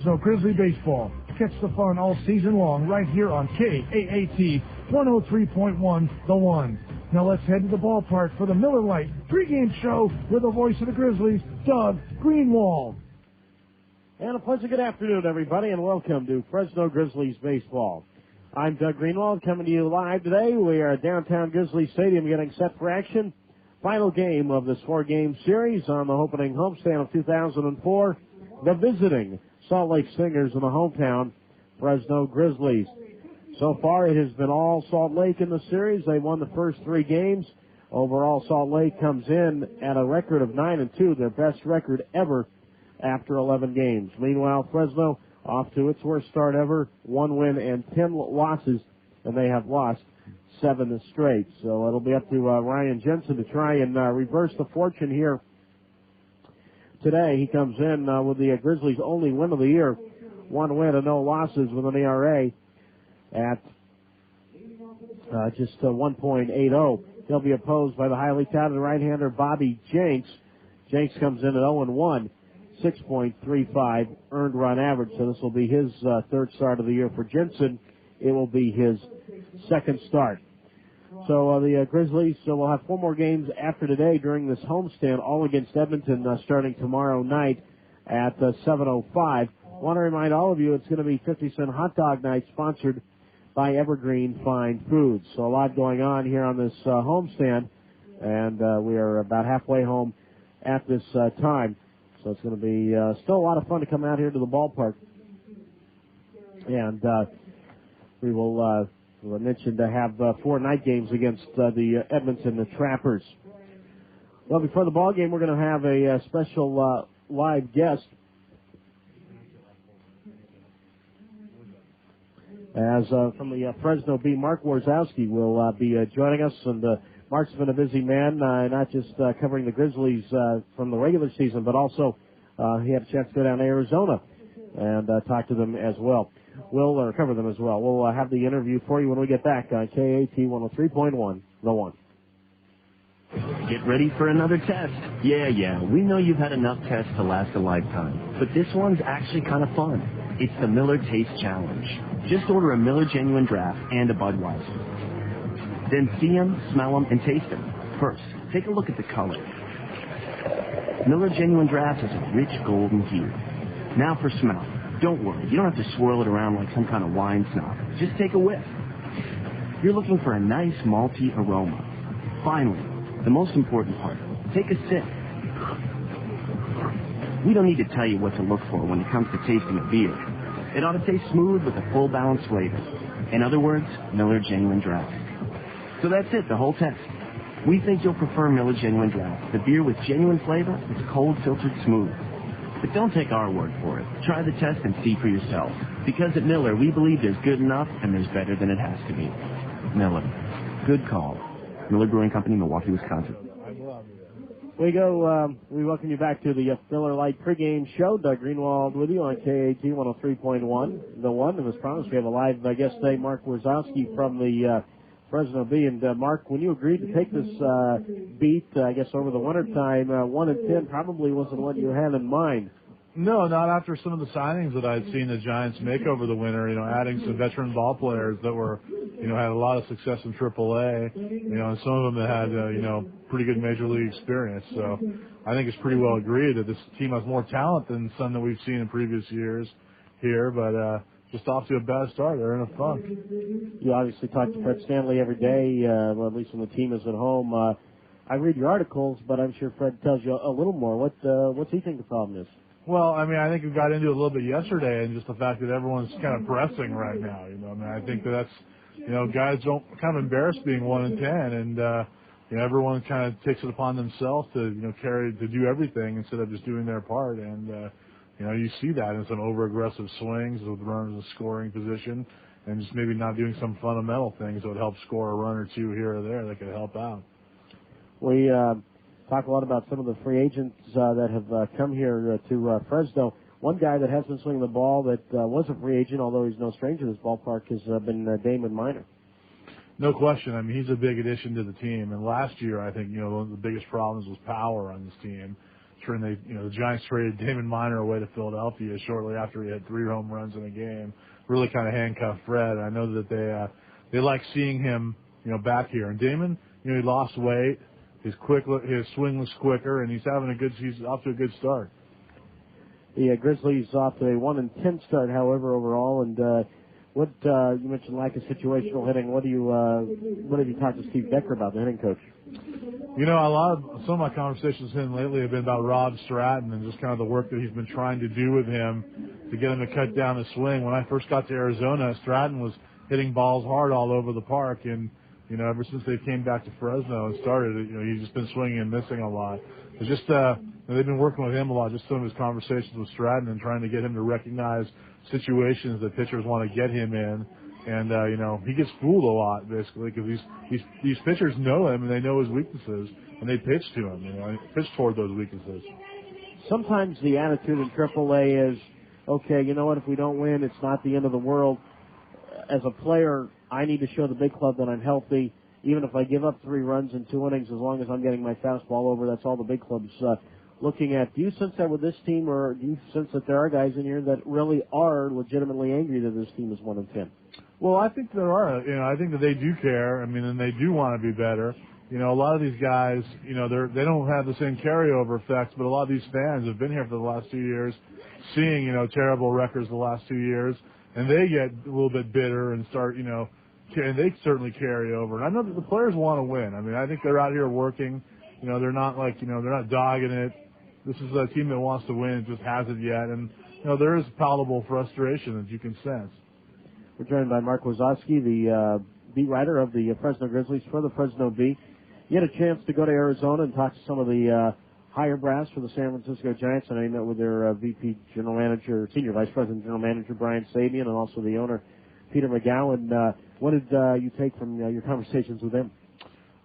So Grizzly baseball. Catch the fun all season long right here on KAAT 103.1 The One. Now let's head to the ballpark for the Miller Lite pregame show with the voice of the Grizzlies, Doug Greenwald. And a pleasant good afternoon, everybody, and welcome to Fresno Grizzlies baseball. I'm Doug Greenwald coming to you live today. We are at downtown Grizzly Stadium getting set for action. Final game of this four-game series on the opening homestand of 2004. The visiting Salt Lake Stingers in the hometown Fresno Grizzlies. So far, it has been all Salt Lake in the series. They won the first three games. Overall, Salt Lake comes in at a record of 9-2, their best record ever after 11 games. Meanwhile, Fresno off to its worst start ever, 1 win and 10 losses, and they have lost 7 straight. So it'll be up to Ryan Jensen to try and reverse the fortune here today. He comes in with the Grizzlies' only win of the year, 1 win and no losses with an ERA at just 1.80. He'll be opposed by the highly talented right-hander Bobby Jenks. Jenks comes in at 0-1, 6.35 earned run average. So this will be his third start of the year for Jensen. It will be his second start. So the Grizzlies will have 4 more games after today during this homestand, all against Edmonton starting tomorrow night at 7:05. Want to remind all of you it's going to be 50-cent hot dog night sponsored by Evergreen Fine Foods. So a lot going on here on this homestand, and we are about halfway home at this time. So it's going to be still a lot of fun to come out here to the ballpark. And we will, as I mentioned, to have 4 night games against the Edmonton Trappers. Well, before the ball game, we're going to have a special live guest. As from the Fresno Bee, Mark Warzowski will be joining us. And Mark's been a busy man, not just covering the Grizzlies from the regular season, but also he had a chance to go down to Arizona and talk to them as well. We'll cover them as well. We'll have the interview for you when we get back on KAT 103.1, The One. Get ready for another test. Yeah, we know you've had enough tests to last a lifetime, but this one's actually kind of fun. It's the Miller Taste Challenge. Just order a Miller Genuine Draft and a Budweiser. Then see them, smell them, and taste them. First, take a look at the color. Miller Genuine Draft has a rich golden hue. Now for smell. Don't worry, you don't have to swirl it around like some kind of wine snob. Just take a whiff. You're looking for a nice malty aroma. Finally, the most important part, take a sip. We don't need to tell you what to look for when it comes to tasting a beer. It ought to taste smooth with a full balanced flavor. In other words, Miller Genuine Draft. So that's it, the whole test. We think you'll prefer Miller Genuine Draft, the beer with genuine flavor that's cold filtered smooth. But don't take our word for it. Try the test and see for yourself. Because at Miller, we believe there's good enough and there's better than it has to be. Miller. Good call. Miller Brewing Company, Milwaukee, Wisconsin. We welcome you back to the Miller Lite pregame show. Doug Greenwald with you on KAT 103.1, The One. And as promised, we have a live guest today, Mark Warzowski from the Fresno Bee. And Mark, when you agreed to take this beat, I guess over the wintertime, 1-10 probably wasn't what you had in mind. No, not after some of the signings that I'd seen the Giants make over the winter, adding some veteran ball players that were, had a lot of success in AAA, and some of them that had, pretty good major league experience. So I think it's pretty well agreed that this team has more talent than some that we've seen in previous years here, but just off to a bad start. They're in a funk. You obviously talk to Fred Stanley every day, well, at least when the team is at home. I read your articles, but I'm sure Fred tells you a little more. What's he think the problem is? Well, I think we got into it a little bit yesterday, and just the fact that everyone's kind of pressing right now. I think that's, guys don't kind of embarrass being 1-10, and everyone kind of takes it upon themselves to to do everything instead of just doing their part, and you see that in some over-aggressive swings with runners in scoring position, and just maybe not doing some fundamental things that would help score a run or two here or there that could help out. We talk a lot about some of the free agents that have come here to Fresno. One guy that has been swinging the ball that was a free agent, although he's no stranger to this ballpark, has been Damon Minor. No question. He's a big addition to the team. And last year, I think, one of the biggest problems was power on this team. the Giants traded Damon Minor away to Philadelphia shortly after he had 3 home runs in a game. Really kind of handcuffed Fred. I know that they like seeing him, back here. And Damon, he lost weight. His swing was quicker, and he's off to a good start. The Grizzlies off to a 1-10 start, however, overall. And you mentioned lack of situational hitting. What have you talked to Steve Decker about, the hitting coach? Some of my conversations with him lately have been about Rob Stratton and just kind of the work that he's been trying to do with him to get him to cut down the swing. When I first got to Arizona, Stratton was hitting balls hard all over the park, and ever since they came back to Fresno and started, he's just been swinging and missing a lot. It's just they've been working with him a lot. Just some of his conversations with Stratton and trying to get him to recognize situations that pitchers want to get him in. And, he gets fooled a lot, basically, because these pitchers know him and they know his weaknesses, and they pitch to him, and pitch toward those weaknesses. Sometimes the attitude in AAA is, okay, you know what, if we don't win, it's not the end of the world. As a player, I need to show the big club that I'm healthy. Even if I give up 3 runs in 2 innings, as long as I'm getting my fastball over, that's all the big club's looking at. Do you sense that with this team, or do you sense that there are guys in here that really are legitimately angry that this team is 1-10? Well, I think there are. I think that they do care. And they do want to be better. A lot of these guys, they don't have the same carryover effects, but a lot of these fans have been here for the last 2 years, seeing, terrible records the last 2 years, and they get a little bit bitter and start, and they certainly carry over. And I know that the players want to win. I think they're out here working. They're not they're not dogging it. This is a team that wants to win and just hasn't yet. And, there is palpable frustration that you can sense. We're joined by Mark Wazowski, the beat writer of the Fresno Grizzlies for the Fresno Bee. You had a chance to go to Arizona and talk to some of the higher brass for the San Francisco Giants, and I met with their VP General Manager, Senior Vice President General Manager Brian Sabian, and also the owner Peter McGowan. What did you take from your conversations with them?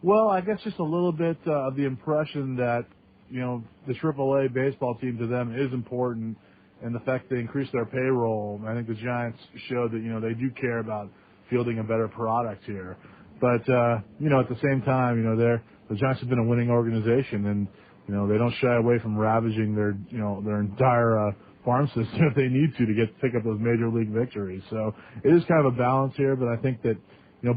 Well, I guess just a little bit of the impression that the AAA baseball team to them is important. And the fact they increased their payroll, I think the Giants showed that, they do care about fielding a better product here. But, at the same time, the Giants have been a winning organization, and, they don't shy away from ravaging their entire farm system if they need to pick up those major league victories. So it is kind of a balance here, but I think that,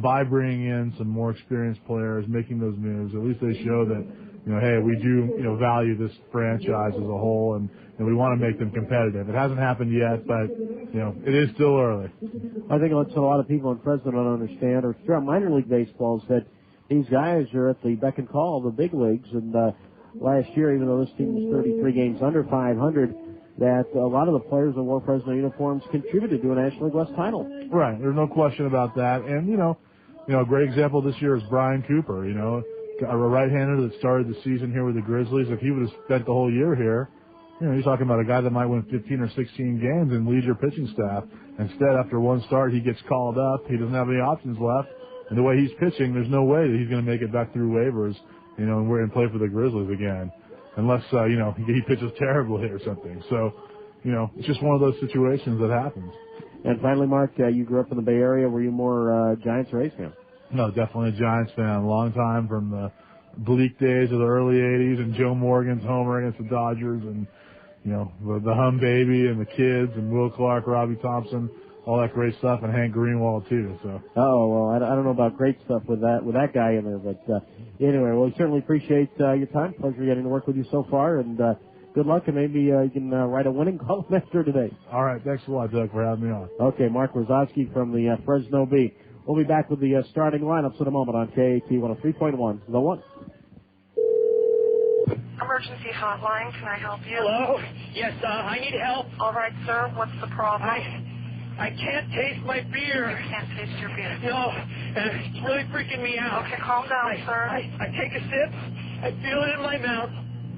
by bringing in some more experienced players, making those moves, at least they show that, hey, we do, value this franchise as a whole, and we want to make them competitive. It hasn't happened yet, but, it is still early. I think a lot of people in Fresno don't understand, or throughout minor league baseball, is that these guys are at the beck and call of the big leagues. And last year, even though this team was 33 games under 500, that a lot of the players that wore Fresno uniforms contributed to a National League West title. Right. There's no question about that. And, a great example this year is Brian Cooper, a right-hander that started the season here with the Grizzlies. If he would have spent the whole year here, you're talking about a guy that might win 15 or 16 games and lead your pitching staff. Instead, after one start, he gets called up. He doesn't have any options left. And the way he's pitching, there's no way that he's going to make it back through waivers, and play for the Grizzlies again. Unless, he pitches terribly or something. So, it's just one of those situations that happens. And finally, Mark, you grew up in the Bay Area. Were you more Giants or A's fan? No, definitely a Giants fan. A long time, from the bleak days of the early 80s and Joe Morgan's homer against the Dodgers and, the Hum Baby and the Kids and Will Clark, Robbie Thompson, all that great stuff, and Hank Greenwald, too. So. Oh, well, I don't know about great stuff with that guy in there. But anyway, well, we certainly appreciate your time. Pleasure getting to work with you so far. And good luck, and maybe you can write a winning column after today. All right. Thanks a lot, Doug, for having me on. Okay, Mark Wazowski from the Fresno Bee. We'll be back with the starting lineups in a moment on KAT 103.1. The One. Emergency hotline, can I help you? Hello? Yes, I need help. All right, sir, what's the problem? I can't taste my beer. You can't taste your beer. No, it's really freaking me out. Okay, calm down, sir. I take a sip, I feel it in my mouth.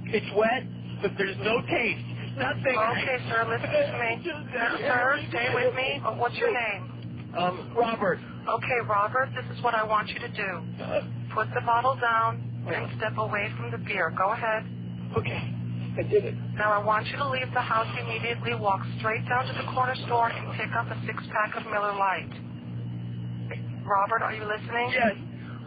It's wet, but there's no taste. Nothing. Okay, sir, listen to me. Sir, stay with me. What's your name? Robert. Okay, Robert, this is what I want you to do. Put the bottle down and step away from the beer. Go ahead. Okay, I did it. Now I want you to leave the house immediately, walk straight down to the corner store and pick up a 6-pack of Miller Lite. Robert, are you listening? Yes.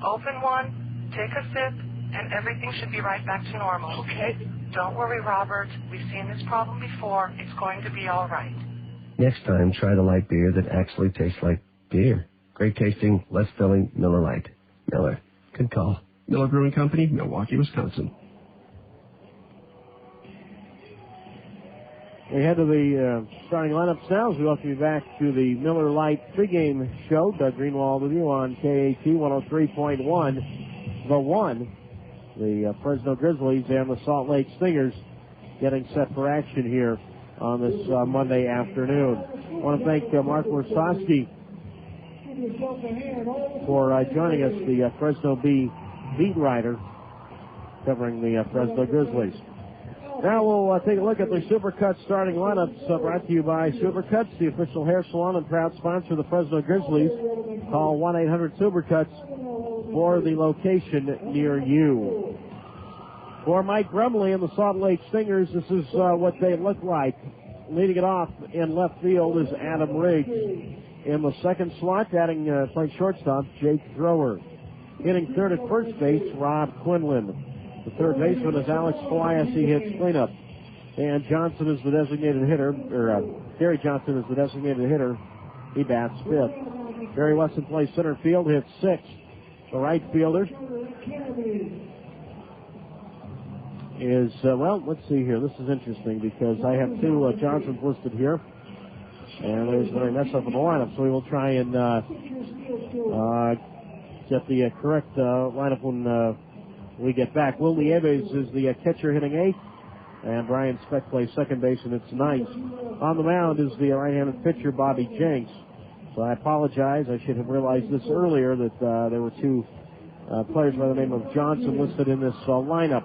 Open one, take a sip, and everything should be right back to normal. Okay. Don't worry, Robert. We've seen this problem before. It's going to be all right. Next time, try the light beer that actually tastes like beer. Great tasting, less filling, Miller Lite. Miller. Good call. Miller Brewing Company, Milwaukee, Wisconsin. We head to the starting lineups now as we welcome you back to the Miller Lite pregame show. Doug Greenwald with you on KAT 103.1. The One. The Fresno Grizzlies and the Salt Lake Stingers getting set for action here on this Monday afternoon. I want to thank Mark Warsawski for joining us, the Fresno Bee beat writer covering the Fresno Grizzlies. Now we'll take a look at the Supercuts starting lineups brought to you by Supercuts, the official hair salon and proud sponsor of the Fresno Grizzlies. Call 1-800-SUPERCUTS for the location near you. For Mike Grumley and the Salt Lake Stingers, this is what they look like. Leading it off in left field is Adam Riggs. In the second slot, playing shortstop, Jake Thrower. Hitting third at first base, Rob Quinlan. The third baseman is Alex Felias. He hits cleanup. And Johnson is the designated hitter, Gary Johnson is the designated hitter. He bats fifth. Barry Weston plays center field, hits sixth. The right fielder is, let's see here. This is interesting because I have two Johnsons listed here. And there's going to mess up in the lineup, so we will try and get the correct lineup when we get back. Will Nieves is the catcher hitting eighth, and Brian Speck plays second base, and it's ninth. On the mound is the right-handed pitcher, Bobby Jenks. So I apologize. I should have realized this earlier that there were two players by the name of Johnson listed in this lineup.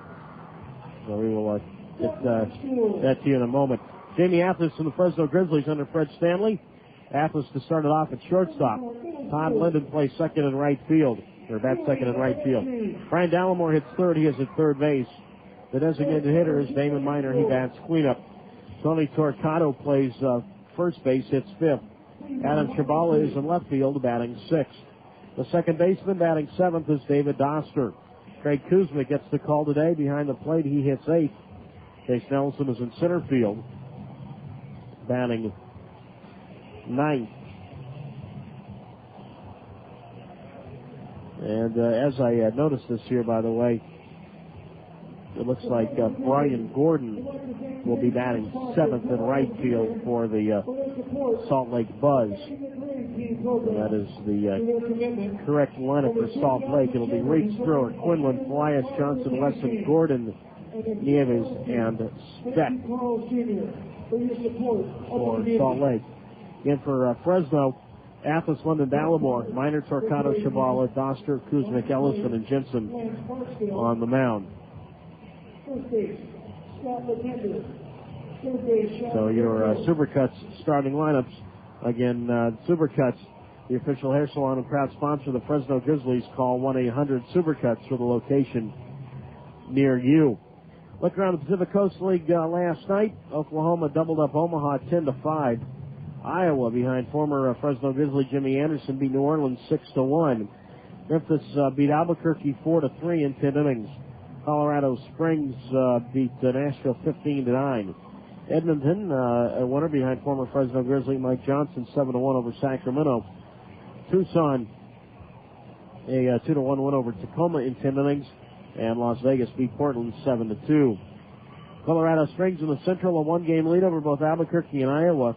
So we will get that to you in a moment. Jamie Athos from the Fresno Grizzlies under Fred Stanley. Athos to start it off at shortstop. Todd Linden plays second and right field. Or bats second and right field. Brian Dallimore hits third. He is at third base. The designated hitter is Damon Miner. He bats cleanup. Tony Torcato plays first base, hits fifth. Adam Chabala is in left field, batting sixth. The second baseman batting seventh is David Doster. Craig Kuzmic gets the call today. Behind the plate, he hits eighth. Chase Nelson is in center field, batting ninth. And as I noticed this here, by the way, it looks like Brian Gordon will be batting seventh in right field for the Salt Lake Buzz. And that is the correct lineup for Salt Lake. It'll be Reed, Strower, Quinlan, Felias, Johnson, Wesson, Gordon, Nieves, and Speck for Salt Lake. Again for Fresno, Athos, London, Dallimore, Miner, Torcato, Chabala, Doster, Kuzmic, Ellison, and Jensen on the mound. So your Supercuts starting lineups. Again, Supercuts, the official hair salon and proud sponsor of the Fresno Grizzlies. Call 1-800-SUPERCUTS for the location near you. Look around the Pacific Coast League last night. Oklahoma doubled up Omaha 10-5. Iowa, behind former Fresno Grizzly Jimmy Anderson, beat New Orleans 6-1. Memphis beat Albuquerque 4-3 in 10 innings. Colorado Springs beat Nashville 15-9. Edmonton, a winner behind former Fresno Grizzly Mike Johnson, 7-1 over Sacramento. Tucson, a 2-1 win over Tacoma in 10 innings. And Las Vegas beat Portland 7-2. Colorado Springs in the Central, a one-game lead over both Albuquerque and Iowa.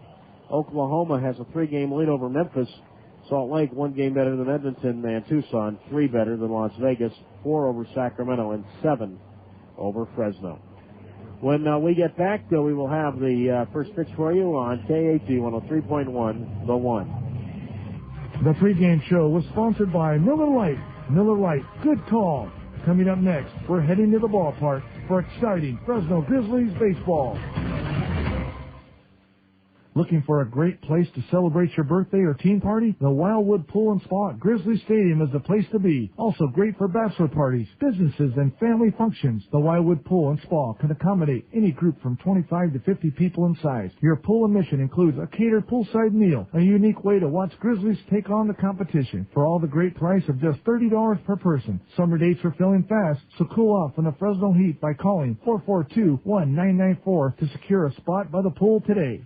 Oklahoma has a 3-game lead over Memphis. Salt Lake, 1 game better than Edmonton, and Tucson, 3 better than Las Vegas, 4 over Sacramento, and 7 over Fresno. When we get back, we will have the first pitch for you on KAT 103.1, The One. The pregame show was sponsored by Miller Lite. Miller Lite, good call. Coming up next, we're heading to the ballpark for exciting Fresno Grizzlies baseball. Looking for a great place to celebrate your birthday or teen party? The Wildwood Pool and Spa at Grizzlies Stadium is the place to be. Also great for bachelor parties, businesses, and family functions. The Wildwood Pool and Spa can accommodate any group from 25 to 50 people in size. Your pool admission includes a catered poolside meal, a unique way to watch Grizzlies take on the competition for all the great price of just $30 per person. Summer dates are filling fast, so cool off in the Fresno heat by calling 442-1994 to secure a spot by the pool today.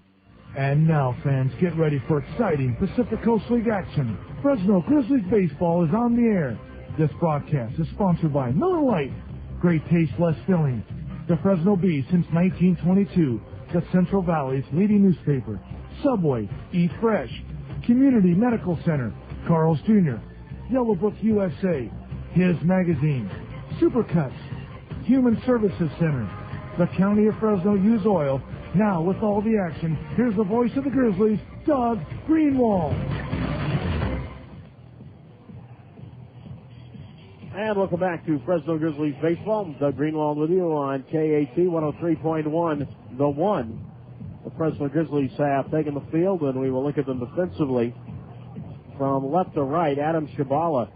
And now, fans, get ready for exciting Pacific Coast League action. Fresno Grizzlies baseball is on the air. This broadcast is sponsored by Miller Lite. Great taste, less filling. The Fresno Bee since 1922. The Central Valley's leading newspaper. Subway, Eat Fresh. Community Medical Center. Carl's Jr. Yellow Book USA. His Magazine. Supercuts. Human Services Center. The County of Fresno Use Oil. Now, with all the action, here's the voice of the Grizzlies, Doug Greenwald. And welcome back to Fresno Grizzlies baseball. Doug Greenwald with you on KAT 103.1, The One. The Fresno Grizzlies have taken the field, and we will look at them defensively. From left to right, Adam Shabala,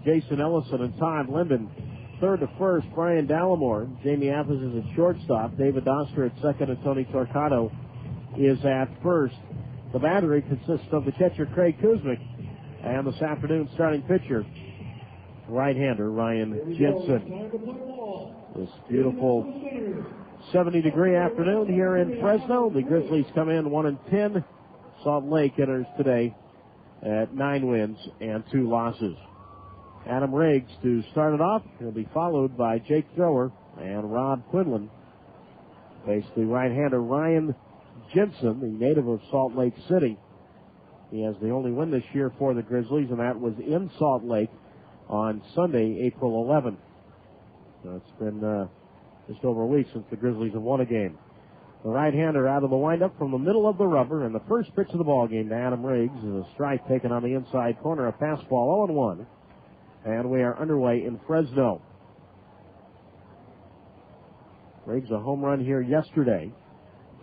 Jason Ellison, and Todd Linden. Third to first, Brian Dallimore. Jamie Athens is at shortstop. David Doster at second, and Tony Torcato is at first. The battery consists of the catcher, Craig Kuzmic, and this afternoon's starting pitcher, right-hander Ryan Jensen. This beautiful 70-degree afternoon here in Fresno. The Grizzlies come in 1-10. Salt Lake enters today at 9 wins and 2 losses. Adam Riggs to start it off. He'll be followed by Jake Thrower and Rob Quinlan. Basically, right-hander Ryan Jensen, the native of Salt Lake City. He has the only win this year for the Grizzlies, and that was in Salt Lake on Sunday, April 11th. So it's been just over a week since the Grizzlies have won a game. The right-hander out of the windup from the middle of the rubber, and the first pitch of the ball game to Adam Riggs is a strike taken on the inside corner, a fastball, 0-1. And we are underway in Fresno. Riggs a home run here yesterday.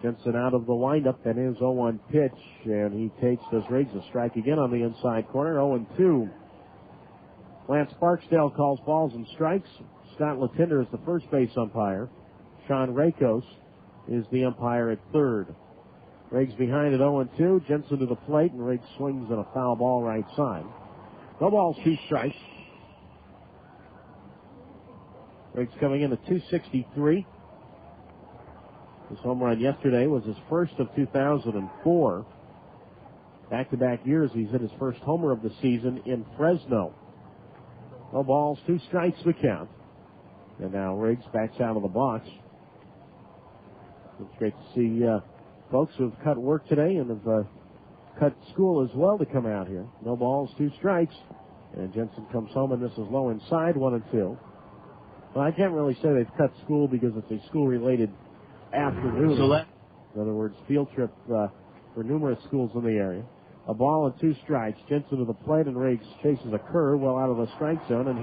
Jensen out of the windup and his 0-1 pitch, and he takes this Riggs a strike again on the inside corner, 0-2. Lance Barksdale calls balls and strikes. Scott Latinder is the first base umpire. Sean Rakos is the umpire at third. Riggs behind at 0-2. Jensen to the plate, and Riggs swings at a foul ball right side. No balls, 2 strikes. Riggs coming in at 263. His home run yesterday was his first of 2004. Back-to-back years, he's hit his first homer of the season in Fresno. No balls, 2 strikes to count. And now Riggs backs out of the box. It's great to see folks who have cut work today and have cut school as well to come out here. No balls, 2 strikes. And Jensen comes home, and this is low inside, 1-2. Well, I can't really say they've cut school because it's a school-related afternoon. In other words, field trip for numerous schools in the area. A ball and 2 strikes. Jensen to the plate, and Riggs chases a curve well out of the strike zone, and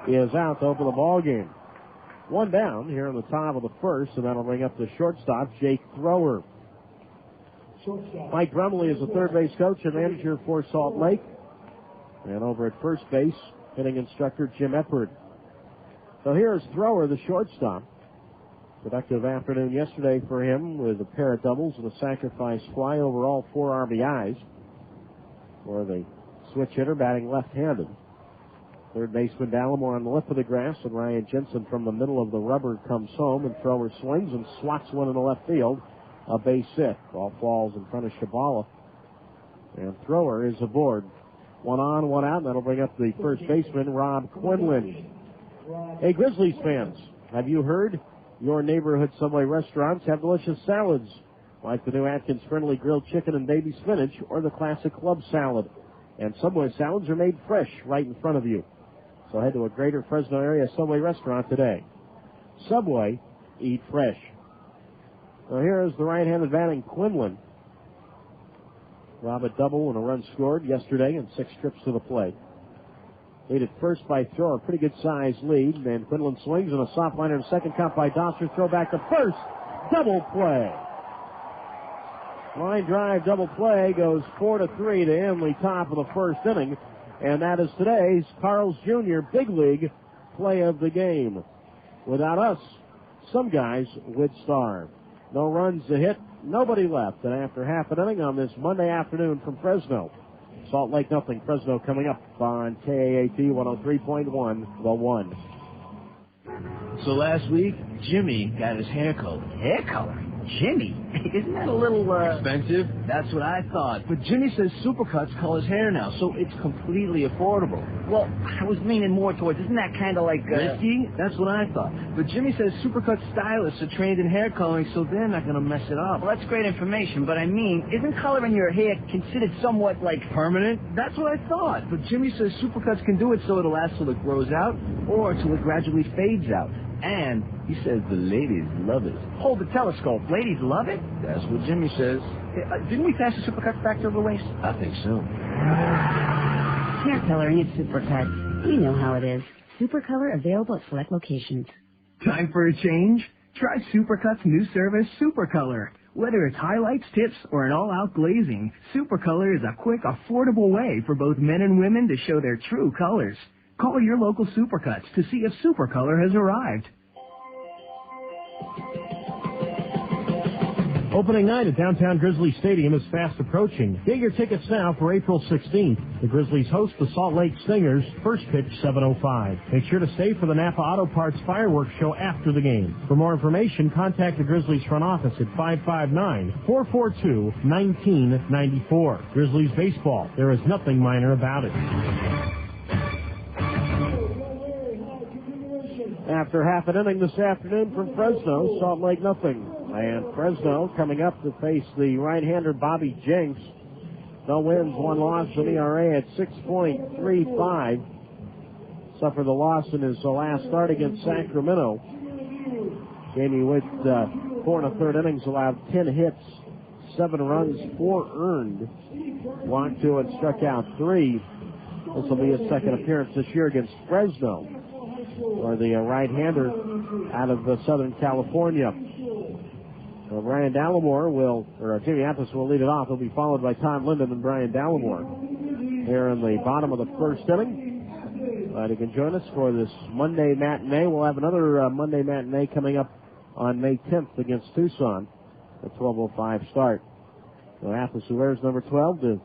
he is out to open the ball game. 1 down here in the top of the first, and that'll bring up the shortstop, Jake Thrower. Mike Brumley is the third base coach and manager for Salt Lake. And over at first base, hitting instructor Jim Eppard. So here's Thrower, the shortstop. Productive afternoon yesterday for him with a pair of doubles and a sacrifice fly, overall 4 RBIs for the switch hitter batting left-handed. Third baseman Dallimore on the lip of the grass, and Ryan Jensen from the middle of the rubber comes home, and Thrower swings and swats one in the left field. A base hit. Ball falls in front of Shabala. And Thrower is aboard. 1 on, 1 out, and that'll bring up the first baseman, Rob Quinlan. Hey, Grizzlies fans, have you heard? Your neighborhood Subway restaurants have delicious salads, like the new Atkins Friendly Grilled Chicken and Baby Spinach or the Classic Club Salad. And Subway salads are made fresh right in front of you. So head to a greater Fresno area Subway restaurant today. Subway, eat fresh. Now here is the right-handed batting Quinlan. Rob a double and a run scored yesterday and 6 trips to the plate. Lead at first by Thrower, pretty good size lead, and Quinlan swings and a soft liner to second, caught by Doster, throw back to first, double play. Line drive double play goes 4-3 to end the top of the first inning. And that is today's Carl's Jr. Big League play of the game. Without us, some guys would starve. No runs to hit, nobody left. And after half an inning on this Monday afternoon from Fresno, Salt Lake nothing. Fresno coming up on KAAT 103.1, the one. So last week, Jimmy got his hair colored. Hair color? Jimmy? Isn't that a little, expensive? That's what I thought. But Jimmy says Supercuts colors hair now, so it's completely affordable. Well, I was leaning more towards, isn't that kind of like, risky? That's what I thought. But Jimmy says Supercuts stylists are trained in hair coloring, so they're not going to mess it up. Well, that's great information, but I mean, isn't coloring your hair considered somewhat, like... permanent? That's what I thought. But Jimmy says Supercuts can do it so it'll last till it grows out, or till it gradually fades out. And he says the ladies love it. Hold the telescope. Ladies love it? That's what Jimmy says. Didn't we pass the Supercuts back to the waist? I think so. Hair coloring at Supercuts. You know how it is. Supercolor available at select locations. Time for a change? Try Supercuts' new service, Supercolor. Whether it's highlights, tips, or an all-out glazing, Supercolor is a quick, affordable way for both men and women to show their true colors. Call your local Supercuts to see if Supercolor has arrived. Opening night at downtown Grizzlies Stadium is fast approaching. Get your tickets now for April 16th. The Grizzlies host the Salt Lake Stingers. First pitch, 7:05. Make sure to stay for the Napa Auto Parts fireworks show after the game. For more information, contact the Grizzlies front office at 559-442-1994. Grizzlies baseball. There is nothing minor about it. After half an inning this afternoon from Fresno, Salt Lake nothing. And Fresno coming up to face the right-hander Bobby Jenks. No wins, one loss, an ERA at 6.35. Suffered the loss in his last start against Sacramento. Jamie Witt, 4 1/3 innings, allowed 10 hits, 7 runs, 4 earned. Walked 2 and struck out 3. This will be his second appearance this year against Fresno, or the right-hander out of Southern California. Brian Dallimore Jimmy Athos will lead it off. He'll be followed by Tom Linden and Brian Dallimore here in the bottom of the first inning. Glad you can join us for this Monday matinee. We'll have another Monday matinee coming up on May 10th against Tucson at 12:05 start. So Athos, who wears number 12, to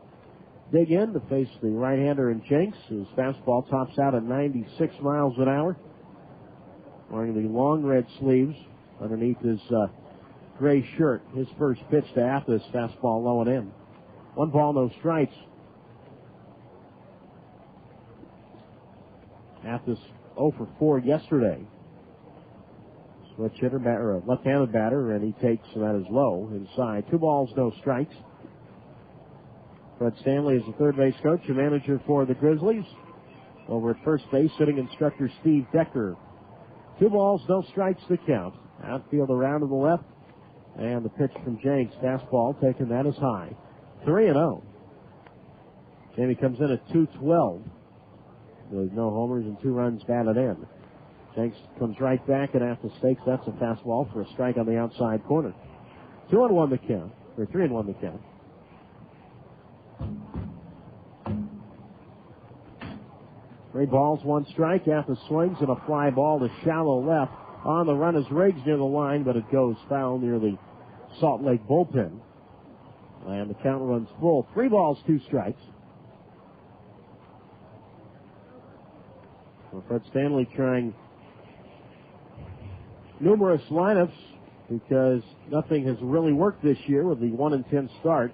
dig in to face the right-hander in Jenks. His fastball tops out at 96 miles an hour. Wearing the long red sleeves underneath his gray shirt. His first pitch to Athos, fastball low and in. 1 ball, no strikes. Athos 0 for 4 yesterday. Switch hitter, or a left-handed batter, and he takes, and that is low, inside. 2 balls, no strikes. Fred Stanley is the third base coach and manager for the Grizzlies. Over at first base, sitting instructor Steve Decker. 2 balls, no strikes to count. Outfield around to the left. And the pitch from Jenks, fastball, taking that as high. 3-0. Jamie comes in at 212. With no homers and 2 runs batted in. Jenks comes right back and after stakes. That's a fastball for a strike on the outside corner. 2-1 the count, or 3-1 the count. Three balls, 1 strike. Athos swings and a fly ball to shallow left. On the run is Riggs near the line, but it goes foul near the Salt Lake bullpen. And the count runs full. 3 balls, 2 strikes. Well, Fred Stanley trying numerous lineups because nothing has really worked this year with the 1-10 start.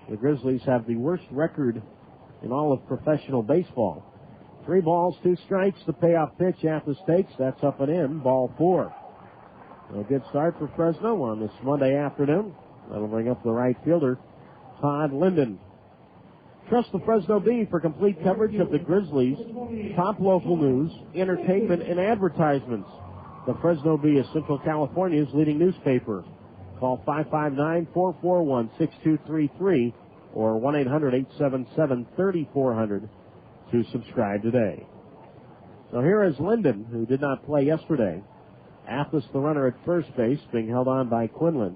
The Grizzlies have the worst record in all of professional baseball. 3 balls, 2 strikes. The payoff pitch Athos takes. That's up and in. Ball 4. A good start for Fresno on this Monday afternoon. That'll bring up the right fielder, Todd Linden. Trust the Fresno Bee for complete coverage of the Grizzlies, top local news, entertainment, and advertisements. The Fresno Bee is Central California's leading newspaper. Call 559-441-6233 or 1-800-877-3400 to subscribe today. So here is Linden, who did not play yesterday. Athos, the runner at first base, being held on by Quinlan.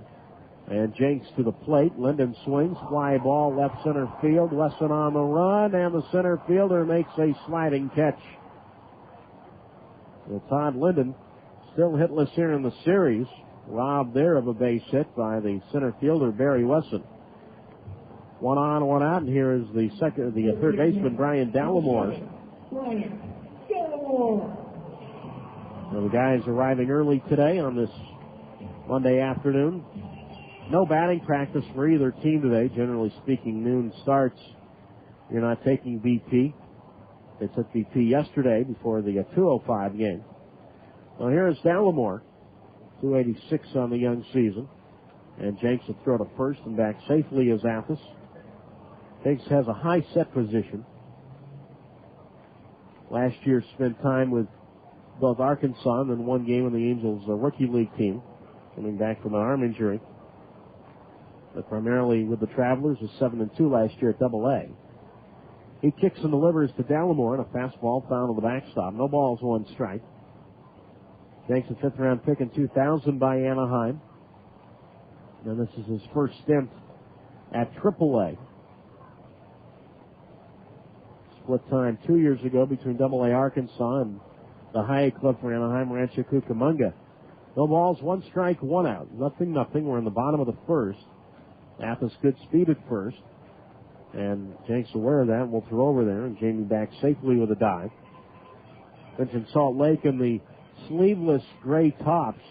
And Jenks to the plate. Linden swings. Fly ball left center field. Wesson on the run. And the center fielder makes a sliding catch. So Todd Linden still hitless here in the series. Robbed there of a base hit by the center fielder, Barry Wesson. 1 on, 1 out. And here is the third baseman, Brian Dallimore. So the guys arriving early today on this Monday afternoon. No batting practice for either team today. Generally speaking, noon starts. You're not taking BP. They took BP yesterday before the 2:05 game. Well, here is Dallimore, 286 on the young season. And Jenks will throw to first and back safely as Athos. Jenks has a high set position. Last year spent time with both Arkansas and then one game on the Angels' rookie league team, coming back from an arm injury. But primarily with the Travelers, was 7-2 last year at Double-A. He kicks and delivers to Dallimore, and a fastball found on the backstop. No balls, 1 strike. Jenks, a 5th-round pick in 2000 by Anaheim. And this is his first stint at Triple-A. Split time 2 years ago between Double-A Arkansas and the high club for Anaheim, Rancho Cucamonga. No balls, 1 strike, 1 out. 0-0. We're in the bottom of the first. Athos good speed at first. And Jenks aware of that and will throw over there. And Jamie back safely with a dive. Mentioned Salt Lake in the sleeveless gray tops.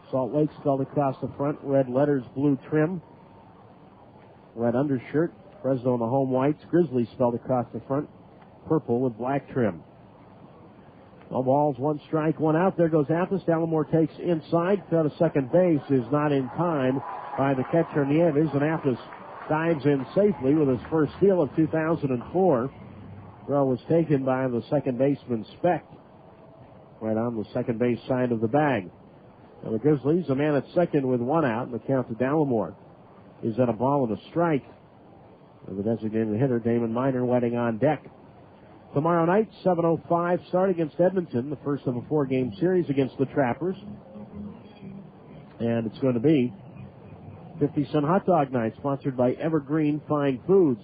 Salt Lake spelled across the front. Red letters, blue trim. Red undershirt. Fresno in the home whites. Grizzlies spelled across the front. Purple with black trim. No balls, 1 strike, 1 out. There goes Athos. Dallimore takes inside. Throw to second base is not in time by the catcher Nieves, and Athos dives in safely with his first steal of 2004. Throw was taken by the second baseman Speck, right on the second base side of the bag. Now the Grizzlies, a man at second with 1 out, and the count to Dallimore is at a ball and a strike. And the designated hitter, Damon Minor, waiting on deck. Tomorrow night, 7:05 start against Edmonton, the first of a 4-game series against the Trappers. And it's going to be 50-cent hot dog night, sponsored by Evergreen Fine Foods.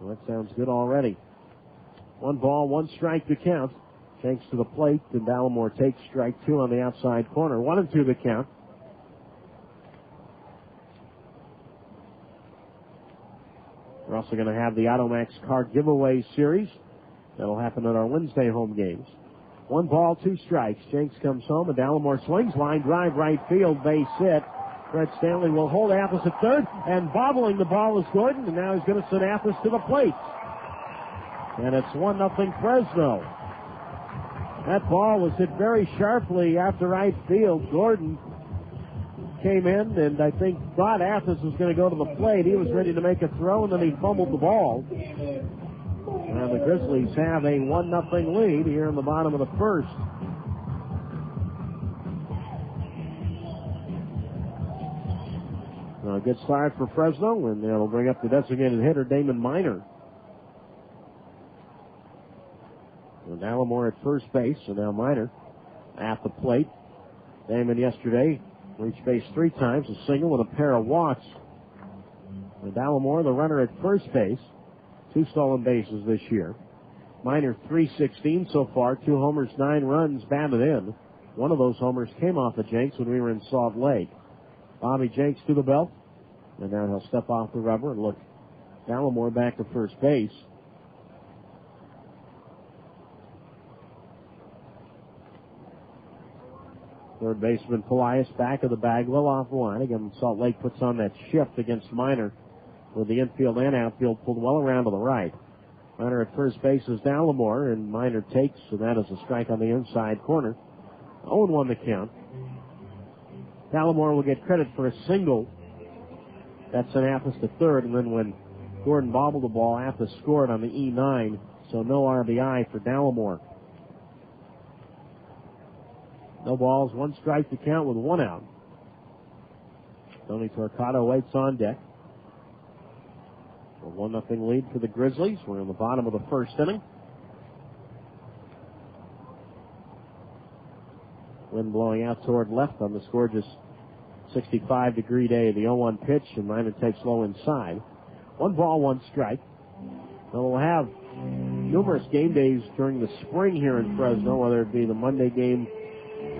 Well, that sounds good already. 1 ball, 1 strike to count. Jenks to the plate, and Dallimore takes strike 2 on the outside corner. 1-2 the count. We're also going to have the Automax car giveaway series. That'll happen at our Wednesday home games. 1 ball, 2 strikes. Jenks comes home, and Dallimore swings. Line drive, right field, base hit. Fred Stanley will hold Athos at third, and bobbling the ball is Gordon, and now he's going to send Athos to the plate. And it's 1-0 Fresno. That ball was hit very sharply after right field. Gordon came in and I think thought Athos was going to go to the plate. He was ready to make a throw, and then he fumbled the ball. And the Grizzlies have a 1-0 lead here in the bottom of the first. A good start for Fresno, and they'll bring up the designated hitter, Damon Minor. And Dallimore at first base, so now Minor at the plate. Damon yesterday reached base 3 times, a single and a pair of walks. And Dallimore, the runner at first base, 2 stolen bases this year. Minor 316 so far, 2 homers, 9 runs batted in. One of those homers came off of Jenks when we were in Salt Lake. Bobby Jenks to the belt, and now he'll step off the rubber and look Dallimore back to first base. Third baseman Polias back of the bag, well off the line. Again, Salt Lake puts on that shift against Minor, with the infield and outfield pulled well around to the right. Minor at first base is Dallimore, and Minor takes, and that is a strike on the inside corner. 0-1 the count. Dallimore will get credit for a single. That sent Athos to third, and then when Gordon bobbled the ball, Athos scored on the E9, so no RBI for Dallimore. No balls, 1 strike to count with 1 out. Tony Torquato waits on deck. A 1-0 lead for the Grizzlies. We're in the bottom of the first inning. Wind blowing out toward left on this gorgeous 65-degree day. The 0-1 pitch, and Miner takes low inside. 1 ball, 1 strike. So we'll have numerous game days during the spring here in Fresno, whether it be the Monday game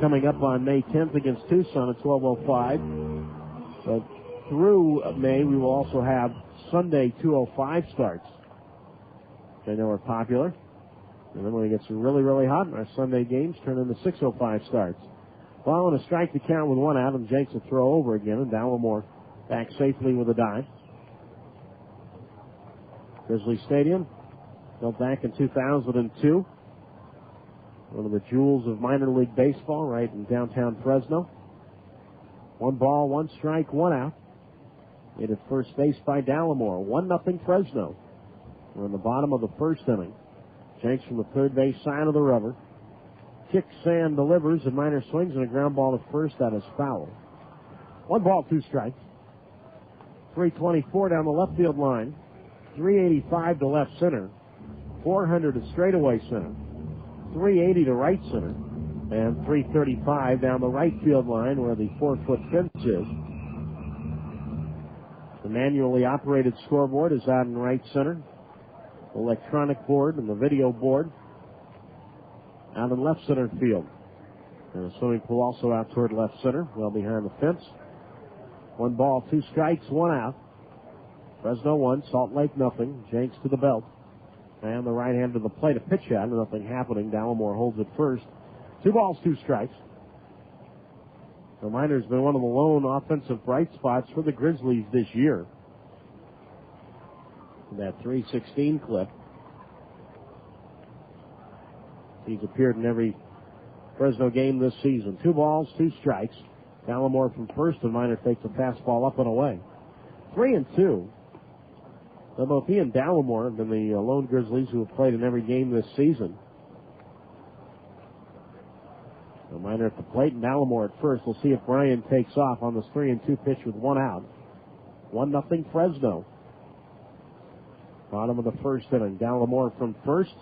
coming up on May 10th against Tucson at 12:05. But through May, we will also have Sunday 2:05 starts. They know are popular. And then when it gets really, really hot, our Sunday games turn into 6:05 starts. Ball and a strike to count with 1 out, and Jenks will throw over again, and Dallimore back safely with a dive. Grizzly Stadium, built back in 2002. One of the jewels of minor league baseball right in downtown Fresno. 1 ball, 1 strike, 1 out. Made at first base by Dallimore. 1-0 Fresno. We're in the bottom of the first inning. Jenks from the third base side of the rubber. Kicks and delivers, and Miner swings, and a ground ball to first. That is foul. 1 ball, 2 strikes. 324 down the left field line. 385 to left center. 400 to straightaway center. 380 to right center. And 335 down the right field line where the 4-foot fence is. The manually operated scoreboard is out in right center. The electronic board and the video board out in left center field. And the swimming pool also out toward left center, well behind the fence. 1 ball, 2 strikes, 1 out. Fresno 1, Salt Lake nothing. Jenks to the belt. And the right hand to the plate, a pitch out, nothing happening. Dallimore holds it first. 2 balls, 2 strikes. The Miner's been one of the lone offensive bright spots for the Grizzlies this year. That 316 clip. He's appeared in every Fresno game this season. 2 balls, 2 strikes. Dallimore from first, and Miner takes a fastball up and away. 3-2. So both he and Dallimore have been the lone Grizzlies who have played in every game this season. So Miner at the plate and Dallimore at first. We'll see if Bryan takes off on this 3-2 pitch with 1 out. 1-0 Fresno. Bottom of the first inning. Dallimore from first.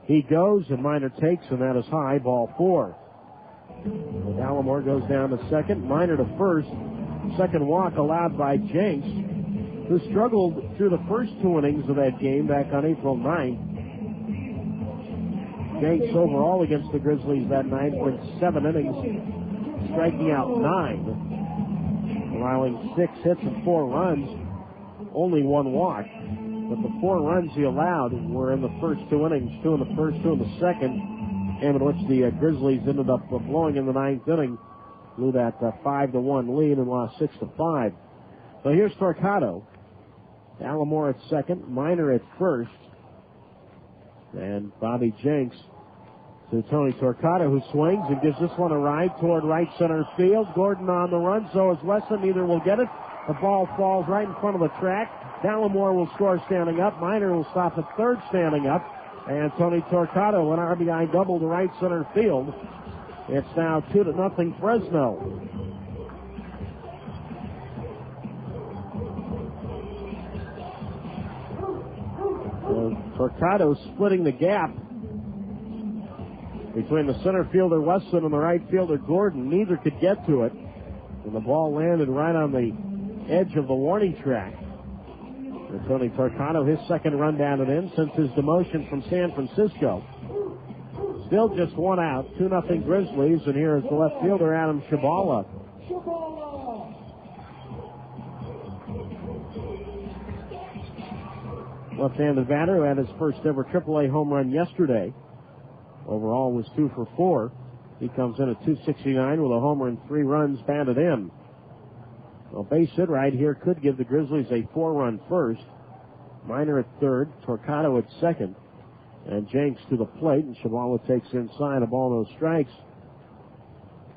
He goes, and Miner takes, and that is high. Ball 4. Dallimore goes down to second. Miner to first. Second walk allowed by Jenks, who struggled through the first 2 innings of that game back on April 9th. Jenks overall against the Grizzlies that night went 7 innings, striking out 9, allowing 6 hits and 4 runs, only 1 walk. But the 4 runs he allowed were in the first 2 innings, 2 in the first, 2 in the second, game in which the Grizzlies ended up blowing in the 9th inning, blew that 5-1 lead and lost 6-5. So here's Torquato. Dallimore at second, Miner at first, and Bobby Jenks to Tony Torquato, who swings and gives this one a ride toward right center field. Gordon on the run, so is Wesson. Neither will get it. The ball falls right in front of the track. Dallimore will score standing up. Miner will stop at third standing up. And Tony Torquato, an RBI double to right center field. It's now 2-0 Fresno. Torquato splitting the gap between the center fielder Weston and the right fielder Gordon. Neither could get to it. And the ball landed right on the edge of the warning track. And Tony Torquato, his second run down and in since his demotion from San Francisco. Still just 1 out, 2-0 Grizzlies, and here is the left fielder, Adam Shabala. Left-handed batter who had his first ever AAA home run yesterday. Overall was 2 for 4. He comes in at 269 with a homer and 3 runs batted in. Well, base hit right here could give the Grizzlies a 4-run first. Miner at third, Torquato at second, and Jenks to the plate, and Shabala takes inside, a ball, no strikes.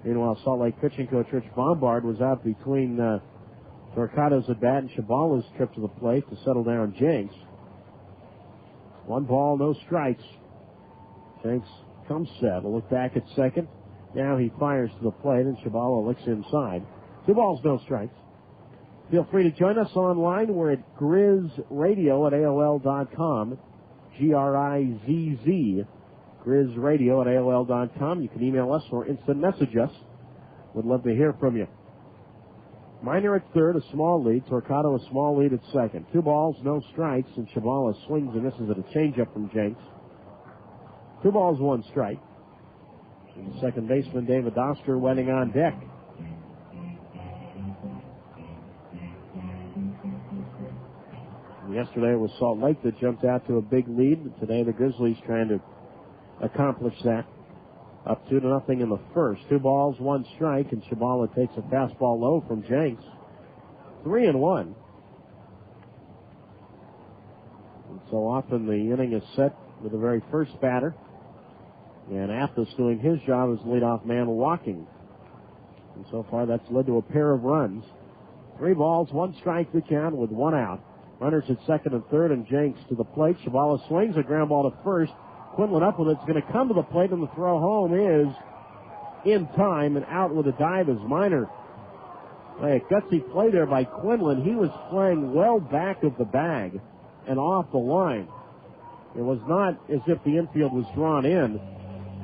Meanwhile, Salt Lake pitching coach Rich Bombard was out between Torquato's at bat and Shabala's trip to the plate to settle down Jenks. 1 ball, no strikes. Jenks comes set. We'll look back at second. Now he fires to the plate, and Shabala licks inside. 2 balls, no strikes. Feel free to join us online. We're at GrizzRadio at AOL.com. GRIZZ. GrizzRadio at AOL.com. You can email us or instant message us Would love to hear from you. Minor at third, a small lead. Torquato a small lead at second. 2 balls, no strikes, and Chabala swings and misses at a changeup from Jenks. 2 balls, 1 strike. And second baseman David Doster waiting on deck. Yesterday it was Salt Lake that jumped out to a big lead. Today the Grizzlies trying to accomplish that. Up 2-0 in the first. 2 balls, 1 strike, and Chabala takes a fastball low from Jenks. 3-1. And so often the inning is set with the very first batter. And Athos doing his job as leadoff man walking. And so far that's led to a pair of runs. 3 balls, 1 strike the count with 1 out. Runners at second and third, and Jenks to the plate. Chabala swings a ground ball to first. Quinlan up with it. It's going to come to the plate, and the throw home is in time and out with a dive as Minor. A gutsy play there by Quinlan. He was playing well back of the bag and off the line. It was not as if the infield was drawn in,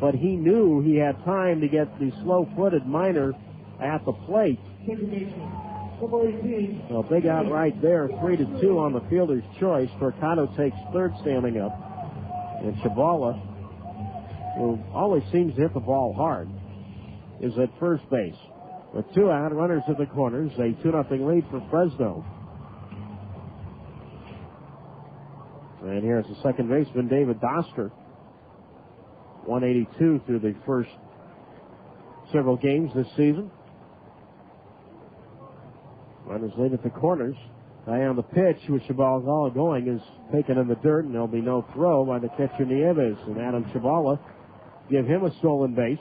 but he knew he had time to get the slow-footed Minor at the plate. A big out right there, 3-2 on the fielder's choice. Torquato takes third standing up. And Chabala, who always seems to hit the ball hard, is at first base. With 2 out, runners at the corners, a 2-0 lead for Fresno. And here's the second baseman, David Doster. 182 through the first several games this season. Runners lead at the corners. Guy on the pitch with Chabala going is taken in the dirt, and there'll be no throw by the catcher Nieves. And Adam Chabala give him a stolen base.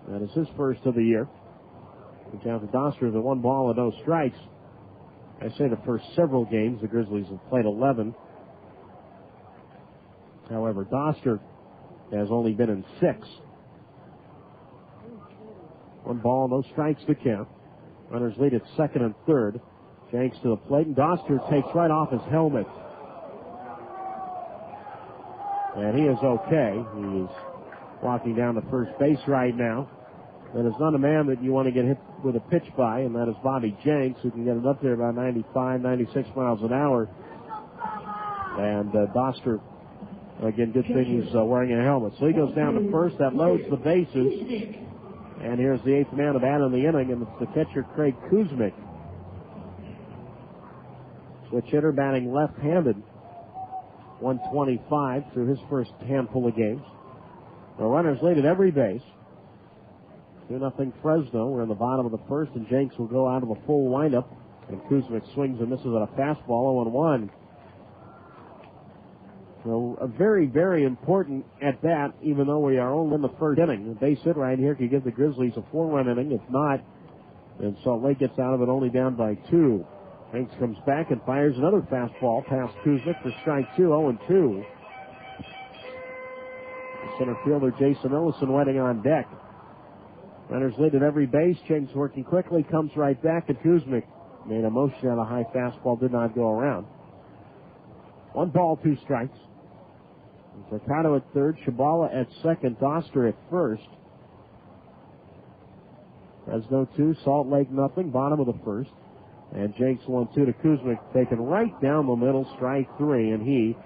That is his first of the year. We count the Doster as a 1 ball and no strikes. I say the first several games, the Grizzlies have played 11. However, Doster has only been in 6. 1 ball, no strikes to count. Runners lead at second and third. Jenks to the plate, and Doster takes right off his helmet. And he is okay. He is walking down to first base right now. That is not a man that you want to get hit with a pitch by, and that is Bobby Jenks, who can get it up there about 95, 96 miles an hour. And Doster, again, good thing he's wearing a helmet. So he goes down to first. That loads the bases. And here's the 8th man to bat in the inning, and it's the catcher, Craig Kuzmic. Switch hitter batting left-handed. 125 through his first handful of games. The runners lead at every base. 2-0 Fresno. We're in the bottom of the first, and Jenks will go out of a full windup. And Kuzmic swings and misses at a fastball, 0-1. So a very, very important at bat, even though we are only in the first inning. The base hit right here could give the Grizzlies a 4-run inning. If not, then Salt Lake gets out of it only down by 2. Hanks comes back and fires another fastball past Kuzmic for strike 2, 0-2. Center fielder Jason Ellison waiting on deck. Runners lead at every base. Jenks working quickly, comes right back, and Kuzmic made a motion on a high fastball, did not go around. 1 ball, 2 strikes. Torquato at third, Chabala at second, Doster at first. Fresno 2, Salt Lake nothing, bottom of the first. And Jenks 1-2 to Kuzmic, taken right down the middle, strike 3, and he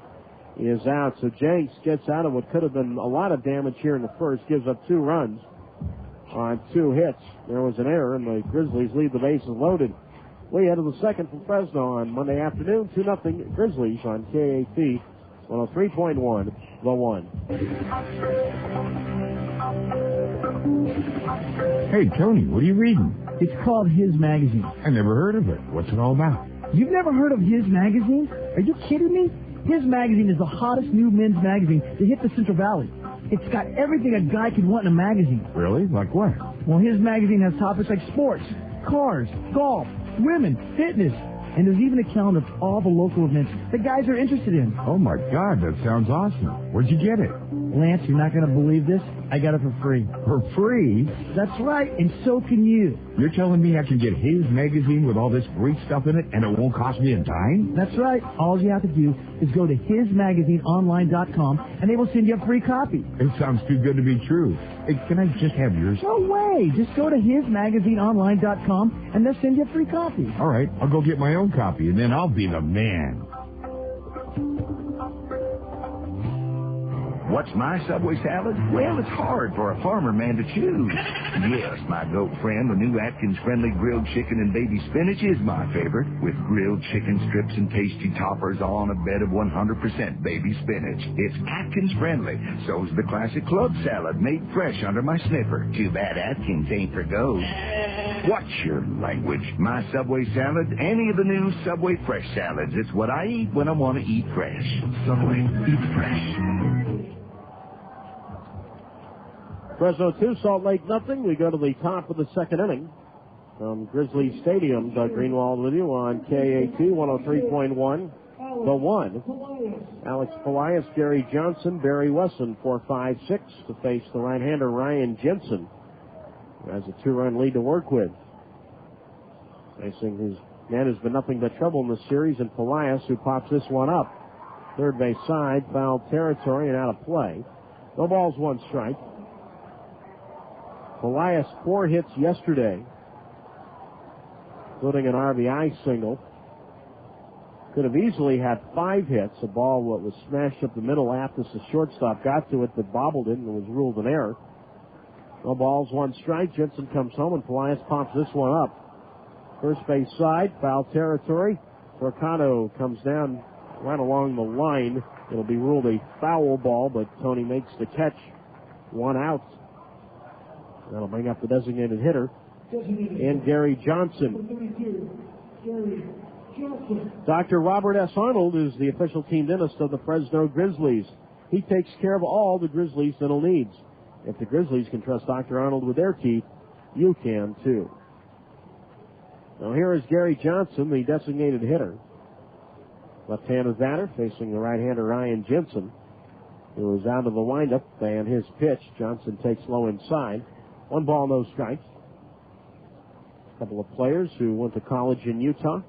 is out. So Jenks gets out of what could have been a lot of damage here in the first, gives up 2 runs on 2 hits. There was an error, and the Grizzlies leave the bases loaded. We head to the second from Fresno on Monday afternoon, 2-0 Grizzlies on KAT 103.1, The One. Hey, Tony, what are you reading? It's called His Magazine. I never heard of it. What's it all about? You've never heard of His Magazine? Are you kidding me? His Magazine is the hottest new men's magazine to hit the Central Valley. It's got everything a guy could want in a magazine. Really? Like what? Well, His Magazine has topics like sports, cars, golf, women, fitness, and there's even a calendar of all the local events that guys are interested in. Oh, my God, that sounds awesome. Where'd you get it? Lance, you're not going to believe this. I got it for free. For free? That's right, and so can you. You're telling me I can get his magazine with all this great stuff in it and it won't cost me a dime? That's right. All you have to do is go to hismagazineonline.com and they will send you a free copy. It sounds too good to be true. Hey, can I just have yours? No way. Just go to hismagazineonline.com and they'll send you a free copy. All right, I'll go get my own copy and then I'll be the man. What's my Subway salad? Well, it's hard for a farmer man to choose. Yes, my goat friend, the new Atkins-friendly grilled chicken and baby spinach is my favorite, with grilled chicken strips and tasty toppers all on a bed of 100% baby spinach. It's Atkins-friendly. So's the classic club salad made fresh under my sniffer. Too bad Atkins ain't for goats. What's your language? My Subway salad? Any of the new Subway fresh salads. It's what I eat when I want to eat fresh. Subway, eat fresh. Fresno 2, Salt Lake nothing. We go to the top of the second inning from Grizzlies Stadium. Doug Greenwald with you on KAT 103.1. The one. Alex Polias, Gary Johnson, Barry Wesson, 4-5-6 to face the right-hander Ryan Jensen, who has a 2-run lead to work with. Facing his man who's been nothing but trouble in the series, and Polias, who pops this one up. Third base side, foul territory and out of play. No balls, one strike. Polias 4 hits yesterday, including an RBI single. Could have easily had 5 hits. A ball was smashed up the middle after the shortstop got to it, but bobbled it and was ruled an error. No balls, one strike. Jensen comes home and Polias pops this one up. First base side, foul territory. Torcano comes down right along the line. It'll be ruled a foul ball, but Tony makes the catch. 1 out. That'll bring up the designated hitter and Gary Johnson. Dr. Robert S. Arnold is the official team dentist of the Fresno Grizzlies. He takes care of all the Grizzlies' dental needs. If the Grizzlies can trust Dr. Arnold with their teeth, you can too. Now here is Gary Johnson, the designated hitter. Left-handed batter facing the right-hander Ryan Jensen, who is out of the windup, and his pitch. Johnson takes low inside. 1 ball, no strikes. A couple of players who went to college in Utah.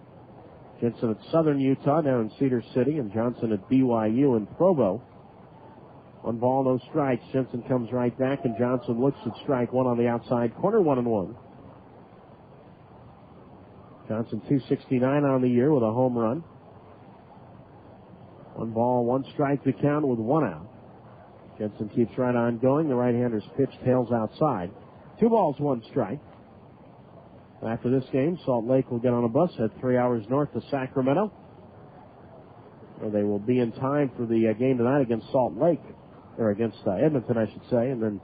Jensen at Southern Utah down in Cedar City, and Johnson at BYU in Provo. 1 ball, no strikes. Jensen comes right back, and Johnson looks at strike 1 on the outside corner, 1-1. Johnson 269 on the year with a home run. 1 ball, 1 strike to count with 1 out. Jensen keeps right on going. The right-hander's pitch tails outside. 2 balls, 1 strike. After this game, Salt Lake will get on a bus, head 3 hours north to Sacramento, where they will be in time for the game tonight against Salt Lake, or against Edmonton, I should say, and then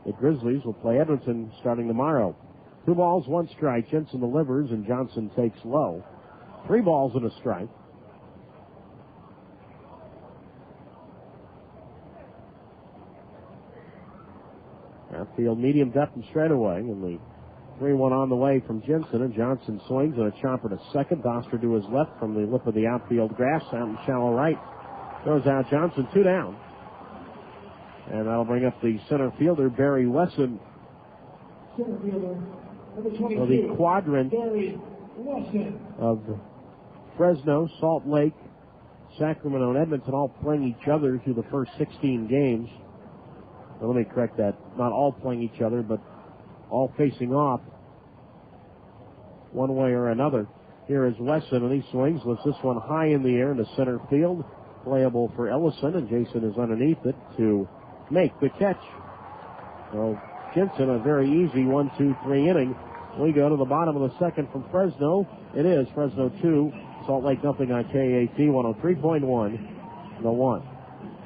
the Grizzlies will play Edmonton starting tomorrow. 2 balls, 1 strike. Jensen delivers, and Johnson takes low. 3 balls and a strike. Outfield medium depth and straightaway, and the 3-1 on the way from Jensen, and Johnson swings and a chopper to second. Doster to his left from the lip of the outfield grass, out in shallow right. Throws out Johnson, 2 down. And that'll bring up the center fielder, Barry Wesson. Center fielder, number 22, so the quadrant Barry Wesson of Fresno, Salt Lake, Sacramento, and Edmonton all playing each other through the first 16 games. Well, let me correct that. Not all playing each other, but all facing off one way or another. Here is Wesson, and he swings, lifts this one high in the air into center field. Playable for Ellison, and Jason is underneath it to make the catch. So Jensen, a very easy 1-2-3 inning. We go to the bottom of the second from Fresno. It is Fresno 2, Salt Lake nothing on KAT 103.1, the 1.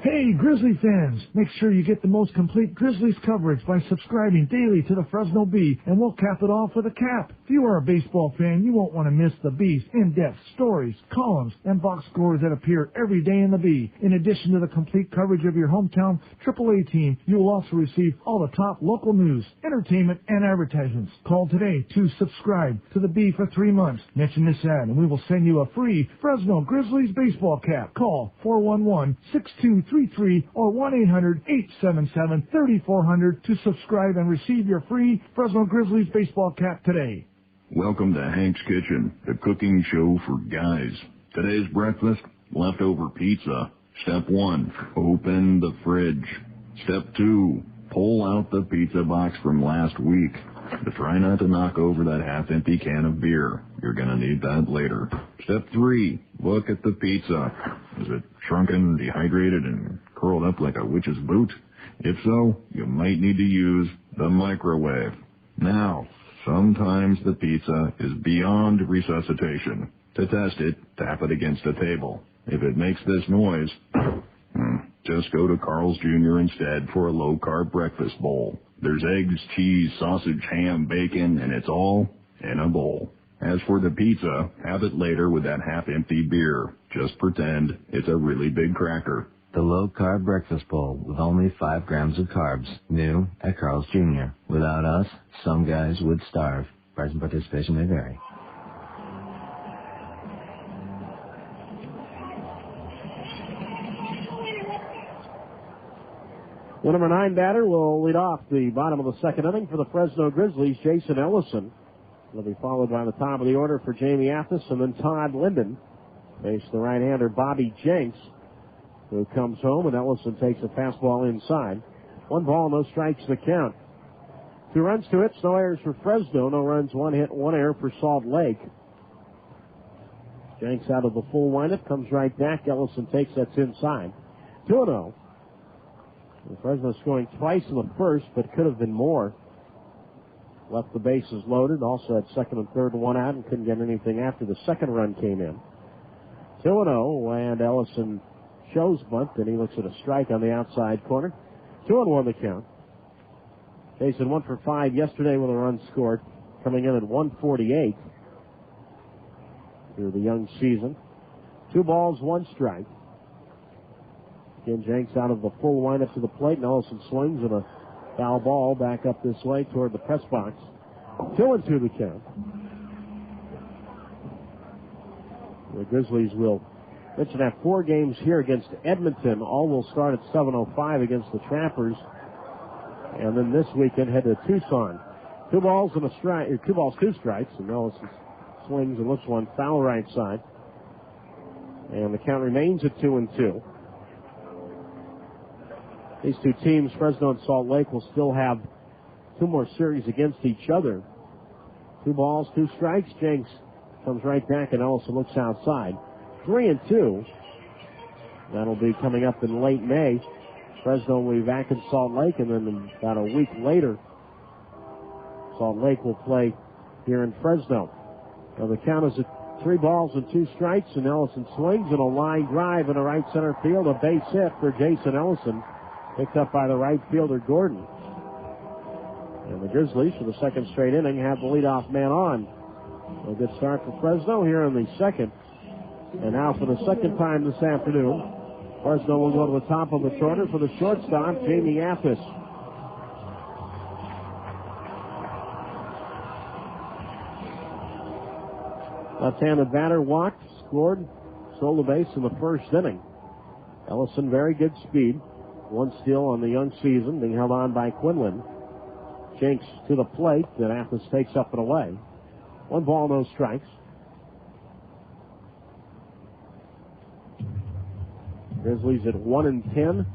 Hey, Grizzly fans, make sure you get the most complete Grizzlies coverage by subscribing daily to the Fresno Bee, and we'll cap it off with a cap. If you are a baseball fan, you won't want to miss the Bee's in-depth stories, columns, and box scores that appear every day in the Bee. In addition to the complete coverage of your hometown AAA team, you will also receive all the top local news, entertainment, and advertisements. Call today to subscribe to the Bee for 3 months. Mention this ad, and we will send you a free Fresno Grizzlies baseball cap. Call 411-623 8233 or 1-800-877-3400 to subscribe and receive your free Fresno Grizzlies baseball cap today. Welcome to Hank's Kitchen, the cooking show for guys. Today's breakfast, leftover pizza. Step 1, open the fridge. Step 2, pull out the pizza box from last week. But try not to knock over that half-empty can of beer. You're going to need that later. Step 3, look at the pizza. Is it shrunken, dehydrated, and curled up like a witch's boot? If so, you might need to use the microwave. Now, sometimes the pizza is beyond resuscitation. To test it, tap it against a table. If it makes this noise, just go to Carl's Jr. instead for a low-carb breakfast bowl. There's eggs, cheese, sausage, ham, bacon, and it's all in a bowl. As for the pizza, have it later with that half-empty beer. Just pretend it's a really big cracker. The low-carb breakfast bowl with only 5 grams of carbs. New at Carl's Jr. Without us, some guys would starve. Price and participation may vary. The number 9 batter will lead off the bottom of the second inning for the Fresno Grizzlies, Jason Ellison. Will be followed by the top of the order for Jamie Athos, and then Todd Linden. Face the right-hander Bobby Jenks, who comes home, and Ellison takes a fastball inside. 1 ball, no strikes the count. 2 runs to hits, no errors for Fresno. No runs, 1 hit, 1 error for Salt Lake. Jenks out of the full windup, comes right back. Ellison takes that's inside. 2-0. Fresno scoring twice in the first, but could have been more. Left the bases loaded. Also had second and third, 1 out, and couldn't get anything after the second run came in. 2-0, and Ellison shows bunt, and he looks at a strike on the outside corner. 2-1 the count. Jason 1 for 5 yesterday with a run scored, coming in at 148 through the young season. 2 balls, 1 strike. Again, Jenks out of the full windup to the plate, and Ellison swings and a foul ball back up this way toward the press box. 2-2 the count. The Grizzlies will mention have 4 games here against Edmonton. All will start at 7:05 against the Trappers, and then this weekend head to Tucson. 2 balls and a strike, 2 balls, 2 strikes, and Ellison swings and looks one foul right side, and the count remains at 2-2. These 2 teams, Fresno and Salt Lake, will still have 2 more series against each other. 2 balls, 2 strikes. Jenks comes right back, and Ellison looks outside. 3-2. That'll be coming up in late May. Fresno will be back in Salt Lake, and then about a week later, Salt Lake will play here in Fresno. Now the count is at 3 balls and 2 strikes, and Ellison swings and a line drive in a right center field. A base hit for Jason Ellison. Picked up by the right fielder, Gordon. And the Grizzlies, for the second straight inning, have the leadoff man on. A good start for Fresno here in the second. And now for the second time this afternoon, Fresno will go to the top of the order for the shortstop, Jamie Athos. Left-handed batter walked, scored, stole the base in the first inning. Ellison, very good speed. 1 steal on the young season, being held on by Quinlan. Jenks to the plate, and Athos takes up and away. 1 ball, no strikes. Grizzlies at 1-10.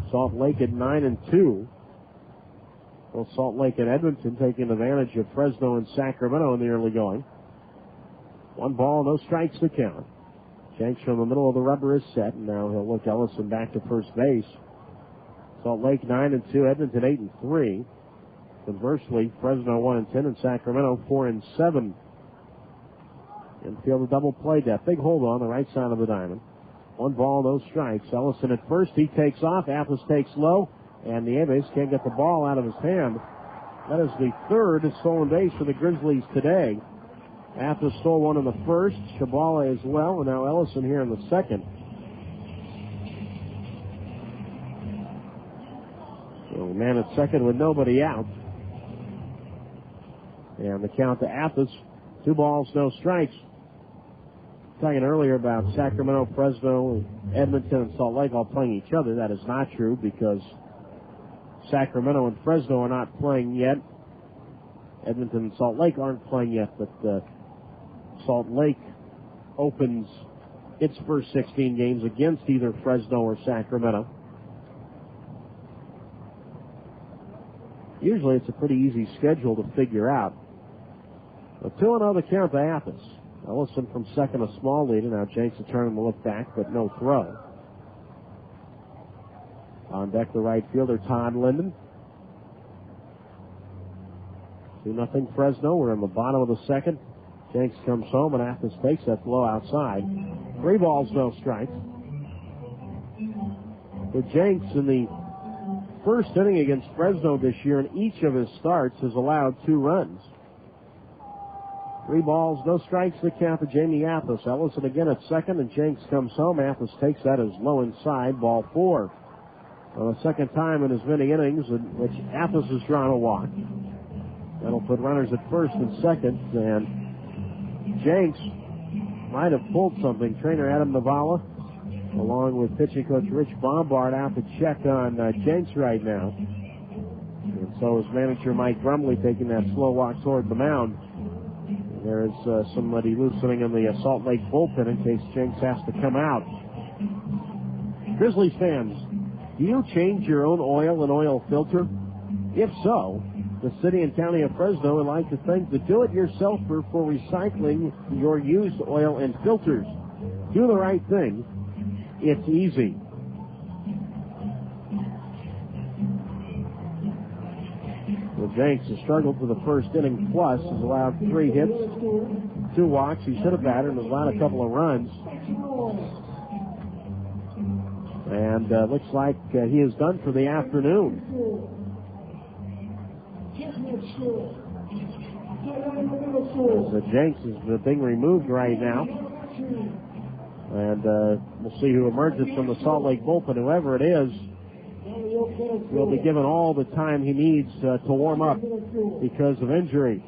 Salt Lake at 9-2. Both Salt Lake and Edmonton taking advantage of Fresno and Sacramento in the early going. 1 ball, no strikes to count. Jenks from the middle of the rubber is set, and now he'll look Ellison back to first base. Salt Lake 9-2, Edmonton 8-3. Conversely, Fresno 1-10 and Sacramento 4-7. Infield a double play depth. Big hold on the right side of the diamond. 1 ball, no strikes. Ellison at first. He takes off. Athos takes low, and Nieves can't get the ball out of his hand. That is the 3rd stolen base for the Grizzlies today. Athos stole 1 in the first, Shabala as well, and now Ellison here in the second. So man at second with nobody out. And the count to Athos, 2 balls, no strikes. Talking earlier about Sacramento, Fresno, Edmonton, and Salt Lake all playing each other. That is not true because Sacramento and Fresno are not playing yet. Edmonton and Salt Lake aren't playing yet, but Salt Lake opens its first 16 games against either Fresno or Sacramento. Usually it's a pretty easy schedule to figure out. But 2-0 the count to Athens. Ellison from second, a small lead, and now Jenks is turning to look back, but no throw. On deck, the right fielder, Todd Linden. 2-0 Fresno. We're in the bottom of the second. Jenks comes home, and Athens takes that blow outside. 3 balls, no strikes. For Jenks in the first inning against Fresno this year, in each of his starts, has allowed 2 runs. 3 balls, no strikes, the count to Jamie Athos. Ellison again at second, and Jenks comes home. Athos takes that as low inside, ball 4. The second time in as many innings in which Athos has drawn a walk. That'll put runners at first and second, and Jenks might have pulled something. Trainer Adam Navala, along with pitching coach Rich Bombard, out to check on Jenks right now. And so is manager Mike Brumley taking that slow walk toward the mound. There is somebody loosening in the Salt Lake bullpen in case Jenks has to come out. Grizzlies fans, do you change your own oil and oil filter? If so, the city and county of Fresno would like to thank the do-it-yourselfer for recycling your used oil and filters. Do the right thing. It's easy. Well, Jenks has struggled for the first inning plus, has allowed 3 hits, 2 walks. He should have batted and has allowed a couple of runs. And looks like he is done for the afternoon. So Jenks is being removed right now. And we'll see who emerges from the Salt Lake bullpen. Whoever it is, will be given all the time he needs to warm up because of injury.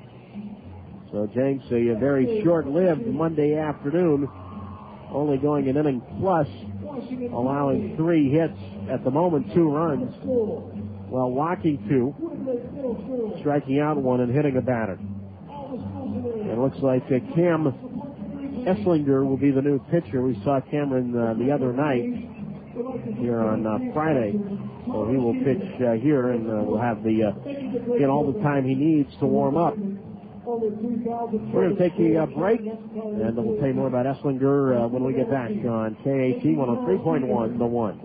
So Jenks, a very short-lived Monday afternoon, only going an inning plus, allowing 3 hits, at the moment 2 runs, while walking 2, striking out 1 and hitting a batter. It looks like Cam Esslinger will be the new pitcher. We saw Cameron the other night here on Friday. So he will pitch here, and will have get all the time he needs to warm up. We're going to take a break, and we'll tell you more about Esslinger when we get back on KAT 103.1 The One.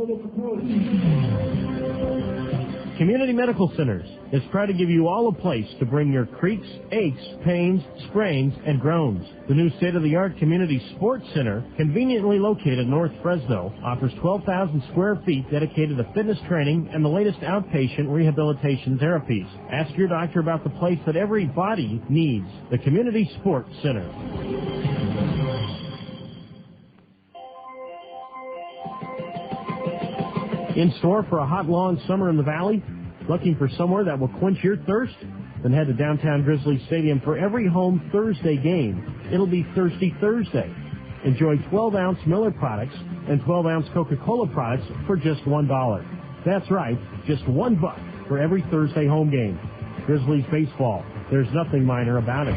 Community Medical Centers is proud to give you all a place to bring your creaks, aches, pains, sprains, and groans. The new state-of-the-art Community Sports Center, conveniently located North Fresno, offers 12,000 square feet dedicated to fitness training and the latest outpatient rehabilitation therapies. Ask your doctor about the place that every body needs, the Community Sports Center. In store for a hot, long summer in the Valley? Looking for somewhere that will quench your thirst? Then head to downtown Grizzlies Stadium for every home Thursday game. It'll be Thirsty Thursday. Enjoy 12-ounce Miller products and 12-ounce Coca-Cola products for just $1. That's right, just $1 for every Thursday home game. Grizzlies baseball. There's nothing minor about it.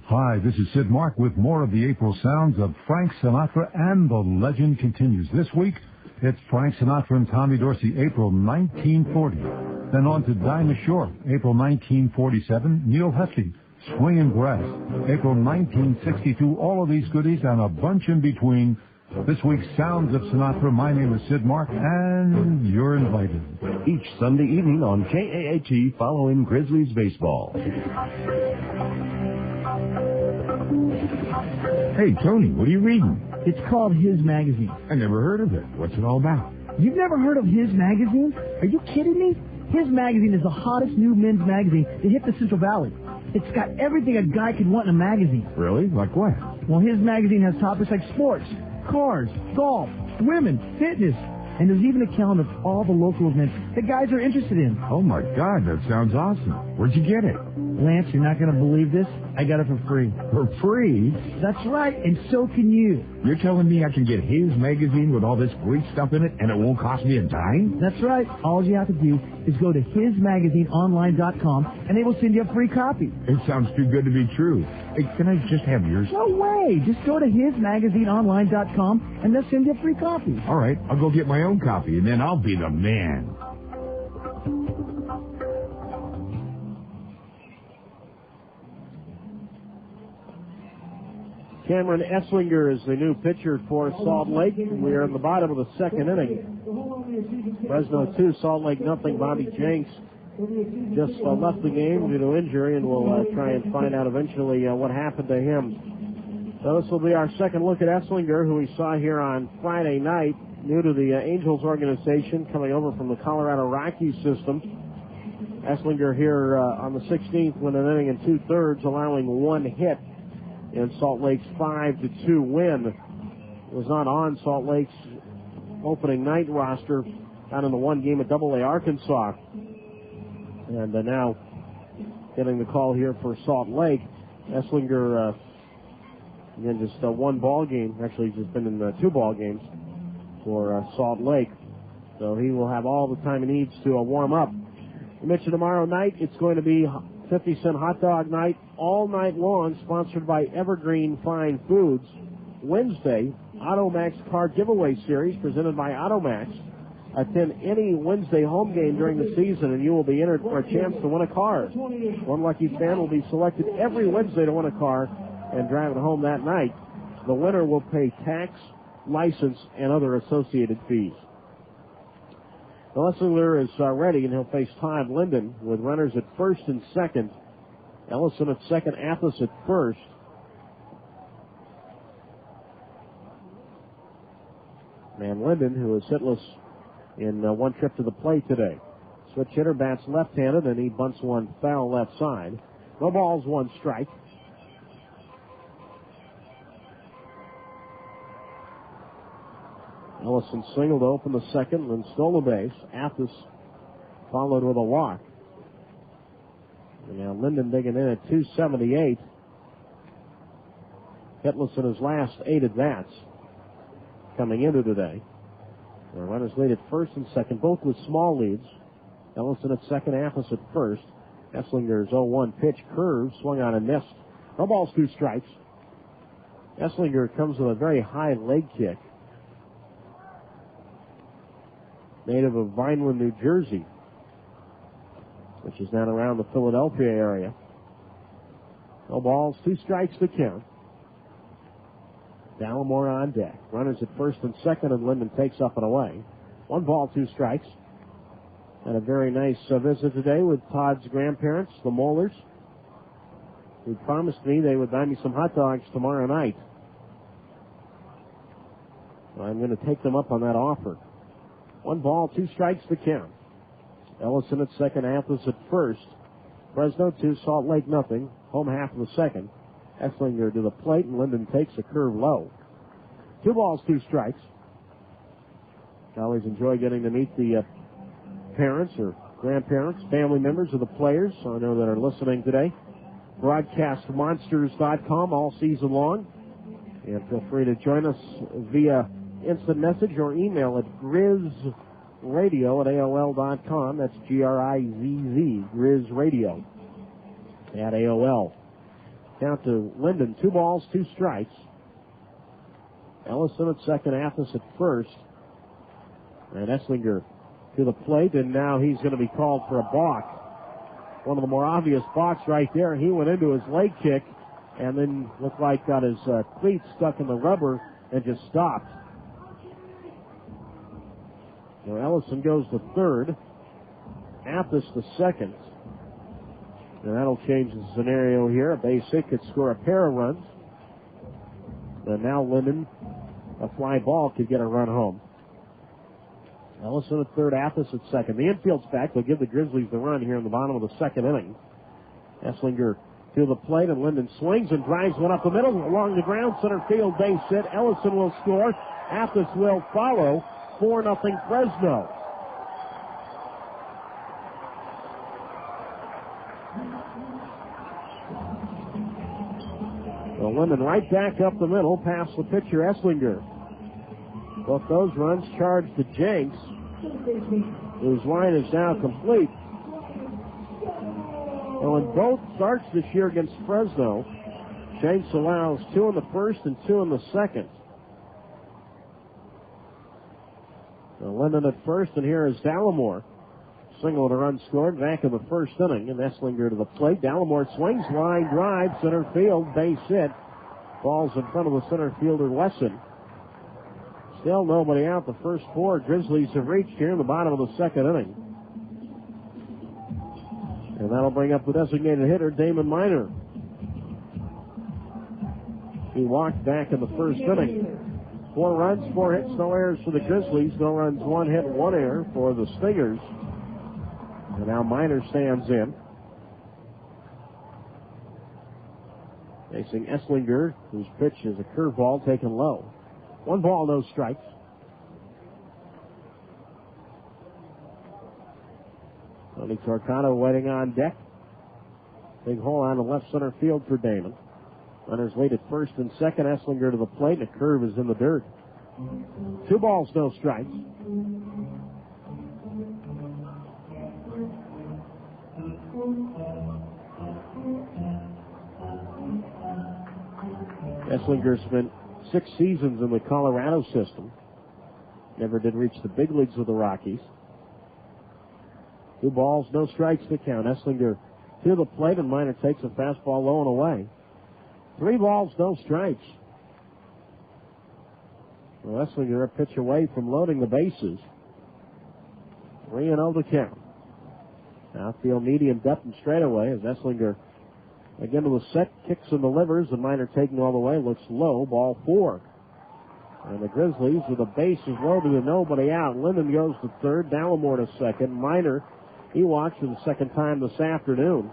Hi, this is Sid Mark with more of the April sounds of Frank Sinatra, and the legend continues. This week, it's Frank Sinatra and Tommy Dorsey, April 1940. Then on to Dinah Shore, April 1947. Neil Hefti, Swingin' Grass, April 1962. All of these goodies and a bunch in between. This week's Sounds of Sinatra. My name is Sid Mark, and you're invited. Each Sunday evening on KAAT following Grizzlies baseball. Hey, Tony, what are you reading? It's called His Magazine. I never heard of it. What's it all about? You've never heard of His Magazine? Are you kidding me? His Magazine is the hottest new men's magazine to hit the Central Valley. It's got everything a guy could want in a magazine. Really? Like what? Well, His Magazine has topics like sports, cars, golf, women, fitness, and there's even a calendar of all the local events that guys are interested in. Oh, my God, that sounds awesome. Where'd you get it? Lance, you're not going to believe this. I got it for free. For free? That's right, and so can you. You're telling me I can get his magazine with all this great stuff in it and it won't cost me a dime? That's right. All you have to do is go to hismagazineonline.com and they will send you a free copy. It sounds too good to be true. Hey, can I just have yours? No way. Just go to hismagazineonline.com and they'll send you a free copy. All right, I'll go get my own copy and then I'll be the man. Cameron Esslinger is the new pitcher for Salt Lake. We are in the bottom of the second inning. Fresno 2, Salt Lake nothing. Bobby Jenks just left the game due to injury, and we'll try and find out eventually what happened to him. So this will be our second look at Esslinger, who we saw here on Friday night, new to the Angels organization, coming over from the Colorado Rockies system. Esslinger here on the 16th went an inning and 2/3, allowing one hit in Salt Lake's 5-2 win. It was not on Salt Lake's opening night roster, out in the one game at AA Arkansas. And now getting the call here for Salt Lake. Esslinger, again, just one ball game. Actually, he's just been in 2 ball games for Salt Lake. So he will have all the time he needs to warm up. We mentioned tomorrow night it's going to be 50-cent hot dog night all night long, sponsored by Evergreen Fine Foods. Wednesday, AutoMax Car Giveaway Series presented by AutoMax. Attend any Wednesday home game during the season and you will be entered for a chance to win a car. One lucky fan will be selected every Wednesday to win a car and drive it home that night. The winner will pay tax, license, and other associated fees. Esslinger is ready, and he'll face Todd Linden with runners at first and second. Ellison at second, Athos at first. And Linden, who is hitless in one trip to the plate today. Switch hitter bats left-handed, and he bunts one foul left side. No balls, one strike. Ellison singled to open the second and stole a base. Athos followed with a walk. And now Linden digging in at 278. Hitless in his last 8 at-bats coming into today. The runners lead at first and second, both with small leads. Ellison at second, Athos at first. Esslinger's 0-1 pitch curve swung on and missed. No balls, 2 strikes. Esslinger comes with a very high leg kick. Native of Vineland, New Jersey, which is down around the Philadelphia area. No balls, 2 strikes to count. Dallimore on deck. Runners at first and second, and Linden takes up and away. 1 ball, 2 strikes. Had a very nice visit today with Todd's grandparents, the Mollers, who promised me they would buy me some hot dogs tomorrow night. I'm going to take them up on that offer. 1 ball, 2 strikes to count. Ellison at second, Athos at first. Fresno 2, Salt Lake nothing. Home half of the second. Esslinger to the plate, and Linden takes a curve low. 2 balls, 2 strikes. I always enjoy getting to meet the parents or grandparents, family members of the players, so I know that are listening today. BroadcastMonsters.com all season long. And feel free to join us via instant message or email at grizzradio@aol.com. That's Grizz, grizzradio at AOL. Count to Linden, 2 balls, 2 strikes. Ellison at second, Athos at first. And Esslinger to the plate, and now he's going to be called for a balk. One of the more obvious balks right there. He went into his leg kick and then looked like got his cleat stuck in the rubber and just stopped. So Ellison goes to third. Athos to second. And that'll change the scenario here. A base hit could score a pair of runs. And now Linden, a fly ball, could get a run home. Ellison at third, Athos at second. The infield's back. They'll give the Grizzlies the run here in the bottom of the second inning. Esslinger to the plate, and Linden swings and drives one up the middle along the ground. Center field base hit. Ellison will score. Athos will follow. 4-0 Fresno. Well, Linden right back up the middle, past the pitcher, Esslinger. Both those runs charged to Jenks, whose line is now complete. Well, in both starts this year against Fresno, Jenks allows 2 in the first and 2 in the second. Well, Linden at first, and here is Dallimore. Single and a run scored back in the first inning, and Esslinger to the plate. Dallimore swings, line drive, center field, base hit. Falls in front of the center fielder, Wesson. Still nobody out. The first 4 Grizzlies have reached here in the bottom of the second inning. And that'll bring up the designated hitter, Damon Miner. He walked back in the first inning. 4 runs, 4 hits, no errors for the Grizzlies. No runs, 1 hit, 1 error for the Stingers. And now Miner stands in. Facing Esslinger, whose pitch is a curveball taken low. 1 ball, no strikes. Tony Torcato waiting on deck. Big hole on the left center field for Damon. Runners lead at first and second. Esslinger to the plate. The curve is in the dirt. 2 balls, no strikes. Esslinger spent 6 seasons in the Colorado system. Never did reach the big leagues with the Rockies. 2 balls, no strikes to count. Esslinger to the plate, and Miner takes a fastball low and away. 3 balls, no strikes. Well, Esslinger a pitch away from loading the bases. 3-0 to count. Outfield medium depth and straightaway as Esslinger again to the set, kicks and delivers, and Miner taking all the way, looks low, ball 4. And the Grizzlies with the bases loaded and nobody out. Linden goes to third, Dallimore to second. Miner, he walks for the second time this afternoon.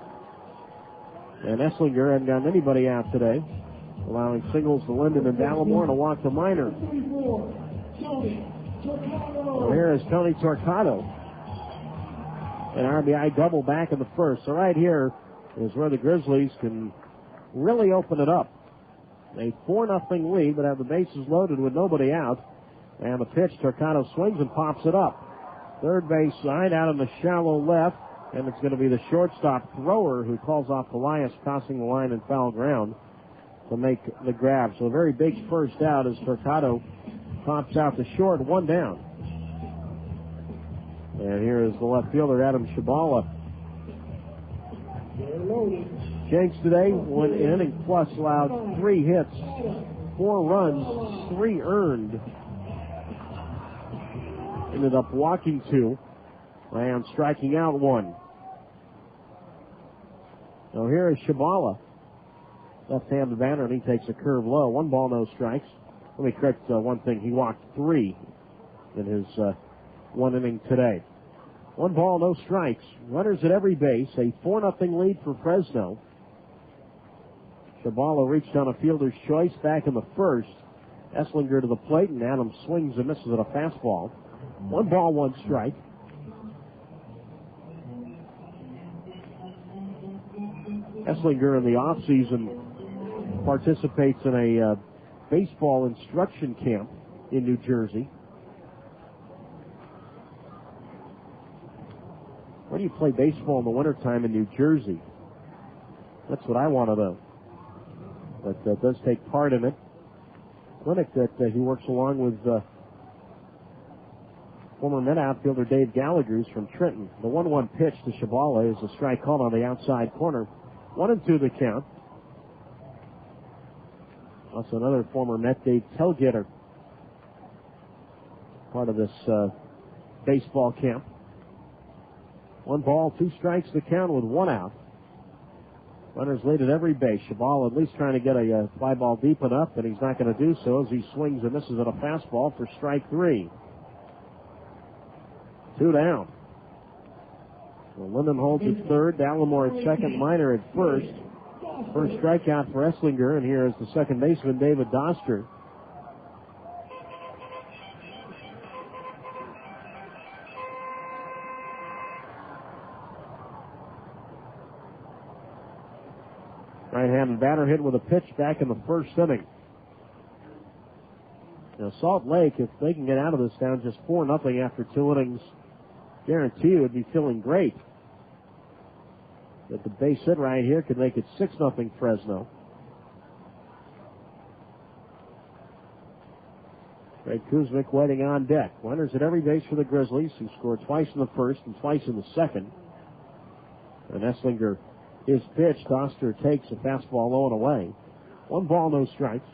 And Esslinger hadn't gotten anybody out today, allowing singles to Linden and Dallimore and a walk to Miner. Well, here is Tony Torcato. An RBI double back in the first. So right here is where the Grizzlies can really open it up. A 4-0 lead, but have the bases loaded with nobody out. And the pitch, Torcato swings and pops it up. Third base side out in the shallow left, and it's going to be the shortstop thrower who calls off Elias, crossing the line and foul ground to make the grab. So a very big first out as Torcato pops out to short, 1 down. And here is the left fielder, Adam Shabala. Jenks today, 1 inning plus, allowed 3 hits, 4 runs, 3 earned. Ended up walking 2 and striking out 1. So here is Shabala. Left-handed batter, and he takes a curve low. 1 ball, no strikes. Let me correct one thing. He walked 3 in his 1 inning today. 1 ball, no strikes. Runners at every base. A 4-0 lead for Fresno. Shabala reached on a fielder's choice back in the first. Esslinger to the plate, and Adams swings and misses at a fastball. 1 ball, 1 strike. Esslinger in the offseason participates in a baseball instruction camp in New Jersey. Where do you play baseball in the wintertime in New Jersey? That's what I want to know. But does take part in it. Clinic that he works along with former Met outfielder Dave Gallagher, who's from Trenton. The 1-1 pitch to Shabala is a strike called on the outside corner. 1-2 the count. Also another former Met, Dave Telgetter, part of this baseball camp. 1 ball, 2 strikes the count with 1 out. Runners lead at every base. Shabala at least trying to get a fly ball deep enough, but he's not going to do so as he swings and misses at a fastball for strike 3. 2 down. Well, Linden holds at third, Dallimore at second, Miner at first. First strikeout for Esslinger, and here is the second baseman, David Doster. Right-handed batter hit with a pitch back in the first inning. Now, Salt Lake, if they can get out of this down just 4-0 after 2 innings, guarantee you would be feeling great. That the base hit right here could make it 6-0 Fresno. Greg Kuzmic waiting on deck. Runners at every base for the Grizzlies, who scored twice in the first and twice in the second. And Esslinger is pitched. Oster takes a fastball low and away. 1 ball, no strikes.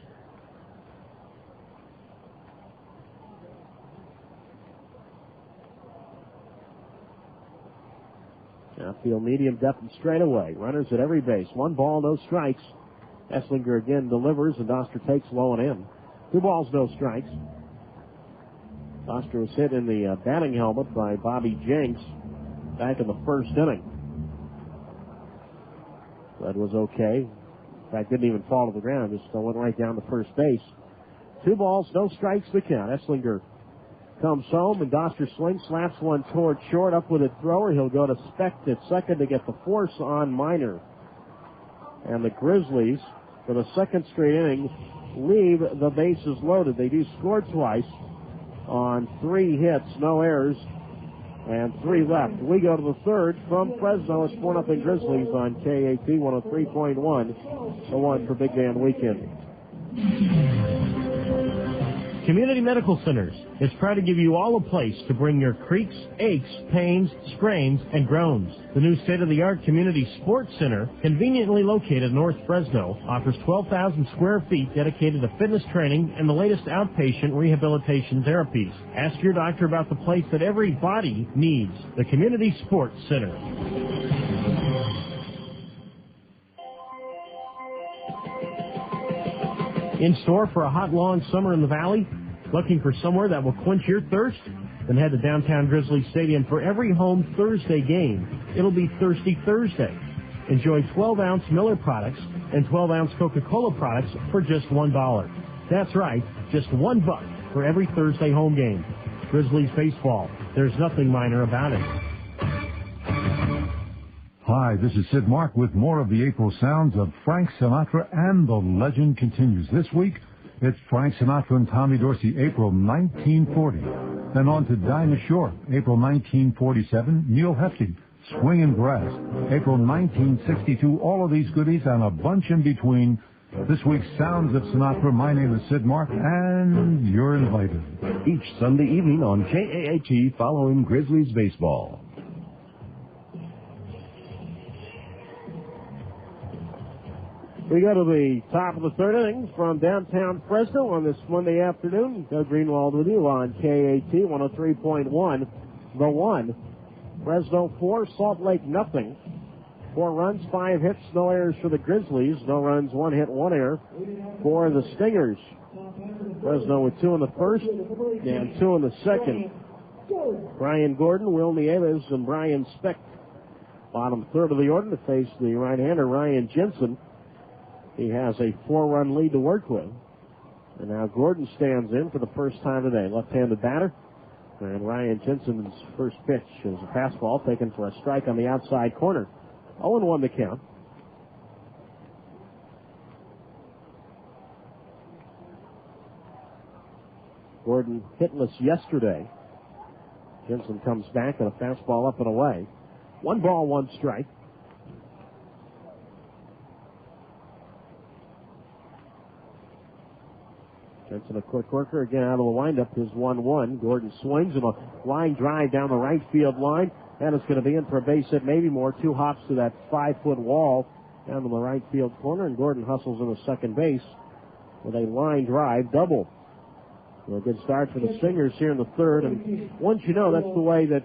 Outfield medium depth and straight away. Runners at every base. 1 ball, no strikes. Esslinger again delivers, and Oster takes low and in. 2 balls, no strikes. Oster was hit in the batting helmet by Bobby Jenks back in the first inning. That was okay. In fact, didn't even fall to the ground. Just went right down to first base. 2 balls, no strikes the count. Esslinger comes home, and Doster swings, slaps one toward short, up with a thrower. He'll go to Specht at second to get the force on Minor. And the Grizzlies, for the second straight inning, leave the bases loaded. They do score twice on 3 hits, no errors, and 3 left. We go to the third from Fresno. It's 4-0 Grizzlies on KAT 103.1. The one for Big Dan Weekend. Community Medical Centers is proud to give you all a place to bring your creaks, aches, pains, sprains, and groans. The new state-of-the-art Community Sports Center, conveniently located in North Fresno, offers 12,000 square feet dedicated to fitness training and the latest outpatient rehabilitation therapies. Ask your doctor about the place that every body needs, the Community Sports Center. In store for a hot, long summer in the Valley? Looking for somewhere that will quench your thirst? Then head to downtown Grizzlies Stadium for every home Thursday game. It'll be Thirsty Thursday. Enjoy 12-ounce Miller products and 12-ounce Coca-Cola products for just $1. That's right, just $1 for every Thursday home game. Grizzlies baseball. There's nothing minor about it. Hi, this is Sid Mark with more of the April sounds of Frank Sinatra, and the legend continues. This week, it's Frank Sinatra and Tommy Dorsey, April 1940. Then on to Dinah Shore, April 1947, Neil Hefti, Swingin' Brass, April 1962. All of these goodies and a bunch in between. This week's Sounds of Sinatra. My name is Sid Mark, and you're invited. Each Sunday evening on KAAT following Grizzlies baseball. We go to the top of the third inning from downtown Fresno on this Monday afternoon. Doug Greenwald with you on KAT 103.1. The one. Fresno 4, Salt Lake nothing. 4 runs, 5 hits, no errors for the Grizzlies. No runs, 1 hit, 1 error for the Stingers. Fresno with 2 in the first and 2 in the second. Brian Gordon, Will Nieves, and Brian Specht. Bottom third of the order to face the right-hander Ryan Jensen. He has a 4-run lead to work with. And now Gordon stands in for the first time today. Left-handed batter. And Ryan Jensen's first pitch is a fastball taken for a strike on the outside corner. 0-1 the count. Gordon hitless yesterday. Jensen comes back and a fastball up and away. 1 ball, 1 strike. Jensen a quick worker, again out of the windup, is 1-1. Gordon swings and a line drive down the right field line. That is going to be in for a base hit, maybe more. 2 hops to that 5-foot wall down to the right field corner, and Gordon hustles into second base with a line drive double. So a good start for the Stingers here in the third, and once you know that's the way that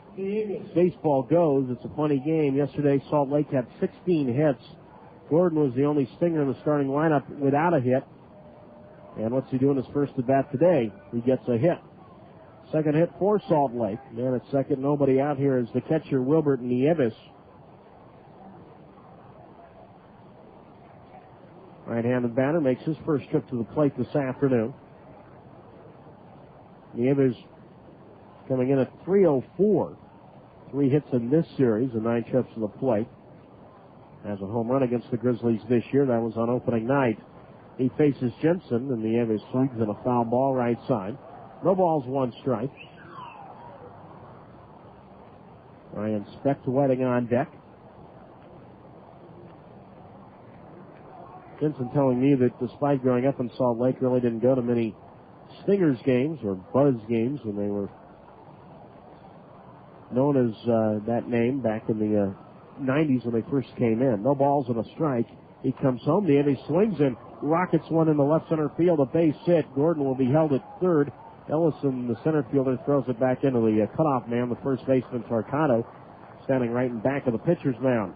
baseball goes, it's a funny game. Yesterday, Salt Lake had 16 hits. Gordon was the only Stinger in the starting lineup without a hit. And what's he doing his first at bat today? He gets a hit. Second hit for Salt Lake. Man at second, nobody out here is the catcher, Wilbert Nieves. Right-handed batter makes his first trip to the plate this afternoon. Nieves coming in at .304. 3 hits in this series and 9 trips to the plate. has a home run against the Grizzlies this year. That was on opening night. He faces Jensen, and the Nieves swings in a foul ball right side. No balls, one strike. Ryan Specht waiting on deck. Jensen telling me that despite growing up in Salt Lake, really didn't go to many Stingers games or Buzz games when they were known as that name back in the 90s when they first came in. No balls and a strike. He comes home. Nieves swings and rockets one in the left center field. A base hit. Gordon will be held at third. Ellison, the center fielder, throws it back into the cutoff man, the first baseman, Torcato, standing right in back of the pitcher's mound.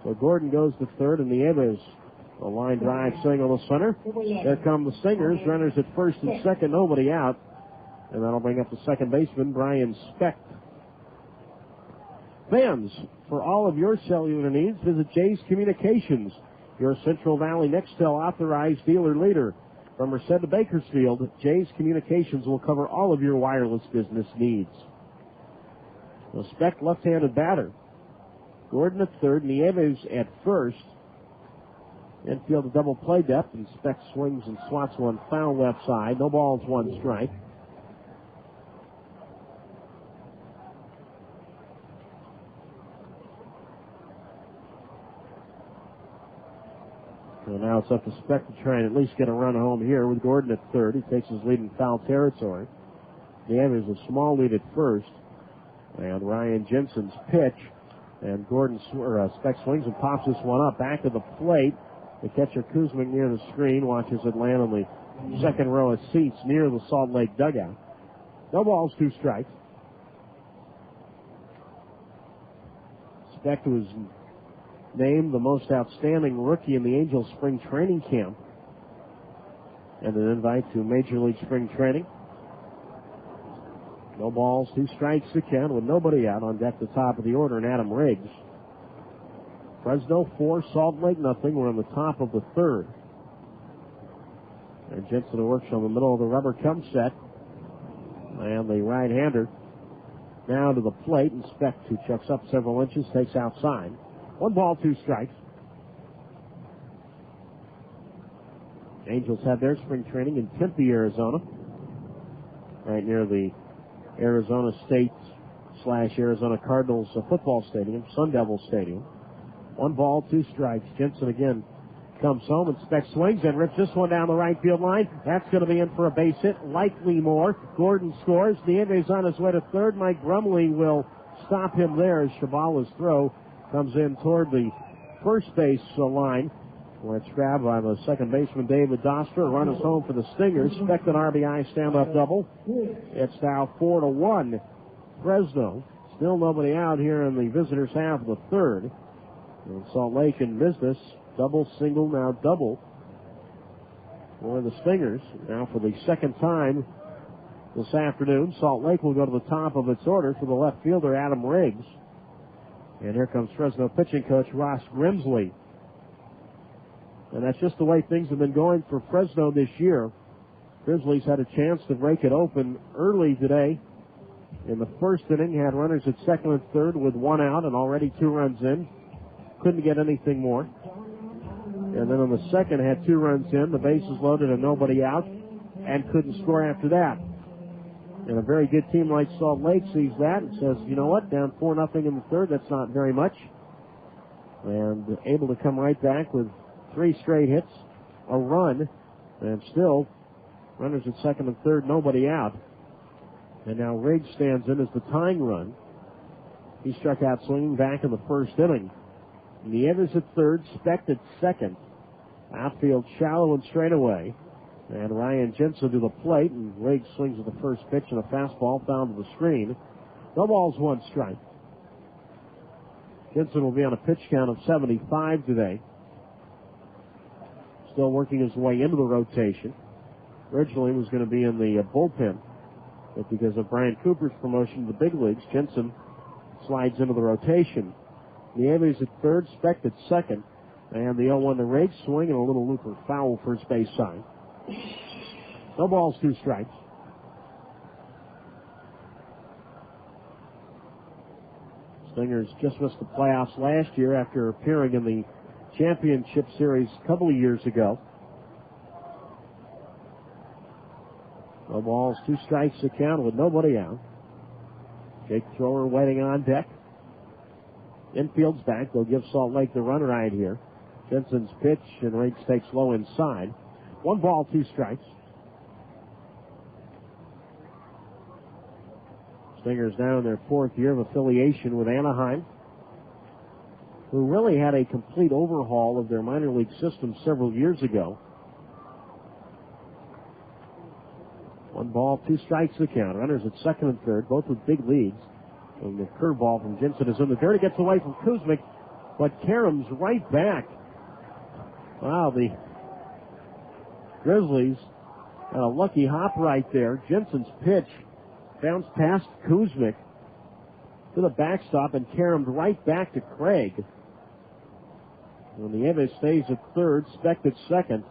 So Gordon goes to third, and Nieves, a line drive single to center. There come the Stingers. Runners at first and second, nobody out. And that'll bring up the second baseman, Brian Specht. Fans, for all of your cellular needs, visit Jay's Communications, your Central Valley Nextel authorized dealer leader. From Merced to Bakersfield, Jay's Communications will cover all of your wireless business needs. The Specht left-handed batter. Gordon at third, Nieves at first. Infield a double play depth, and Specht swings and swats one foul left side. No balls, one strike. So now it's up to Specht to try and at least get a run home here with Gordon at third. He takes his lead in foul territory. Nieves a small lead at first. And Ryan Jensen's pitch. And Specht swings and pops this one up back to the plate. The catcher Kuzmic near the screen watches it land on the second row of seats near the Salt Lake dugout. No balls, two strikes. Specht was named the most outstanding rookie in the Angels spring training camp. And an invite to Major League spring training. No balls, two strikes to count with nobody out. On deck the top of the order, and Adam Riggs. Fresno 4, Salt Lake nothing. We're on the top of the third. And Jensen works on the middle of the rubber cum set. And the right-hander now to the plate. And Specht, who checks up several inches, takes outside. One ball, two strikes. Angels had their spring training in Tempe, Arizona. Right near the Arizona State / Arizona Cardinals football stadium, Sun Devil Stadium. One ball, two strikes. Jensen again comes home, and Specht swings and rips this one down the right field line. That's going to be in for a base hit, likely more. Gordon scores. Nieves on his way to third. Mike Brumley will stop him there as Shabala's throw comes in toward the first base line, where it's grabbed by the second baseman, David Dostler. Run is home for the Stingers. Specht an RBI stand-up double. It's now 4-1. Fresno. Still nobody out here in the visitors' half of the third. And Salt Lake in business. Double, single, now double for the Stingers. Now for the second time this afternoon, Salt Lake will go to the top of its order for the left fielder, Adam Riggs. And here comes Fresno pitching coach Ross Grimsley. And that's just the way things have been going for Fresno this year. Grizzlies had a chance to break it open early today. In the first inning, had runners at second and third with one out and already 2 runs in. Couldn't get anything more. And then on the second, had 2 runs in, the bases loaded and nobody out, and couldn't score after that. And a very good team like Salt Lake sees that and says, you know what, down 4-0 in the third, that's not very much. And able to come right back with 3 straight hits, a run, and still runners at second and third, nobody out. And now Riggs stands in as the tying run. He struck out swinging back in the first inning. Nieves at third, Specht at second. Outfield shallow and straight away. And Ryan Jensen to the plate, and Riggs swings at the first pitch and a fastball found to the screen. No balls, one strike. Jensen will be on a pitch count of 75 today. Still working his way into the rotation. Originally was going to be in the bullpen, but because of Brian Cooper's promotion to the big leagues, Jensen slides into the rotation. Nieves at third, Specht at second, and the 0-1 to Riggs, swing and a little looper foul first base side. No balls, 2 strikes. Stingers just missed the playoffs last year after appearing in the championship series a couple of years ago. No balls, 2 strikes to count with nobody out. Jake Thrower waiting on deck. Infield's back. They'll give Salt Lake the run right here. Jensen's pitch, and Riggs takes low inside. 1 ball, 2 strikes. Stingers now in their 4th year of affiliation with Anaheim, who really had a complete overhaul of their minor league system several years ago. 1 ball, 2 strikes to count. Runners at second and third, both with big leads. And the curveball from Jensen is in the dirt. It gets away from Kuzmic, but Karem's right back. Wow, the Grizzlies had a lucky hop right there. Jensen's pitch bounced past Kuzmic to the backstop and Karem right back to Craig. And Nieves stays at third, Speck at second.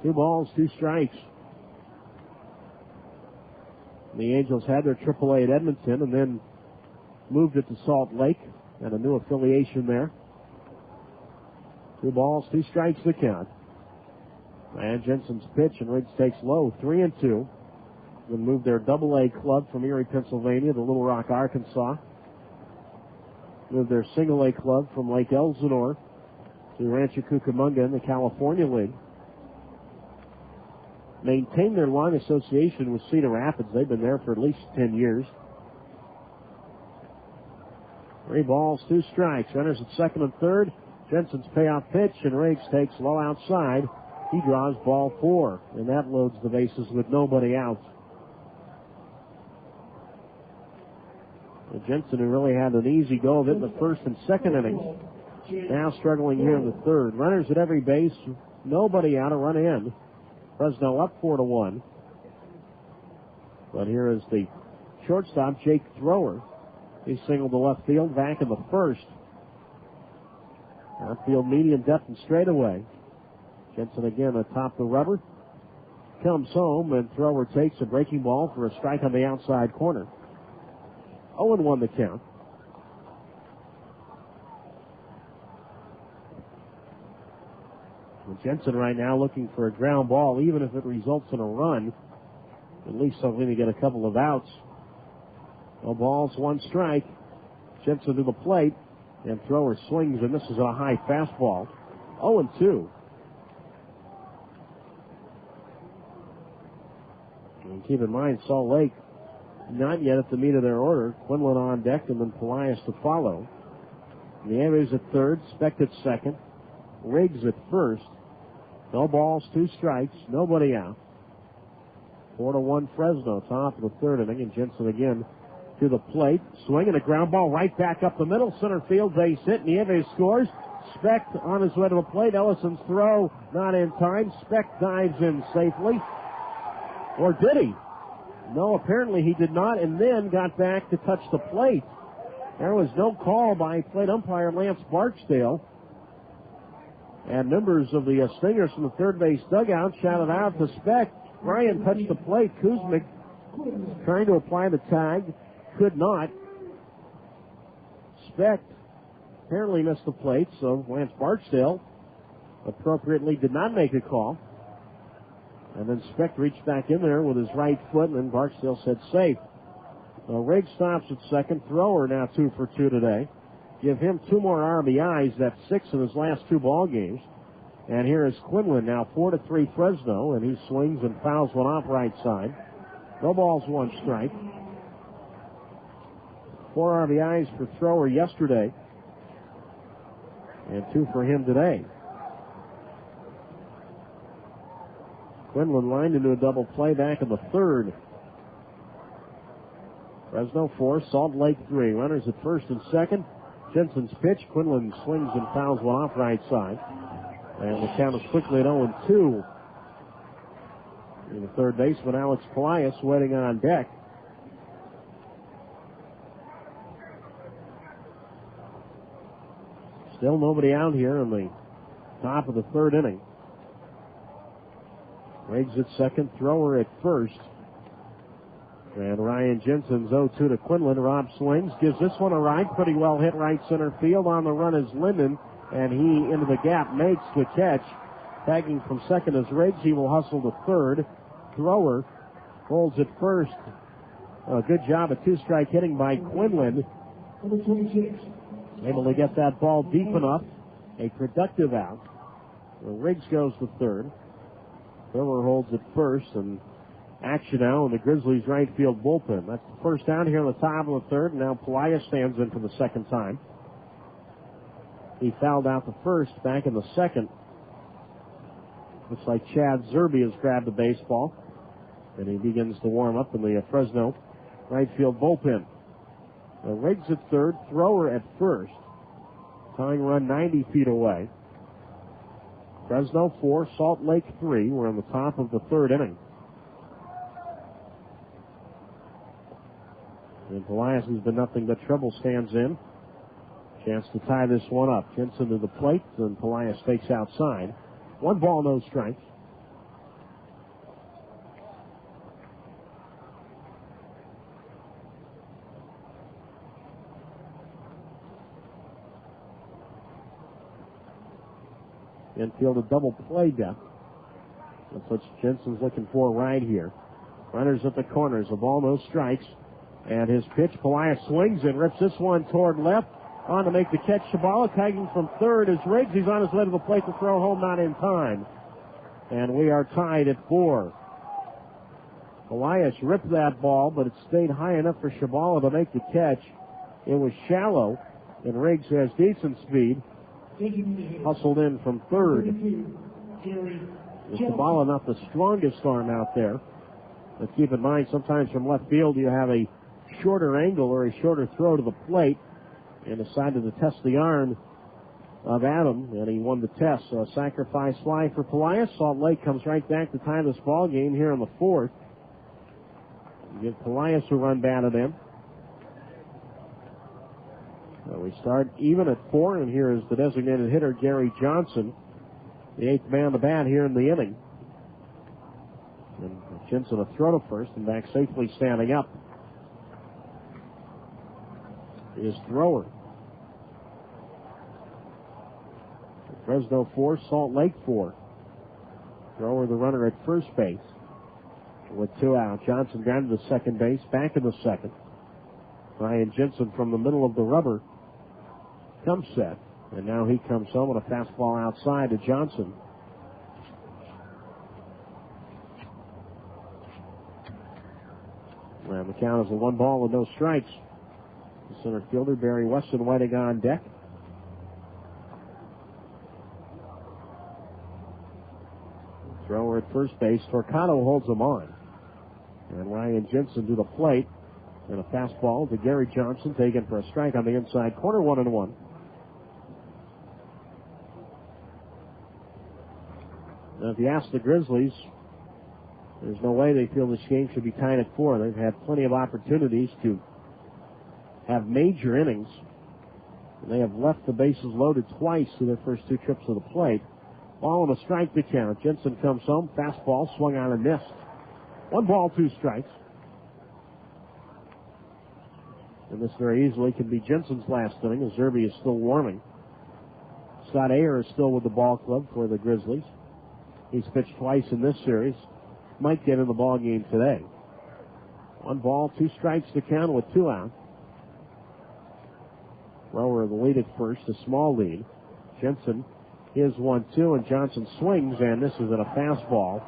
2 balls, 2 strikes. The Angels had their AAA at Edmonton and then moved it to Salt Lake and a new affiliation there. 2 balls, 2 strikes to count. And Jensen's pitch, and Riggs takes low, 3-2. Then move their AA club from Erie, Pennsylvania to Little Rock, Arkansas. Move their single A club from Lake Elsinore to Rancho Cucamonga in the California League. Maintain their long association with Cedar Rapids. They've been there for at least 10 years. 3 balls, 2 strikes. Runners at second and third. Jensen's payoff pitch, and Riggs takes low outside. He draws ball 4, and that loads the bases with nobody out. And Jensen, who really had an easy go of it in the first and second innings, now struggling here in the third. Runners at every base, nobody out, a run in. Fresno up 4-1. But here is the shortstop, Jake Thrower. He singled to left field back in the first. Outfield medium depth and straightaway. Jensen again atop the rubber. Comes home, and Thrower takes a breaking ball for a strike on the outside corner. 0-1 the count. And Jensen right now looking for a ground ball, even if it results in a run. At least hoping to get a couple of outs. No balls, 1 strike. Jensen to the plate, and Thrower swings and misses a high fastball. 0-2. And keep in mind, Salt Lake not yet at the meat of their order. Quinlan on deck, and then Polias to follow. Nieves at third, Speck at second, Riggs at first. No balls, 2 strikes, nobody out. 4-1 Fresno, top of the third inning, and Jensen again to the plate. Swinging a ground ball right back up the middle. Center field, base hit. Nieves scores. Speck on his way to the plate. Ellison's throw not in time. Speck dives in safely. Or did he? No, apparently he did not, and then got back to touch the plate. There was no call by plate umpire Lance Barksdale. And members of the Stingers from the third base dugout shouted out to Speck. Ryan touched the plate. Kuzmic trying to apply the tag. Could not. Speck apparently missed the plate, so Lance Barksdale appropriately did not make a call. And then Speck reached back in there with his right foot, and then Barksdale said safe. Riggs stops at second. Thrower now 2 for 2 today. Give him 2 more RBIs. That's 6 in his last 2 ball games. And here is Quinlan now 4-3 Fresno, and he swings and fouls one off right side. No balls, 1 strike. 4 RBIs for Thrower yesterday, and 2 for him today. Quinlan lined into a double play back in the third. Fresno 4, Salt Lake 3. Runners at first and second. Jensen's pitch. Quinlan swings and fouls one off right side. And the count is quickly at 0-2. And the third baseman, Alex Polias, waiting on deck. Still nobody out here in the top of the third inning. Riggs at second, Thrower at first. And Ryan Jensen's 0-2 to Quinlan. Rob swings, gives this one a ride. Pretty well hit right center field. On the run is Linden, and he into the gap makes the catch. Tagging from second is Riggs. He will hustle to third. Thrower holds at first. A good job of two-strike hitting by Quinlan. Able to get that ball deep enough. A productive out. Riggs goes to third. Thrower holds at first, and action now in the Grizzlies' right field bullpen. That's the first down here in the top of the third. Now Pelaez stands in for the second time. He fouled out the first back in the second. Looks like Chad Zerbe has grabbed the baseball, and he begins to warm up in the Fresno right field bullpen. Riggs at third, Thrower at first. Tying run 90 feet away. Fresno 4, Salt Lake 3. We're on the top of the third inning. And Pelaez, who's been nothing but trouble, stands in. Chance to tie this one up. Jensen to the plate, and Pelaez takes outside. 1 ball, no strikes. Infield a double play depth. That's what Jensen's looking for right here. Runners at the corners. A ball, no strikes. And his pitch, Pelaez swings and rips this one toward left. On to make the catch, Shabala. Tagging from third is Riggs. He's on his way to the plate to throw home, not in time. And we are tied at 4. Pelaez ripped that ball, but it stayed high enough for Shabala to make the catch. It was shallow, and Riggs has decent speed. Hustled in from third. Shabala not the strongest arm out there. But keep in mind, sometimes from left field you have a shorter angle or a shorter throw to the plate. And decided to test the arm of Adam, and he won the test. So a sacrifice fly for Pelaez. Salt Lake comes right back to tie this ball game here in the 4th. Give Pelaez a run batted in. So we start even at 4, and here is the designated hitter, Gary Johnson, the 8th man to bat here in the inning. And Jensen a throw to first, and back safely standing up is Thrower. Fresno 4, Salt Lake 4. Thrower the runner at first base with 2 out. Johnson down to the second base, back in the second. Ryan Jensen from the middle of the rubber comes set. And now he comes home with a fastball outside to Johnson. And the count is a 1 ball with no strikes. The center fielder, Barry Weston, waiting on deck. Thrower at first base. Torcado holds him on. And Ryan Jensen to the plate. And a fastball to Gary Johnson, taken for a strike on the inside corner, 1-1. Now, if you ask the Grizzlies, there's no way they feel this game should be tied at 4. They've had plenty of opportunities to have major innings. And they have left the bases loaded twice through their first 2 trips to the plate. Ball and a strike to count. Jensen comes home. Fastball swung on and missed. 1 ball, 2 strikes. And this very easily can be Jensen's last inning, as Zerbe is still warming. Scott Ayer is still with the ball club for the Grizzlies. He's pitched twice in this series. Might get in the ball game today. 1 ball, 2 strikes to count with 2 out. Thrower the lead at first, a small lead. Jensen is 1-2, and Johnson swings, and this is at a fastball.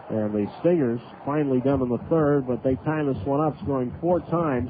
And the Stingers finally done in the third, but they tie this one up, scoring 4 times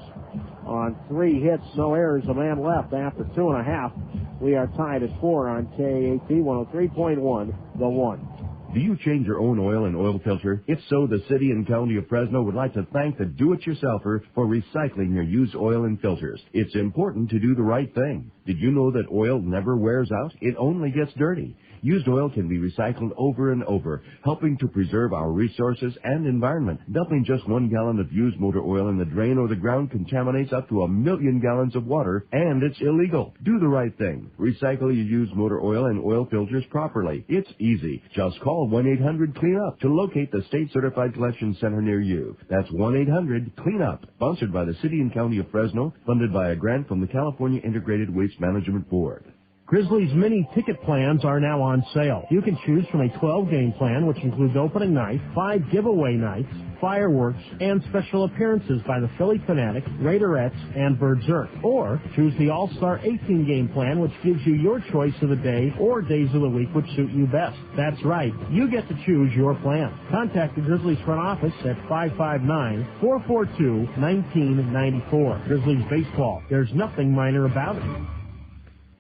on 3 hits, no errors, a man left after 2.5. We are tied at 4 on KAT 103.1, the 1. Do you change your own oil and oil filter? If so, the city and county of Fresno would like to thank the do-it-yourselfer for recycling your used oil and filters. It's important to do the right thing. Did you know that oil never wears out? It only gets dirty. Used oil can be recycled over and over, helping to preserve our resources and environment. Dumping just 1 gallon of used motor oil in the drain or the ground contaminates up to 1 million gallons of water, and it's illegal. Do the right thing. Recycle your used motor oil and oil filters properly. It's easy. Just call 1-800-CLEAN-UP to locate the state-certified collection center near you. That's 1-800-CLEAN-UP, sponsored by the City and County of Fresno, funded by a grant from the California Integrated Waste Management Board. Grizzlies mini ticket plans are now on sale. You can choose from a 12-game plan, which includes opening night, 5 giveaway nights, fireworks, and special appearances by the Philly Fanatic, Raiderettes, and Berserk. Or choose the All-Star 18-game plan, which gives you your choice of the day or days of the week which suit you best. That's right. You get to choose your plan. Contact the Grizzlies front office at 559-442-1994. Grizzlies baseball. There's nothing minor about it.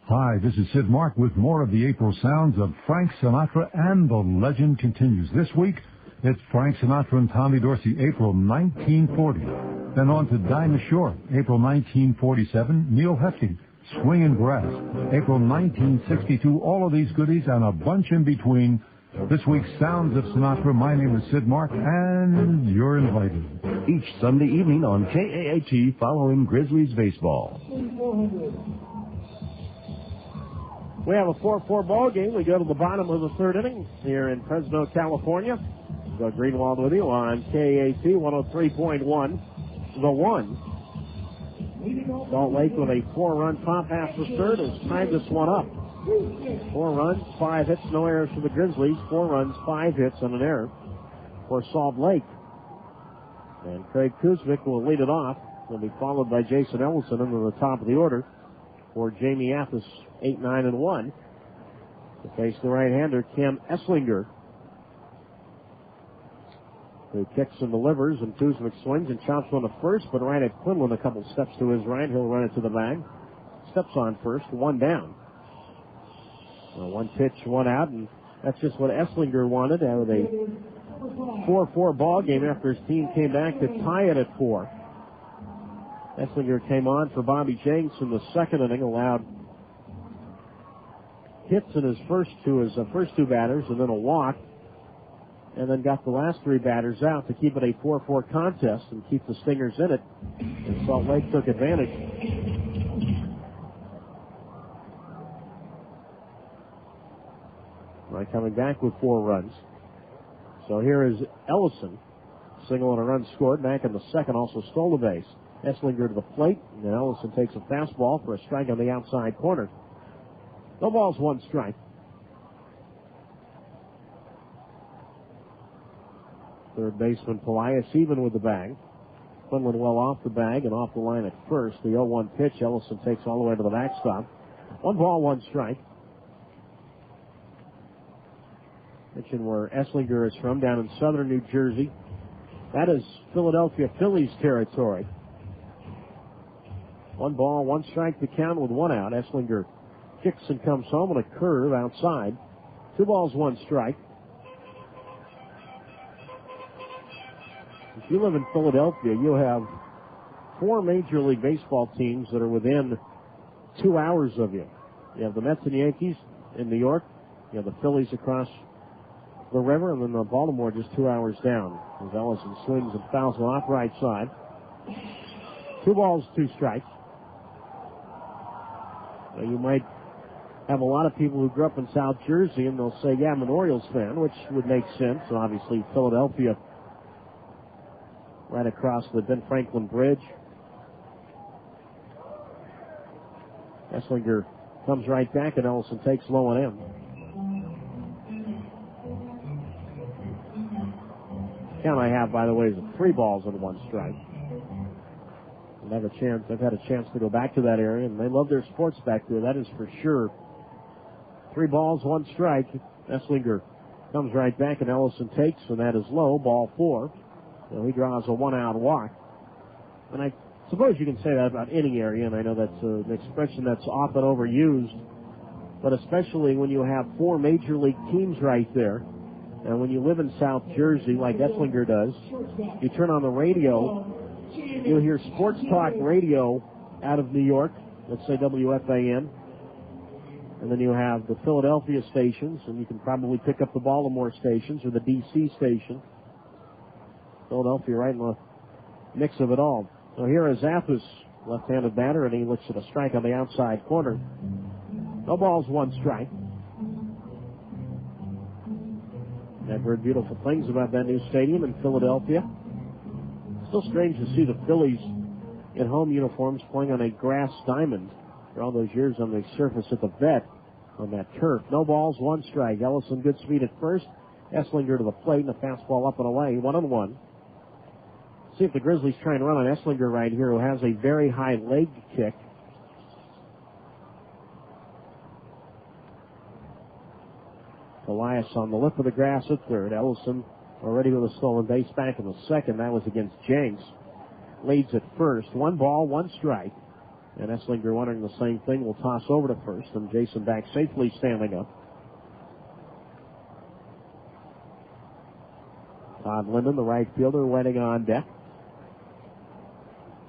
Hi, this is Sid Mark with more of the April sounds of Frank Sinatra, and the legend continues. This week, it's Frank Sinatra and Tommy Dorsey, April 1940. Then on to Dinah Shore, April 1947, Neil Hefti, Swingin' Grass, April 1962, all of these goodies and a bunch in between. This week's Sounds of Sinatra. My name is Sid Mark, and you're invited. Each Sunday evening on KAAT following Grizzlies baseball. We have a 4-4 ball game. We go to the bottom of the third inning here in Fresno, California. Doug Greenwald with you on KAT 103.1. The one. Salt Lake with a 4-run pop past the third has tied this one up. 4 runs, 5 hits, no errors for the Grizzlies. 4 runs, 5 hits, and an error for Salt Lake. And Craig Kuzmic will lead it off. He'll be followed by Jason Ellison into the top of the order for Jamie Athis, 8-9-1. To face the right-hander, Cam Esslinger, who kicks and delivers, and Kuzmic swings and chops one to first, but right at Quinlan, a couple steps to his right. He'll run it to the bag. Steps on first, 1 down. 1 pitch, 1 out, and that's just what Esslinger wanted out of a 4-4 ball game after his team came back to tie it at 4. Esslinger came on for Bobby Jenks in the second inning, allowed hits in his first two batters, and then a walk, and then got the last 3 batters out to keep it a 4-4 contest and keep the Stingers in it. And Salt Lake took advantage. Right, coming back with 4 runs. So here is Ellison, single and a run scored. Back in the second, also stole the base. Esslinger to the plate, and Ellison takes a fastball for a strike on the outside corner. No balls, 1 strike. Third baseman Polias even with the bag. Quinlan well off the bag and off the line at first. The 0-1 pitch, Ellison takes all the way to the backstop. 1 ball, 1 strike. Mention where Esslinger is from, down in southern New Jersey. That is Philadelphia Phillies territory. 1 ball, 1 strike to count with 1 out. Esslinger kicks and comes home on a curve outside. 2 balls, 1 strike. If you live in Philadelphia, you have 4 Major League Baseball teams that are within 2 hours of you. You have the Mets and Yankees in New York. You have the Phillies across the river, and then the Baltimore just 2 hours down. As Ellison swings and fouls one off right side. 2 balls, 2 strikes. Now you might have a lot of people who grew up in South Jersey, and they'll say, yeah, I'm an Orioles fan, which would make sense. And obviously, Philadelphia, right across the Ben Franklin Bridge. Esslinger comes right back, and Ellison takes low and in. Count I have, by the way, is 3 balls and 1 strike. I've had a chance to go back to that area, and they love their sports back there, that is for sure. 3 balls, 1 strike. Esslinger comes right back, and Ellison takes, and that is low, ball 4. So he draws a 1-out walk. And I suppose you can say that about any area, and I know that's an expression that's often overused, but especially when you have 4 major league teams right there, and when you live in South Jersey like Esslinger does, you turn on the radio, you'll hear sports talk radio out of New York, let's say WFAN. And then you have the Philadelphia stations, and you can probably pick up the Baltimore stations or the D.C. station. Philadelphia right in the mix of it all. So here is Athos, left-handed batter, and he looks at a strike on the outside corner. No balls, one strike. I've heard beautiful things about that new stadium in Philadelphia. Still strange to see the Phillies in home uniforms playing on a grass diamond for all those years on the surface at the vet on that turf. No balls, one strike. Ellison good speed at first. Esslinger to the plate and a fastball up and away, 1-1. See if the Grizzlies try and run on Esslinger right here, who has a very high leg kick. Elias on the lip of the grass at third. Ellison already with a stolen base back in the second. That was against Jenks. Leads at first. One ball, one strike. And Esslinger wondering the same thing. Will toss over to first. And Jason back safely standing up. Todd Linden, the right fielder, waiting on deck.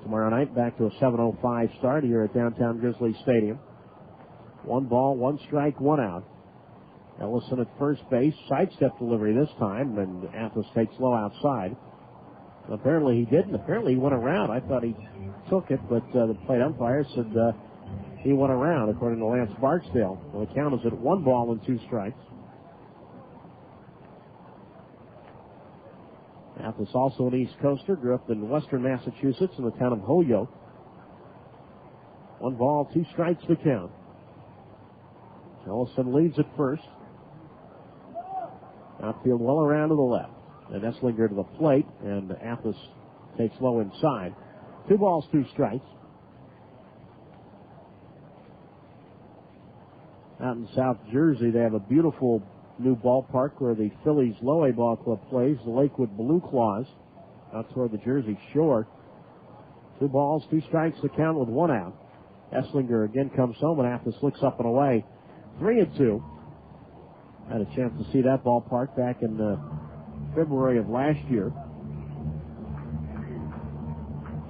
Tomorrow night, back to a 7:05 start here at downtown Grizzlies Stadium. One ball, one strike, one out. Ellison at first base, sidestep delivery this time, and Athos takes low outside. Apparently he didn't. Apparently he went around. I thought he took it, but the plate umpire said he went around, according to Lance Barksdale. Well, the count is at 1 ball and 2 strikes. Athos also an East Coaster, grew up in western Massachusetts in the town of Holyoke. 1 ball, 2 strikes to count. Ellison leads at first. Outfield well around to the left. And Esslinger to the plate, and Athos takes low inside. 2 balls, 2 strikes. Out in South Jersey, they have a beautiful new ballpark where the Phillies Low A Ball Club plays, the Lakewood Blue Claws, out toward the Jersey Shore. 2 balls, 2 strikes to count with 1 out. Esslinger again comes home, and Athos looks up and away. 3-2. Had a chance to see that ballpark back in February of last year.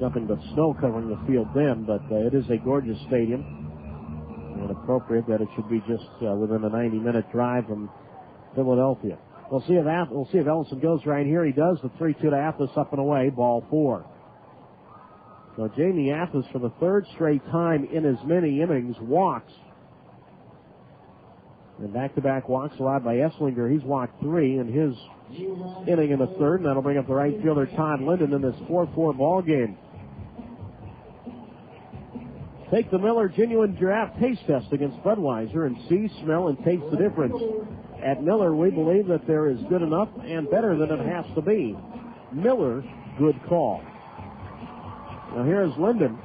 Nothing but snow covering the field then, but it is a gorgeous stadium. And appropriate that it should be just within a 90-minute drive from Philadelphia. We'll see if Ellison goes right here. He does. The 3-2 to Athos, up and away, ball 4. So Jamie Athos, for the 3rd straight time in as many innings, walks. And back-to-back walks allowed by Esslinger. He's walked 3 in his inning in the 3rd, and that'll bring up the right fielder Todd Linden in this 4-4 ball game. Take the Miller Genuine Giraffe Taste Test against Budweiser and see, smell, and taste the difference. At Miller, we believe that there is good enough and better than it has to be. Miller, good call. Now here's Linden.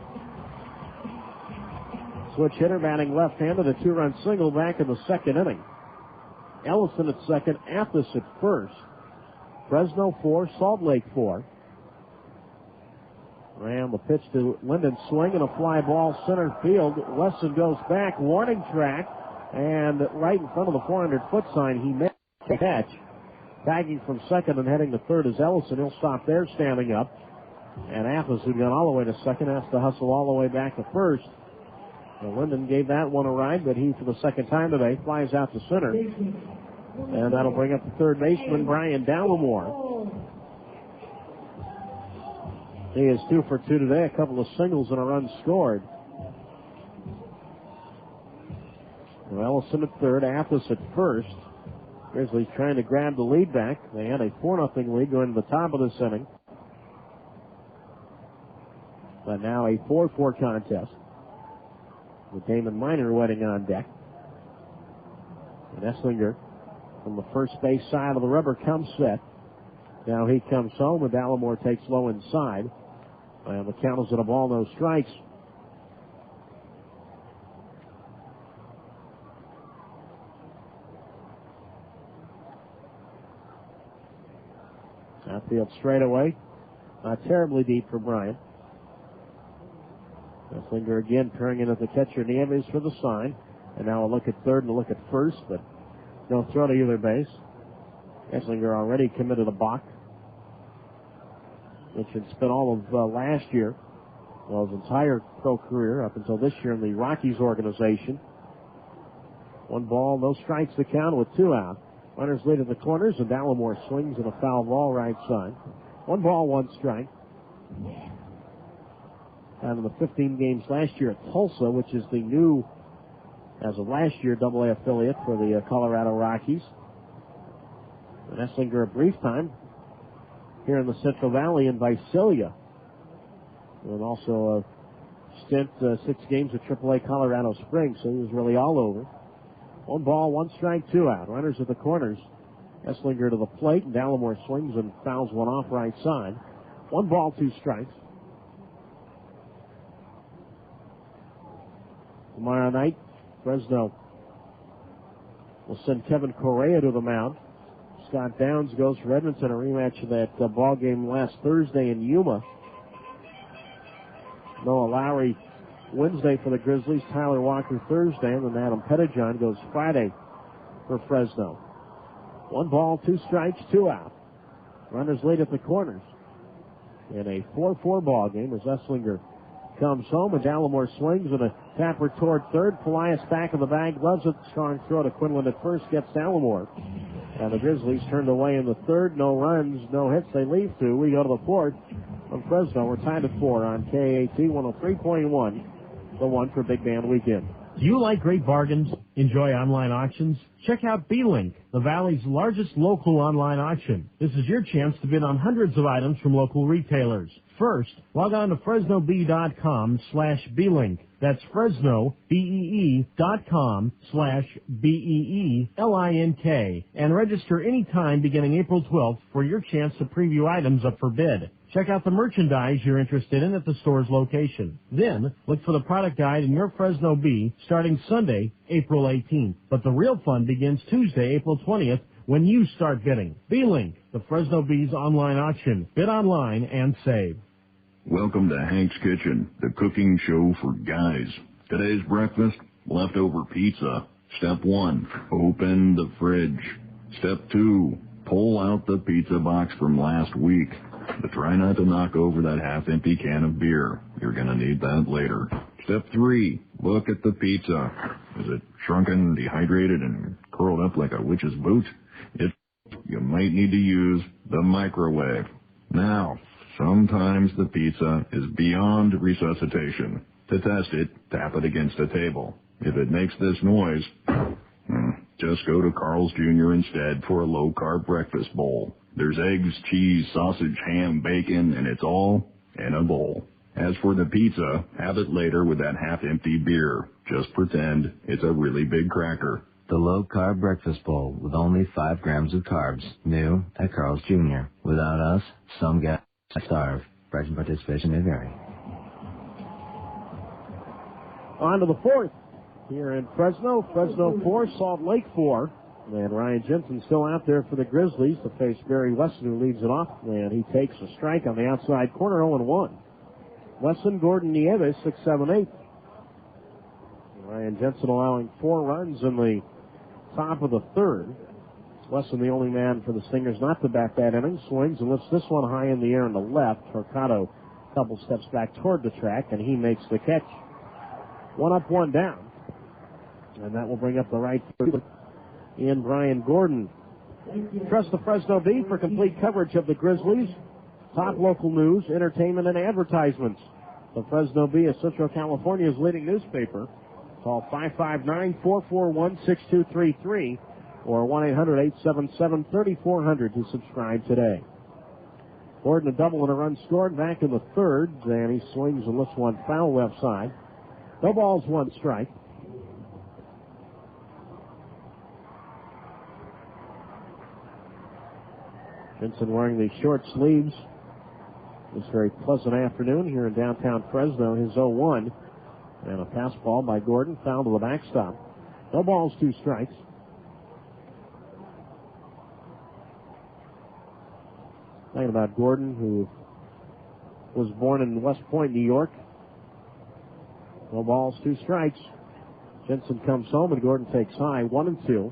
Switch hitter batting left-handed, a 2-run single back in the 2nd inning. Ellison at second, Athos at first. Fresno 4, Salt Lake 4. And the pitch to Linden, swing and a fly ball center field. Wesson goes back, warning track, and right in front of the 400-foot sign, he made a catch. Tagging from second and heading to third is Ellison. He'll stop there standing up. And Athos, who'd gone all the way to second, has to hustle all the way back to first. Well, Linden gave that one a ride, but he, for the 2nd time today, flies out to center. And that'll bring up the 3rd baseman, Brian Dallimore. He is 2 for 2 today, a couple of singles and a run scored. Well, Ellison at 3rd, Athos at first. Grizzlies trying to grab the lead back. They had a 4-0 lead going to the top of this inning. But now a 4-4 contest, with Damon Miner waiting on deck. And Esslinger from the first base side of the rubber comes set. Now he comes home, and Dallimore takes low inside. And the count is at a ball, no strikes. Outfield straightaway. Not terribly deep for Bryant. Esslinger again peering in at the catcher Nieves for the sign. And now a look at third and a look at first, but no throw to either base. Esslinger already committed a balk, which had spent all of last year. Well, his entire pro career up until this year in the Rockies organization. 1 ball, no strikes to count with 2 out. Runners lead at the corners, and Dallimore swings in a foul ball right side. 1 ball, 1 strike. Out of the 15 games last year at Tulsa, which is the new, as of last year, AA affiliate for the Colorado Rockies. And Esslinger a brief time here in the Central Valley in Visalia. And also a stint, 6 games at AAA Colorado Springs, so he was really all over. 1 ball, 1 strike, 2 out. Runners at the corners. Esslinger to the plate, and Dallimore swings and fouls one off right side. 1 ball, 2 strikes. Tomorrow night, Fresno will send Kevin Correa to the mound. Scott Downs goes for Edmonton, a rematch of that ball game last Thursday in Yuma. Noah Lowry Wednesday for the Grizzlies, Tyler Walker Thursday, and then Adam Pettijohn goes Friday for Fresno. 1 ball, 2 strikes, 2 out. Runners lead at the corners in a 4-4 ball game as Esslinger comes home, and Dallimore swings and a tapper toward third. Polias back of the bag, loves it. Strong throw to Quinlan at first, gets Dallimore. And the Grizzlies turned away in the third. No runs, no hits. They leave 2. We go to the fourth. From Fresno, we're tied at 4 on KAT 103.1. The one for Big Band Weekend. Do you like great bargains? Enjoy online auctions? Check out B-Link, the Valley's largest local online auction. This is your chance to bid on hundreds of items from local retailers. First, log on to FresnoBee.com/B-Link. That's Fresno, BEE.com/BEELINK. And register anytime beginning April 12th for your chance to preview items up for bid. Check out the merchandise you're interested in at the store's location. Then, look for the product guide in your Fresno Bee starting Sunday, April 18th. But the real fun begins Tuesday, April 20th, when you start bidding. B-Link, the Fresno Bee's online auction. Bid online and save. Welcome to Hank's Kitchen, the cooking show for guys. Today's breakfast, leftover pizza. Step 1, open the fridge. Step 2, pull out the pizza box from last week. But try not to knock over that half-empty can of beer. You're going to need that later. Step 3, look at the pizza. Is it shrunken, dehydrated, and curled up like a witch's boot? If you might need to use the microwave. Now, sometimes the pizza is beyond resuscitation. To test it, tap it against a table. If it makes this noise, just go to Carl's Jr. instead for a low-carb breakfast bowl. There's eggs, cheese, sausage, ham, bacon, and it's all in a bowl. As for the pizza, have it later with that half-empty beer. Just pretend it's a really big cracker. The low-carb breakfast bowl with only 5 grams of carbs. New at Carl's Jr. Without us, some guys starve. Price and participation may vary. On to the fourth here in Fresno. Fresno 4, Salt Lake 4. And Ryan Jensen still out there for the Grizzlies to face Barry Wesson, who leads it off. And he takes a strike on the outside corner, 0-1. Wesson, Gordon, Nieves, 6, 7, 8. Ryan Jensen allowing 4 runs in the top of the third. Wesson, the only man for the Stingers not to bat that inning, swings and lifts this one high in the air in the left. Torquato a couple steps back toward the track, and he makes the catch. 1 up, 1 down. And that will bring up the right fielder in Brian Gordon. Trust the Fresno Bee for complete coverage of the Grizzlies. Top local news, entertainment, and advertisements. The Fresno Bee is Central California's leading newspaper. Call 559-441-6233 or 1-800-877-3400 to subscribe today. Gordon a double and a run scored back in the third, and he swings and lifts one foul left side. No balls, 1 strike. Jensen wearing the short sleeves. This very pleasant afternoon here in downtown Fresno. His 0-1. And a pass ball by Gordon, foul to the backstop. No balls, 2 strikes. Talking about Gordon, who was born in West Point, New York. No balls, 2 strikes. Jensen comes home and Gordon takes high, 1-2.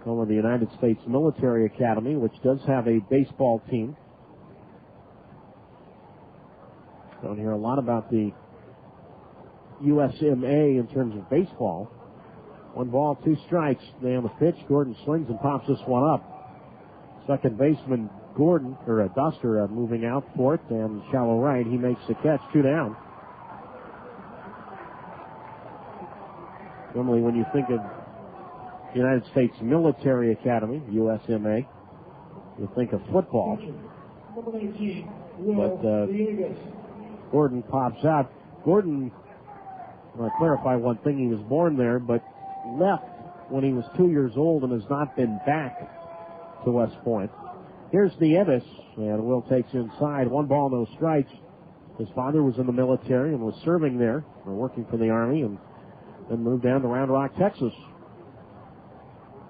Home of the United States Military Academy, which does have a baseball team. Don't hear a lot about the USMA in terms of baseball. 1 ball, 2 strikes. They on the pitch. Gordon swings and pops this one up. Second baseman Gordon, or Duster, moving out for it, and shallow right. He makes the catch. 2 down. Normally, when you think of United States Military Academy, USMA, you think of football. But Gordon pops out. Gordon, I want to clarify one thing. He was born there, but left when he was 2 years old and has not been back to West Point. Here's Nieves, and Will takes inside. 1 ball, no strikes. His father was in the military and was serving there, or working for the Army, and then moved down to Round Rock, Texas.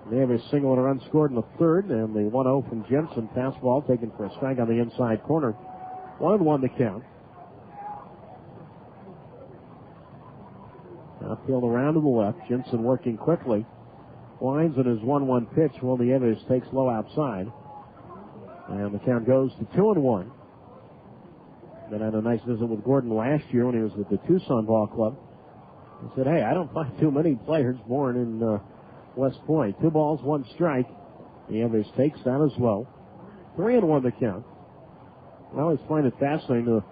Nieves single and a run scored in the third, and the 1-0 from Jensen. Fastball taken for a strike on the inside corner. 1-1 to count. Outfield around to the left. Jensen working quickly. Winds at his 1-1 pitch. Will Nieves takes low outside. And the count goes to 2-1. Then had a nice visit with Gordon last year when he was with the Tucson Ball Club. He said, hey, I don't find too many players born in West Point. 2 balls, 1 strike. Nieves takes that as well. 3-1 the count. I always find it fascinating to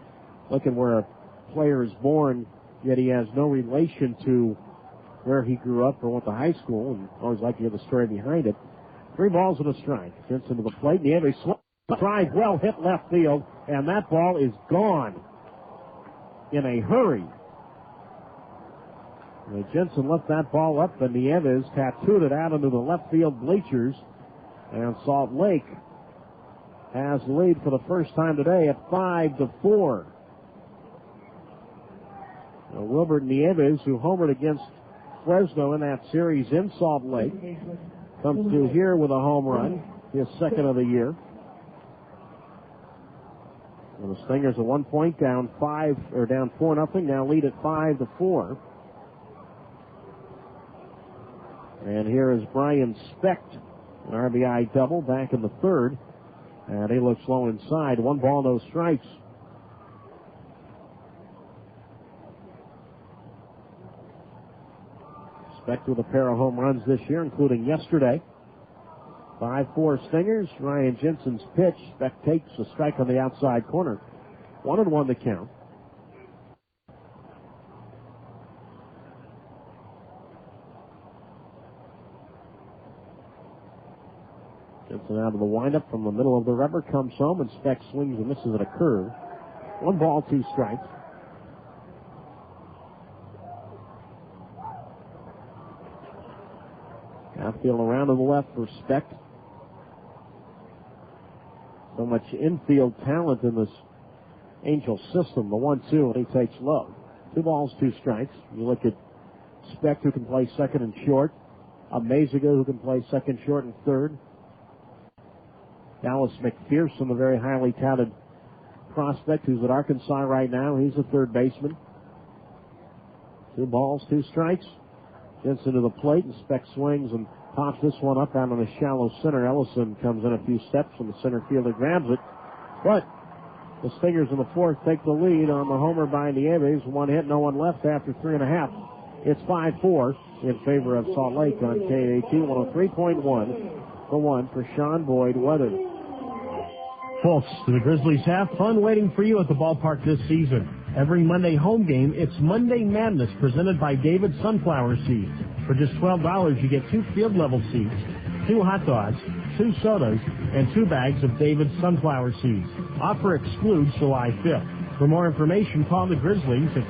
look at where a player is born, yet he has no relation to where he grew up or went to high school, and always like to hear the story behind it. 3 balls and a strike. Jensen to the plate. Nieves drive well hit left field, and that ball is gone in a hurry. Jensen left that ball up, and Nieves tattooed it out into the left field bleachers. And Salt Lake has the lead for the first time today at 5-4. Now, Wilbert Nieves, who homered against Fresno in that series in Salt Lake, comes through here with a home run, his second of the year. And the Stingers are 1 point down, down 4-0. Now lead at 5-4. And here is Brian Specht, an RBI double back in the third. And he looks low inside. 1 ball, no strikes. Specht with a pair of home runs this year, including yesterday. 5-4 Stingers. Ryan Jensen's pitch. Specht takes a strike on the outside corner. 1-1 the count. Jensen out of the windup from the middle of the rubber, comes home, and Specht swings and misses at a curve. 1 ball, 2 strikes. Outfield around to the left for Specht. So much infield talent in this Angel system. The 1-2, and he takes low. 2 balls, 2 strikes. You look at Specht, who can play second and short. Amaziga, who can play second, short, and third. Dallas McPherson, a very highly touted prospect who's at Arkansas right now. He's a third baseman. 2 balls, 2 strikes. Jensen to the plate, and Specht swings and pops this one up out on the shallow center. Ellison comes in a few steps, and the center fielder grabs it. But the Stingers in the fourth take the lead on the homer by Nieves. 1 hit, no one left after 3.5. It's 5-4 in favor of Salt Lake on KAT 103.1. The 1 for Sean Boyd Weather. Folks, the Grizzlies have fun waiting for you at the ballpark this season. Every Monday home game, it's Monday Madness presented by David Sunflower Seeds. For just $12, you get 2 field level seats, 2 hot dogs, 2 sodas, and 2 bags of David Sunflower Seeds. Offer excludes July 5th. For more information, call the Grizzlies at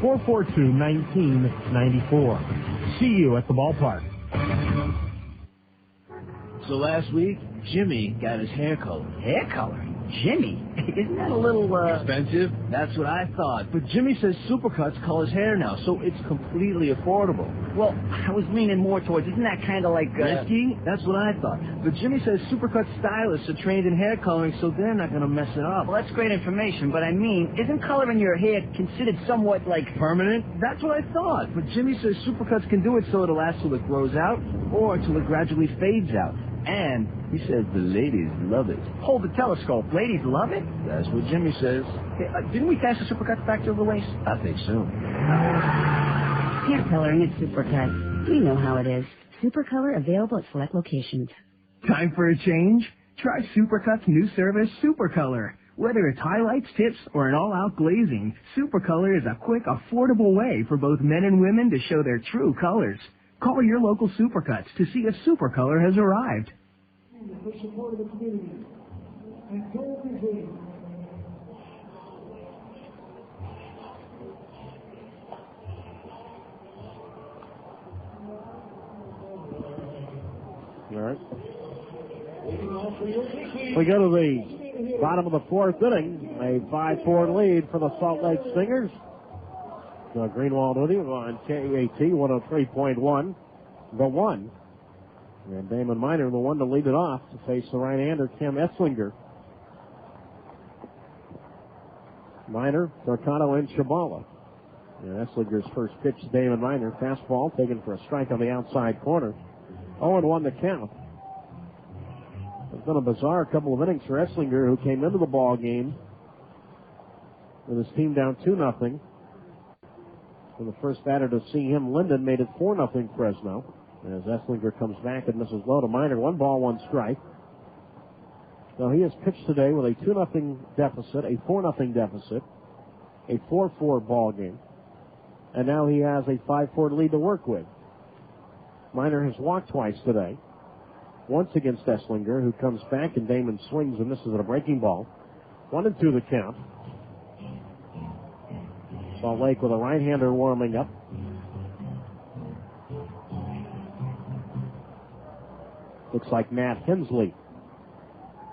559-442-1994. See you at the ballpark. So last week, Jimmy got his hair colored. Hair coloring? Jimmy? Isn't that a little, expensive? That's what I thought. But Jimmy says Supercuts colors hair now, so it's completely affordable. Well, I was leaning more towards, isn't that kind of like, risky? That's what I thought. But Jimmy says Supercuts stylists are trained in hair coloring, so they're not going to mess it up. Well, that's great information, but I mean, isn't coloring your hair considered somewhat, like, permanent? That's what I thought. But Jimmy says Supercuts can do it so it'll last till it grows out or till it gradually fades out. And he says the ladies love it. Hold the telescope. Ladies love it? That's what Jimmy says. Hey, didn't we pass the Supercuts back to the waist? I think so. Hair coloring at Supercuts. We know how it is. Supercolor available at select locations. Time for a change? Try Supercuts' new service, Supercolor. Whether it's highlights, tips, or an all-out glazing, Supercolor is a quick, affordable way for both men and women to show their true colors. Call your local Supercuts to see if Supercolor has arrived. For support of the community. And go Grizzlies. All right. We go to the bottom of the fourth inning. A 5-4 lead for the Salt Lake Stingers. Greenwald with you on KAT 103.1. The one. And Damon Miner, the one to lead it off to face the right-hander, Tim Esslinger. Miner, Torcato, and Shabala. And Esslinger's first pitch to Damon Miner. Fastball taken for a strike on the outside corner. 0-1 the count. It's been a bizarre couple of innings for Esslinger, who came into the ball game with his team down 2-0. And the first batter to see him, Linden, made it 4-0 Fresno. As Esslinger comes back and misses low to Miner. 1 ball, 1 strike. So he has pitched today with a 2-0 deficit, a 4-0 deficit, a 4-4 ball game. And now he has a 5-4 lead to work with. Miner has walked twice today. Once against Esslinger, who comes back, and Damon swings and misses at a breaking ball. 1-2 the count. Salt Lake with a right-hander warming up. Looks like Matt Hensley.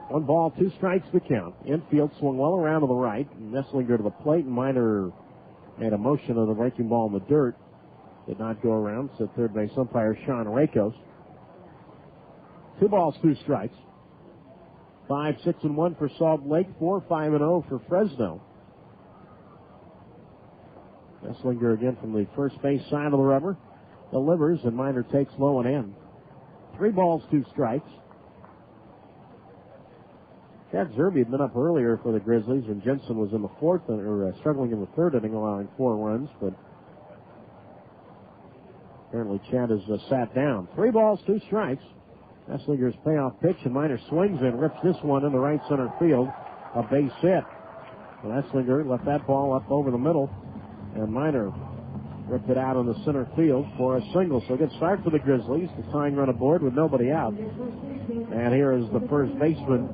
1 ball, 2 strikes to count. Infield swung well around to the right. And Esslinger to the plate, and Miner made a motion of the breaking ball in the dirt. Did not go around, so third base umpire Sean Rakos. 2 balls, 2 strikes. 5-6-1 for Salt Lake. 4-5-0 for Fresno. Esslinger again from the first base side of the rubber. Delivers, and Miner takes low and in. 3 balls, 2 strikes. Chad Zerbe had been up earlier for the Grizzlies, and Jensen was in the fourth, or struggling in the third inning, allowing 4 runs, but apparently Chad has sat down. 3 balls, 2 strikes. Esslinger's payoff pitch, and Miner swings and rips this one into right center field. A base hit. And Esslinger left that ball up over the middle, and Miner ripped it out in the center field for a single. So a good start for the Grizzlies. The tying run aboard with nobody out. And here is the first baseman,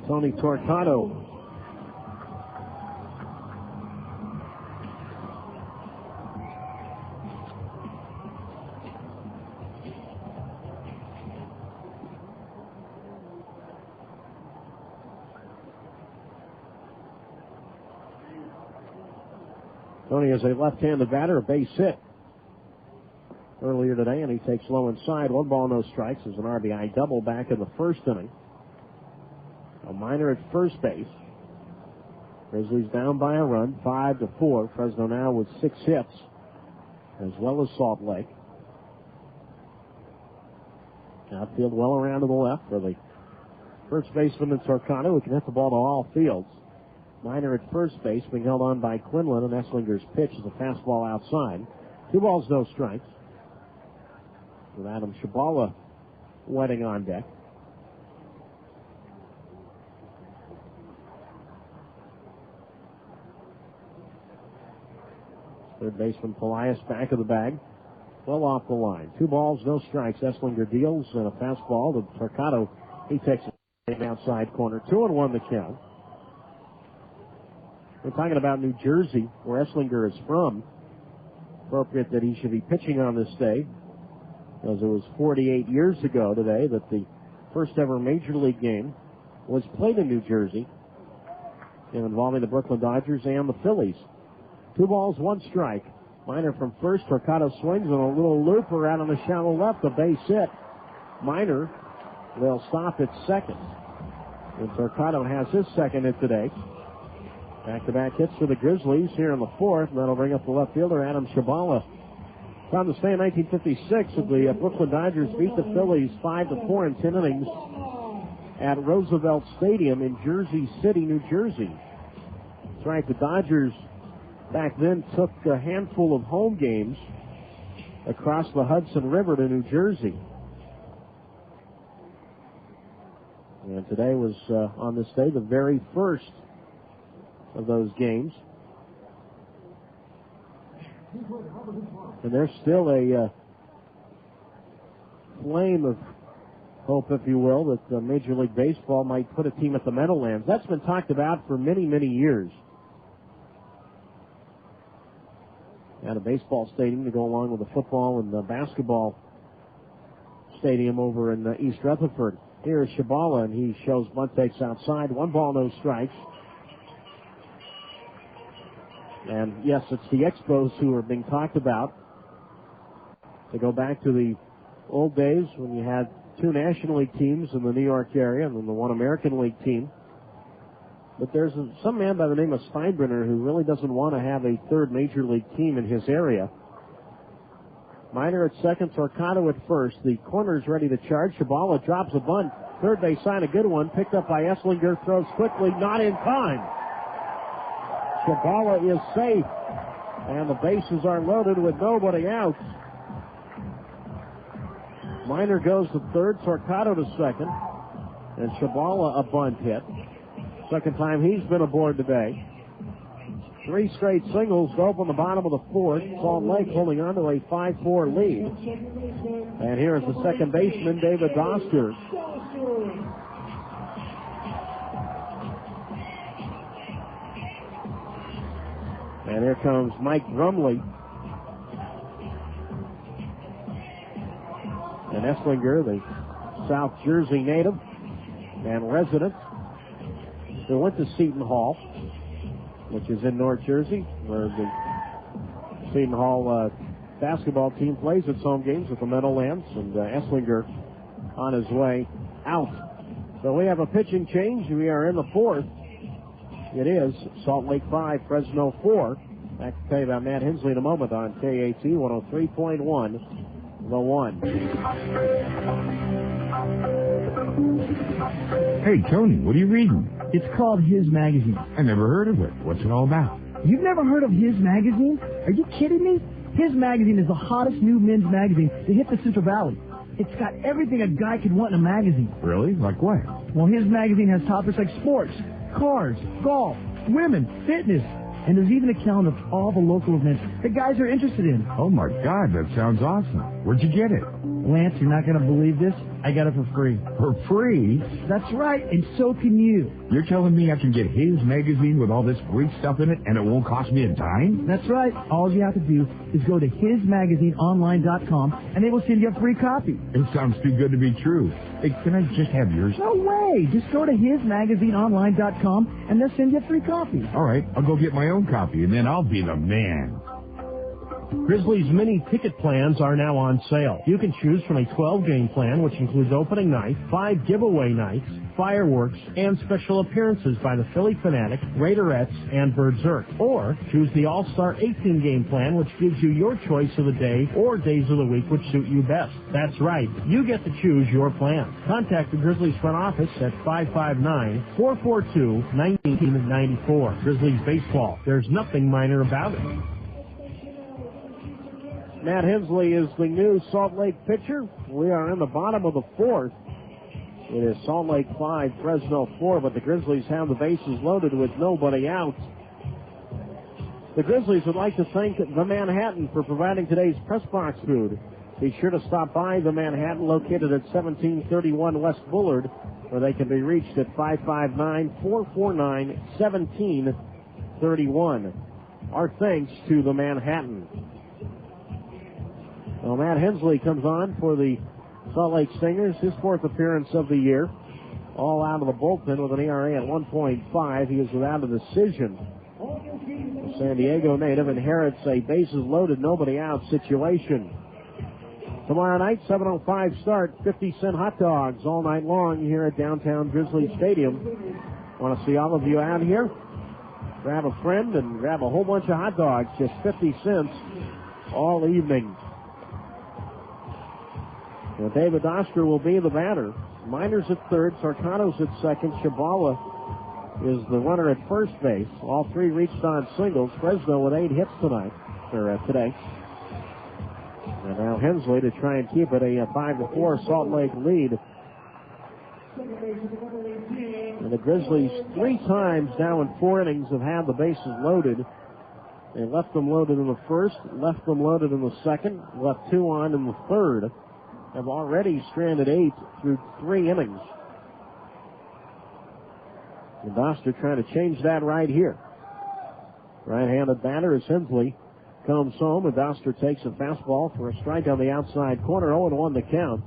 Tony Torcato. Tony is a left-handed batter, a base hit earlier today, and he takes low inside. 1 ball, no strikes. Is an RBI double back in the first inning. A Miner at first base. Grizzlies down by a run, 5-4. Fresno now with 6 hits, as well as Salt Lake. Outfield well around to the left for the first baseman in Torcato, who can hit the ball to all fields. Miner at first base, being held on by Quinlan, and Esslinger's pitch is a fastball outside. 2 balls, no strikes. With Adam Shabala wetting on deck. Third baseman Polias back of the bag. Well off the line. 2 balls, no strikes. Esslinger deals and a fastball to Torcato. He takes it outside corner. 2-1 the count. We're talking about New Jersey, where Esslinger is from. Appropriate that he should be pitching on this day, because it was 48 years ago today that the first ever Major League game was played in New Jersey, involving the Brooklyn Dodgers and the Phillies. 2 balls, 1 strike. Miner from first. Torcato swings and a little looper out on the shallow left. A base hit. Miner, they'll stop at second. And Torcato has his second hit today. Back-to-back hits for the Grizzlies here in the fourth, and that'll bring up the left fielder, Adam Shabala. From the stand, 1956, the Brooklyn Dodgers beat the Phillies 5-4 in 10 innings at Roosevelt Stadium in Jersey City, New Jersey. That's right, the Dodgers back then took a handful of home games across the Hudson River to New Jersey. And today was, on this day, the very first of those games. And there's still a flame of hope, if you will, that Major League Baseball might put a team at the Meadowlands. That's been talked about for many, many years. At a baseball stadium to go along with the football and the basketball stadium over in East Rutherford. Here's Shabala, and he shows bunt takes outside. 1 ball, no strikes. And yes, it's the Expos who are being talked about. They go back to the old days when you had 2 National League teams in the New York area and then the 1 American League team. But there's some man by the name of Steinbrenner who really doesn't want to have a 3rd Major League team in his area. Miner at second, Torquato at first. The corner's ready to charge. Shabala drops a bunt. Third base side, a good one. Picked up by Esslinger. Throws quickly, not in time. Shabala is safe. And the bases are loaded with nobody out. Miner goes to third, Torquato to second. And Shabala a bunt hit. Second time he's been aboard today. 3 straight singles to open the bottom of the 4th. Salt Lake holding on to a 5-4 lead. And here is the second baseman, David Doster. And here comes Mike Brumley. And Esslinger, the South Jersey native and resident, who went to Seton Hall, which is in North Jersey, where the Seton Hall basketball team plays its home games at the Meadowlands, and Esslinger on his way out. So we have a pitching change. We are in the 4th. It is Salt Lake 5, Fresno 4. Back to tell you about Matt Hensley in a moment on KAT 103.1. The One. Hey, Tony, what are you reading? It's called His Magazine. I never heard of it. What's it all about? You've never heard of His Magazine? Are you kidding me? His Magazine is the hottest new men's magazine to hit the Central Valley. It's got everything a guy could want in a magazine. Really? Like what? Well, His Magazine has topics like sports, cars, golf, women, fitness, and there's even a calendar of all the local events that guys are interested in. Oh, my God, that sounds awesome. Where'd you get it? Lance, you're not going to believe this. I got it for free. For free? That's right, and so can you. You're telling me I can get His Magazine with all this great stuff in it and it won't cost me a dime? That's right. All you have to do is go to hismagazineonline.com and they will send you a free copy. It sounds too good to be true. Hey, can I just have yours? No way. Just go to hismagazineonline.com and they'll send you a free copy. All right, I'll go get my own copy and then I'll be the man. Grizzlies mini ticket plans are now on sale. You can choose from a 12-game plan, which includes opening night, 5 giveaway nights, fireworks, and special appearances by the Philly Fanatic, Raiderettes, and Berserk. Or choose the All-Star 18-game plan, which gives you your choice of the day or days of the week which suit you best. That's right. You get to choose your plan. Contact the Grizzlies front office at 559-442-1994. Grizzlies baseball. There's nothing minor about it. Matt Hensley is the new Salt Lake pitcher. We are in the bottom of the 4th. It is Salt Lake 5, Fresno 4, but the Grizzlies have the bases loaded with nobody out. The Grizzlies would like to thank the Manhattan for providing today's press box food. Be sure to stop by the Manhattan, located at 1731 West Bullard, where they can be reached at 559-449-1731. Our thanks to the Manhattan. Well, Matt Hensley comes on for the Salt Lake Stingers, his 4th appearance of the year. All out of the bullpen with an ERA at 1.5. He is without a decision. The San Diego native inherits a bases-loaded, nobody-out situation. Tomorrow night, 7:05 start, 50-cent hot dogs all night long here at downtown Grizzlies Stadium. Want to see all of you out here? Grab a friend and grab a whole bunch of hot dogs, just 50 cents all evening. Well, David Doster will be the batter. Miner's at third, Torcado's at second, Shabala is the runner at first base. All three reached on singles. Fresno with 8 hits today. And now Hensley to try and keep it a 5-4 Salt Lake lead. And the Grizzlies 3 times now in 4 innings have had the bases loaded. They left them loaded in the first, left them loaded in the second, left 2 on in the third. Have already stranded 8 through 3 innings. And Doster trying to change that right here. Right-handed batter as Hensley comes home, and Doster takes a fastball for a strike on the outside corner. 0-1 the count.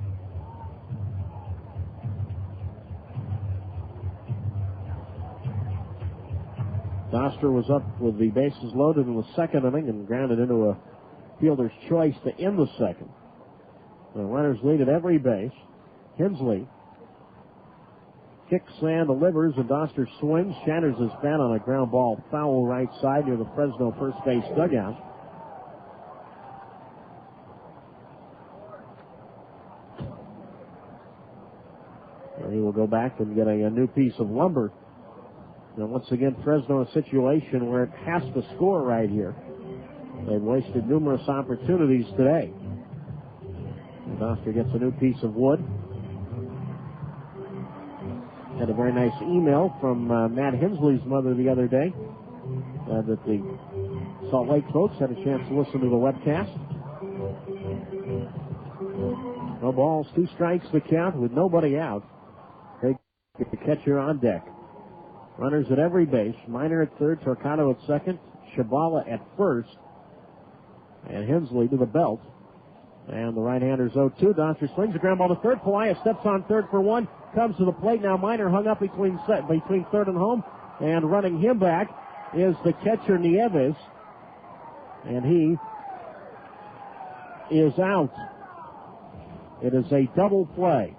Doster was up with the bases loaded in the second inning and grounded into a fielder's choice to end the second. The runners lead at every base. Hensley kicks and delivers, and Doster swings, shatters his bat on a ground ball foul right side near the Fresno first base dugout. And he will go back and get a new piece of lumber. And once again, Fresno in a situation where it has to score right here. They've wasted numerous opportunities today. And Doster gets a new piece of wood. Had a very nice email from Matt Hensley's mother the other day that the Salt Lake folks had a chance to listen to the webcast. No balls, 2 strikes to count with nobody out. They get the catcher on deck. Runners at every base. Miner at third, Torcado at second, Shabala at first, and Hensley to the belt. And the right-hander's 0-2. Doster swings the ground ball to third. Pelaez steps on third for 1. Comes to the plate. Now Miner hung up between third and home. And running him back is the catcher Nieves. And he is out. It is a double play.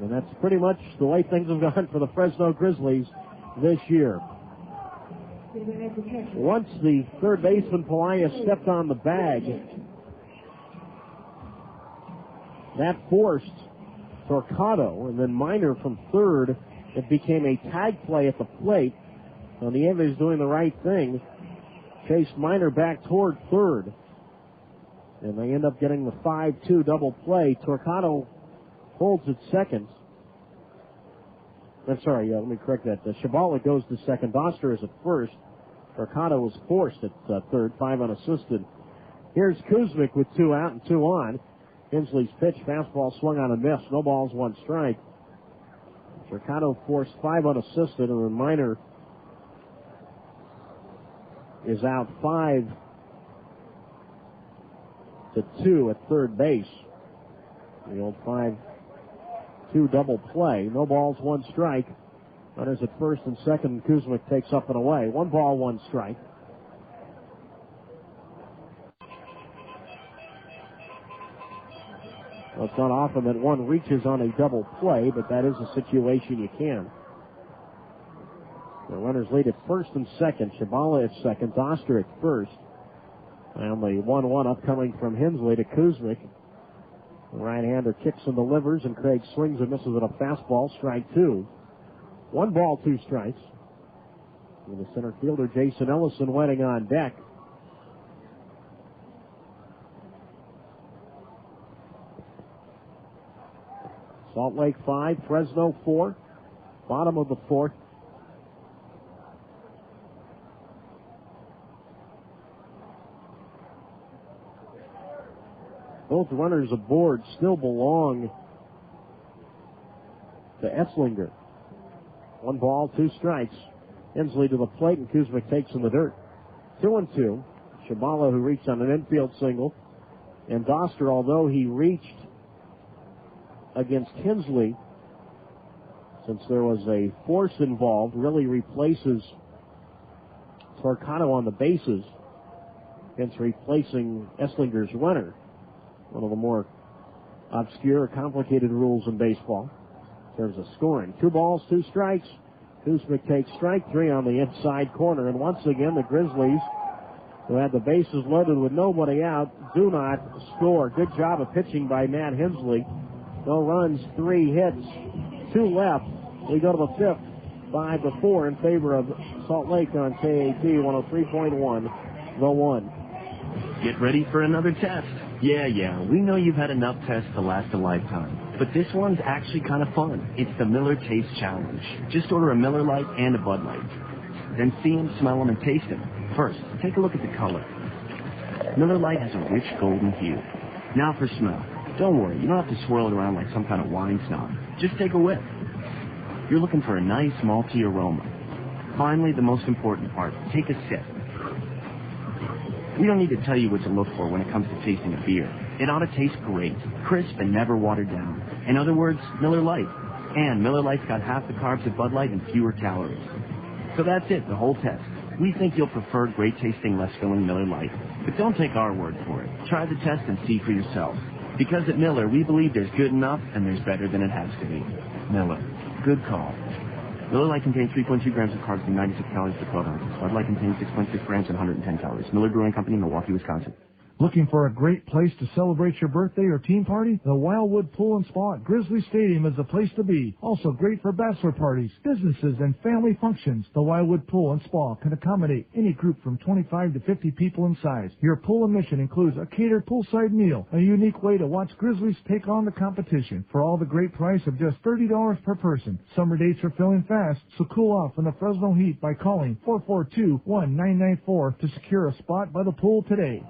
And that's pretty much the way things have gone for the Fresno Grizzlies this year. Once the third baseman Pelaez stepped on the bag, that forced Torcado, and then Miner from third. It became a tag play at the plate. So Nieves doing the right thing, chased Miner back toward third. And they end up getting the 5-2 double play. Torcado holds at second. I'm sorry, let me correct that. Shabala goes to second. Doster is at first. Torcado was forced at third, 5 unassisted. Here's Kuzmic with 2 out and 2 on. Hensley's pitch, fastball swung on a miss. No balls, 1 strike. Torcado forced 5 unassisted, and then Miner is out 5-2 at third base. The old 5-2 double play. No balls, 1 strike. Runners at first and second, and Kuzmic takes up and away. 1 ball, 1 strike. Well, it's not often that one reaches on a double play, but that is a situation you can. The runners lead at first and second. Shabala at second, Doster at first. And the 1-1 upcoming from Hensley to Kuzmic. The right-hander kicks and delivers, and Craig swings and misses at a fastball, strike 2. 1 ball, 2 strikes. And the center fielder, Jason Ellison, waiting on deck. Salt Lake 5, Fresno 4. Bottom of the 4th. Both runners aboard still belong to Esslinger. 1 ball, 2 strikes. Hensley to the plate, and Kuzmic takes in the dirt. 2-2. Shabala, who reached on an infield single. And Doster, although he reached against Hensley, since there was a force involved, really replaces Torcado on the bases, hence replacing Esslinger's runner. One of the more obscure, complicated rules in baseball in terms of scoring. 2 balls, 2 strikes. Kuzmic takes strike 3 on the inside corner. And once again, the Grizzlies who had the bases loaded with nobody out, do not score. Good job of pitching by Matt Hensley. No runs, 3 hits, 2 left. We go to the 5th, 5-4 in favor of Salt Lake on KAT 103.1, the one. Get ready for another test. Yeah, we know you've had enough tests to last a lifetime. But this one's actually kind of fun. It's the Miller Taste Challenge. Just order a Miller Lite and a Bud Light. Then see them, smell them, and taste them. First, take a look at the color. Miller Lite has a rich golden hue. Now for smell. Don't worry, you don't have to swirl it around like some kind of wine snob. Just take a whiff. You're looking for a nice malty aroma. Finally, the most important part, take a sip. We don't need to tell you what to look for when it comes to tasting a beer. It ought to taste great, crisp, and never watered down. In other words, Miller Lite. And Miller Lite's got half the carbs of Bud Light and fewer calories. So that's it, the whole test. We think you'll prefer great-tasting, less-filling Miller Lite. But don't take our word for it. Try the test and see for yourself. Because at Miller, we believe there's good enough and there's better than it has to be. Miller. Good call. Miller Lite contains 3.2 grams of carbs and 96 calories per 12 ounces. Bud Light contains 6.6 grams and 110 calories. Miller Brewing Company, Milwaukee, Wisconsin. Looking for a great place to celebrate your birthday or team party? The Wildwood Pool and Spa at Grizzly Stadium is the place to be. Also great for bachelor parties, businesses, and family functions. The Wildwood Pool and Spa can accommodate any group from 25 to 50 people in size. Your pool admission includes a catered poolside meal, a unique way to watch Grizzlies take on the competition for all the great price of just $30 per person. Summer dates are filling fast, so cool off in the Fresno heat by calling 442-1994 to secure a spot by the pool today.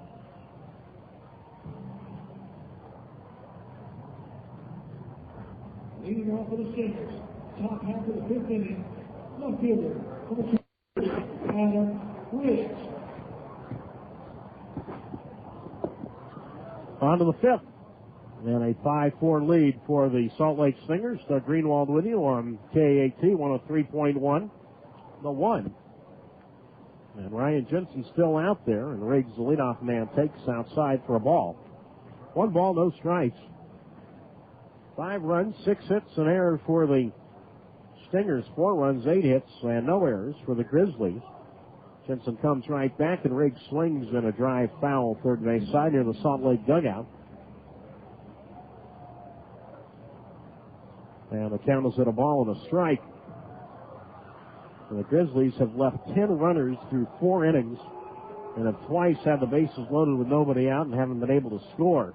Leading off for the Stingers. Top half of the 5th inning. Left fielder for the Adam Riggs. On to the 5th. And a 5-4 lead for the Salt Lake Stingers. Doug Greenwald with you on KAT 103.1. The one. And Ryan Jensen's still out there. And Riggs, the leadoff man, takes outside for a ball. 1 ball, no strikes. 5 runs, 6 hits, an error for the Stingers. 4 runs, 8 hits, and no errors for the Grizzlies. Jensen comes right back, and Riggs swings in a drive foul third base side near the Salt Lake dugout. And the count is at a ball and a strike. And the Grizzlies have left 10 runners through 4 innings and have twice had the bases loaded with nobody out and haven't been able to score.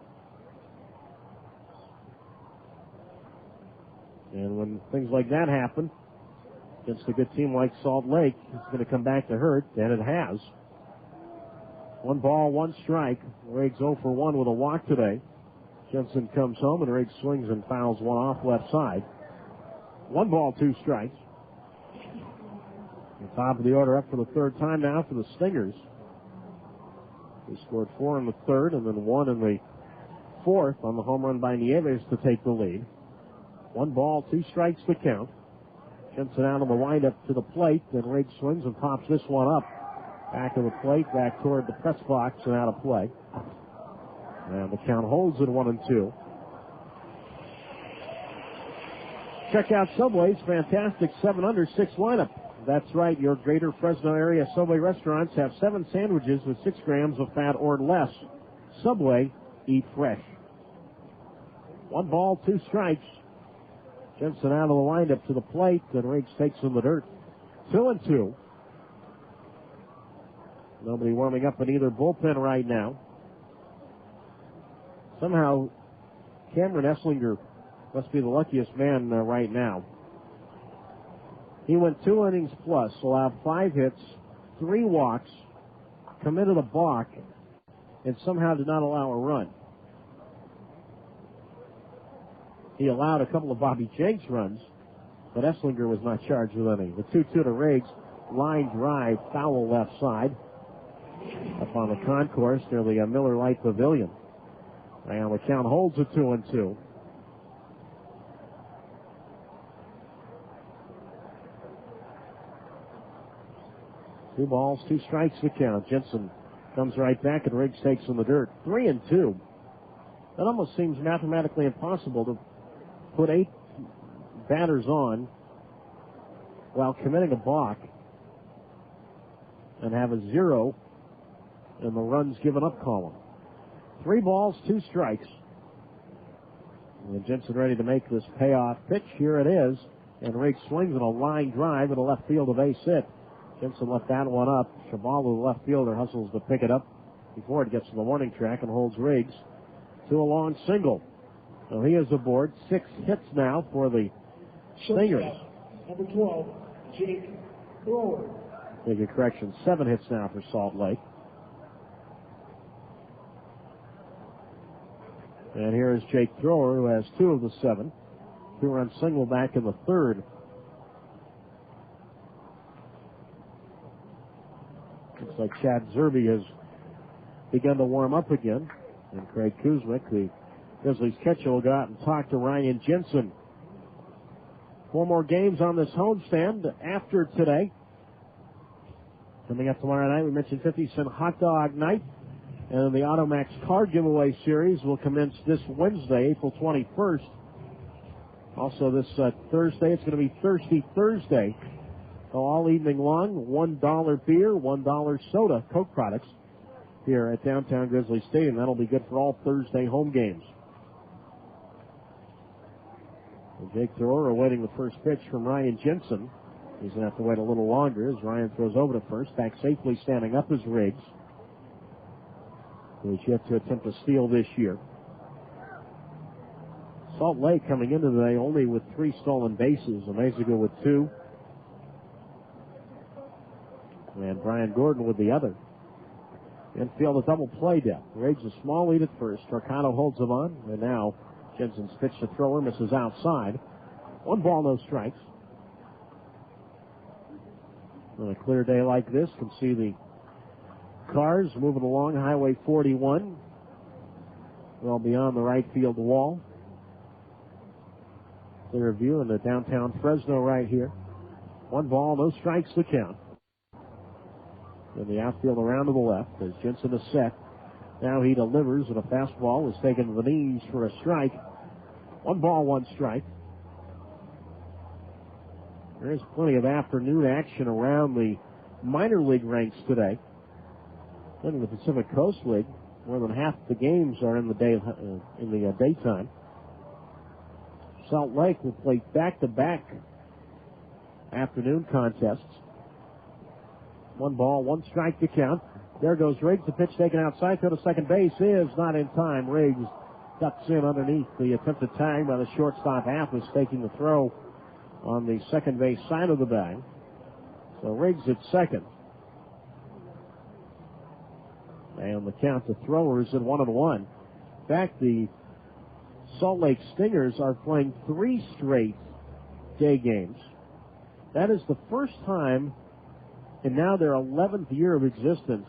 And when things like that happen against a good team like Salt Lake, it's going to come back to hurt, and it has. 1 ball, 1 strike. Riggs 0 for 1 with a walk today. Jensen comes home, and Riggs swings and fouls one off left side. 1 ball, 2 strikes. The top of the order up for the 3rd time now for the Stingers. They scored 4 in the 3rd and then 1 in the 4th on the home run by Nieves to take the lead. 1 ball, 2 strikes to count. Jensen out on the windup to the plate, then Riggs swings and pops this one up. Back of the plate, back toward the press box and out of play. And the count holds at 1-2. Check out Subway's fantastic 7 under 6 lineup. That's right, your greater Fresno area Subway restaurants have 7 sandwiches with 6 grams of fat or less. Subway, eat fresh. 1 ball, 2 strikes. Jensen out of the windup to the plate, and Riggs takes in the dirt. 2-2. Nobody warming up in either bullpen right now. Somehow, Cameron Esslinger must be the luckiest man right now. He went 2 innings plus, allowed 5 hits, 3 walks, committed a balk, and somehow did not allow a run. He allowed a couple of Bobby Jenks runs, but Esslinger was not charged with any. The 2-2 to Riggs, line drive, foul left side, up on the concourse near the Miller Lite Pavilion. And the count holds at 2-2. Two balls, 2 strikes to count. Jensen comes right back, and Riggs takes in the dirt. 3-2. That almost seems mathematically impossible to put 8 batters on while committing a balk and have a 0 in the runs given up column. 3 balls, 2 strikes. And Jensen ready to make this payoff pitch. Here it is. And Riggs swings in a line drive in the left field, a base hit. Jensen left that one up. Chabal, the left fielder, hustles to pick it up before it gets to the warning track and holds Riggs to a long single. So he is aboard. 6 hits now for the Stingers. Number 12, Jake Thrower. Make a correction, 7 hits now for Salt Lake. And here is Jake Thrower, who has 2 of the 7. 2-run single back in the 3rd. Looks like Chad Zerbe has begun to warm up again. And Craig Kuzmic, the Grizzlies catcher, will go out and talk to Ryan Jensen. 4 more games on this homestand after today. Coming up tomorrow night, we mentioned 50-cent hot dog night. And the Automax car giveaway series will commence this Wednesday, April 21st. Also this Thursday, it's going to be Thirsty Thursday. So all evening long, $1 beer, $1 soda, Coke products here at downtown Grizzly Stadium. That'll be good for all Thursday home games. And Jake Thrower awaiting the first pitch from Ryan Jensen. He's going to have to wait a little longer as Ryan throws over to first. Back safely standing up is Riggs, who is yet to attempt a steal this year. Salt Lake coming into today only with 3 stolen bases. Amazigo with 2. And Brian Gordon with the other. Infield a double play depth. Riggs a small lead at first. Torcano holds him on. And now Jensen's pitch to Thrower misses outside. 1 ball, no strikes. On a clear day like this, can see the cars moving along Highway 41. Well beyond the right field wall. Clear view in the downtown Fresno right here. 1 ball, no strikes to count. And the outfield around to the left as Jensen is set. Now he delivers, and a fastball is taken to the knees for a strike. 1 ball, 1 strike. There's plenty of afternoon action around the minor league ranks today. In the Pacific Coast League, more than half the games are in the daytime. Salt Lake will play back-to-back afternoon contests. 1 ball, 1 strike to count. There goes Riggs. The pitch taken outside. Go to second base is not in time. Riggs ducks in underneath the attempted tag by the shortstop. Athas taking the throw on the second base side of the bag. So Riggs at second. And the count to Throwers at 1-1. In fact, the Salt Lake Stingers are playing 3 straight day games. That is the first time in now their 11th year of existence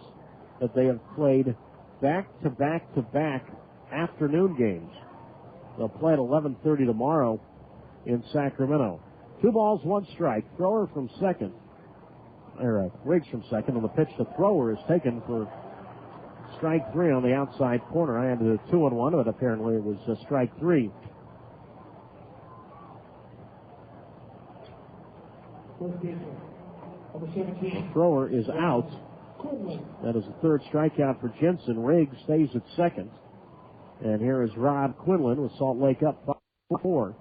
that they have played back-to-back-to-back afternoon games. They'll play at 11:30 tomorrow in Sacramento. 2 balls, 1 strike. Thrower from second. Riggs from second, and the pitch to Thrower is taken for strike 3 on the outside corner. I had a 2-1, but apparently it was strike 3. The thrower is out. That is the 3rd strikeout for Jensen. Riggs stays at second. And here is Rob Quinlan with Salt Lake up 5-4.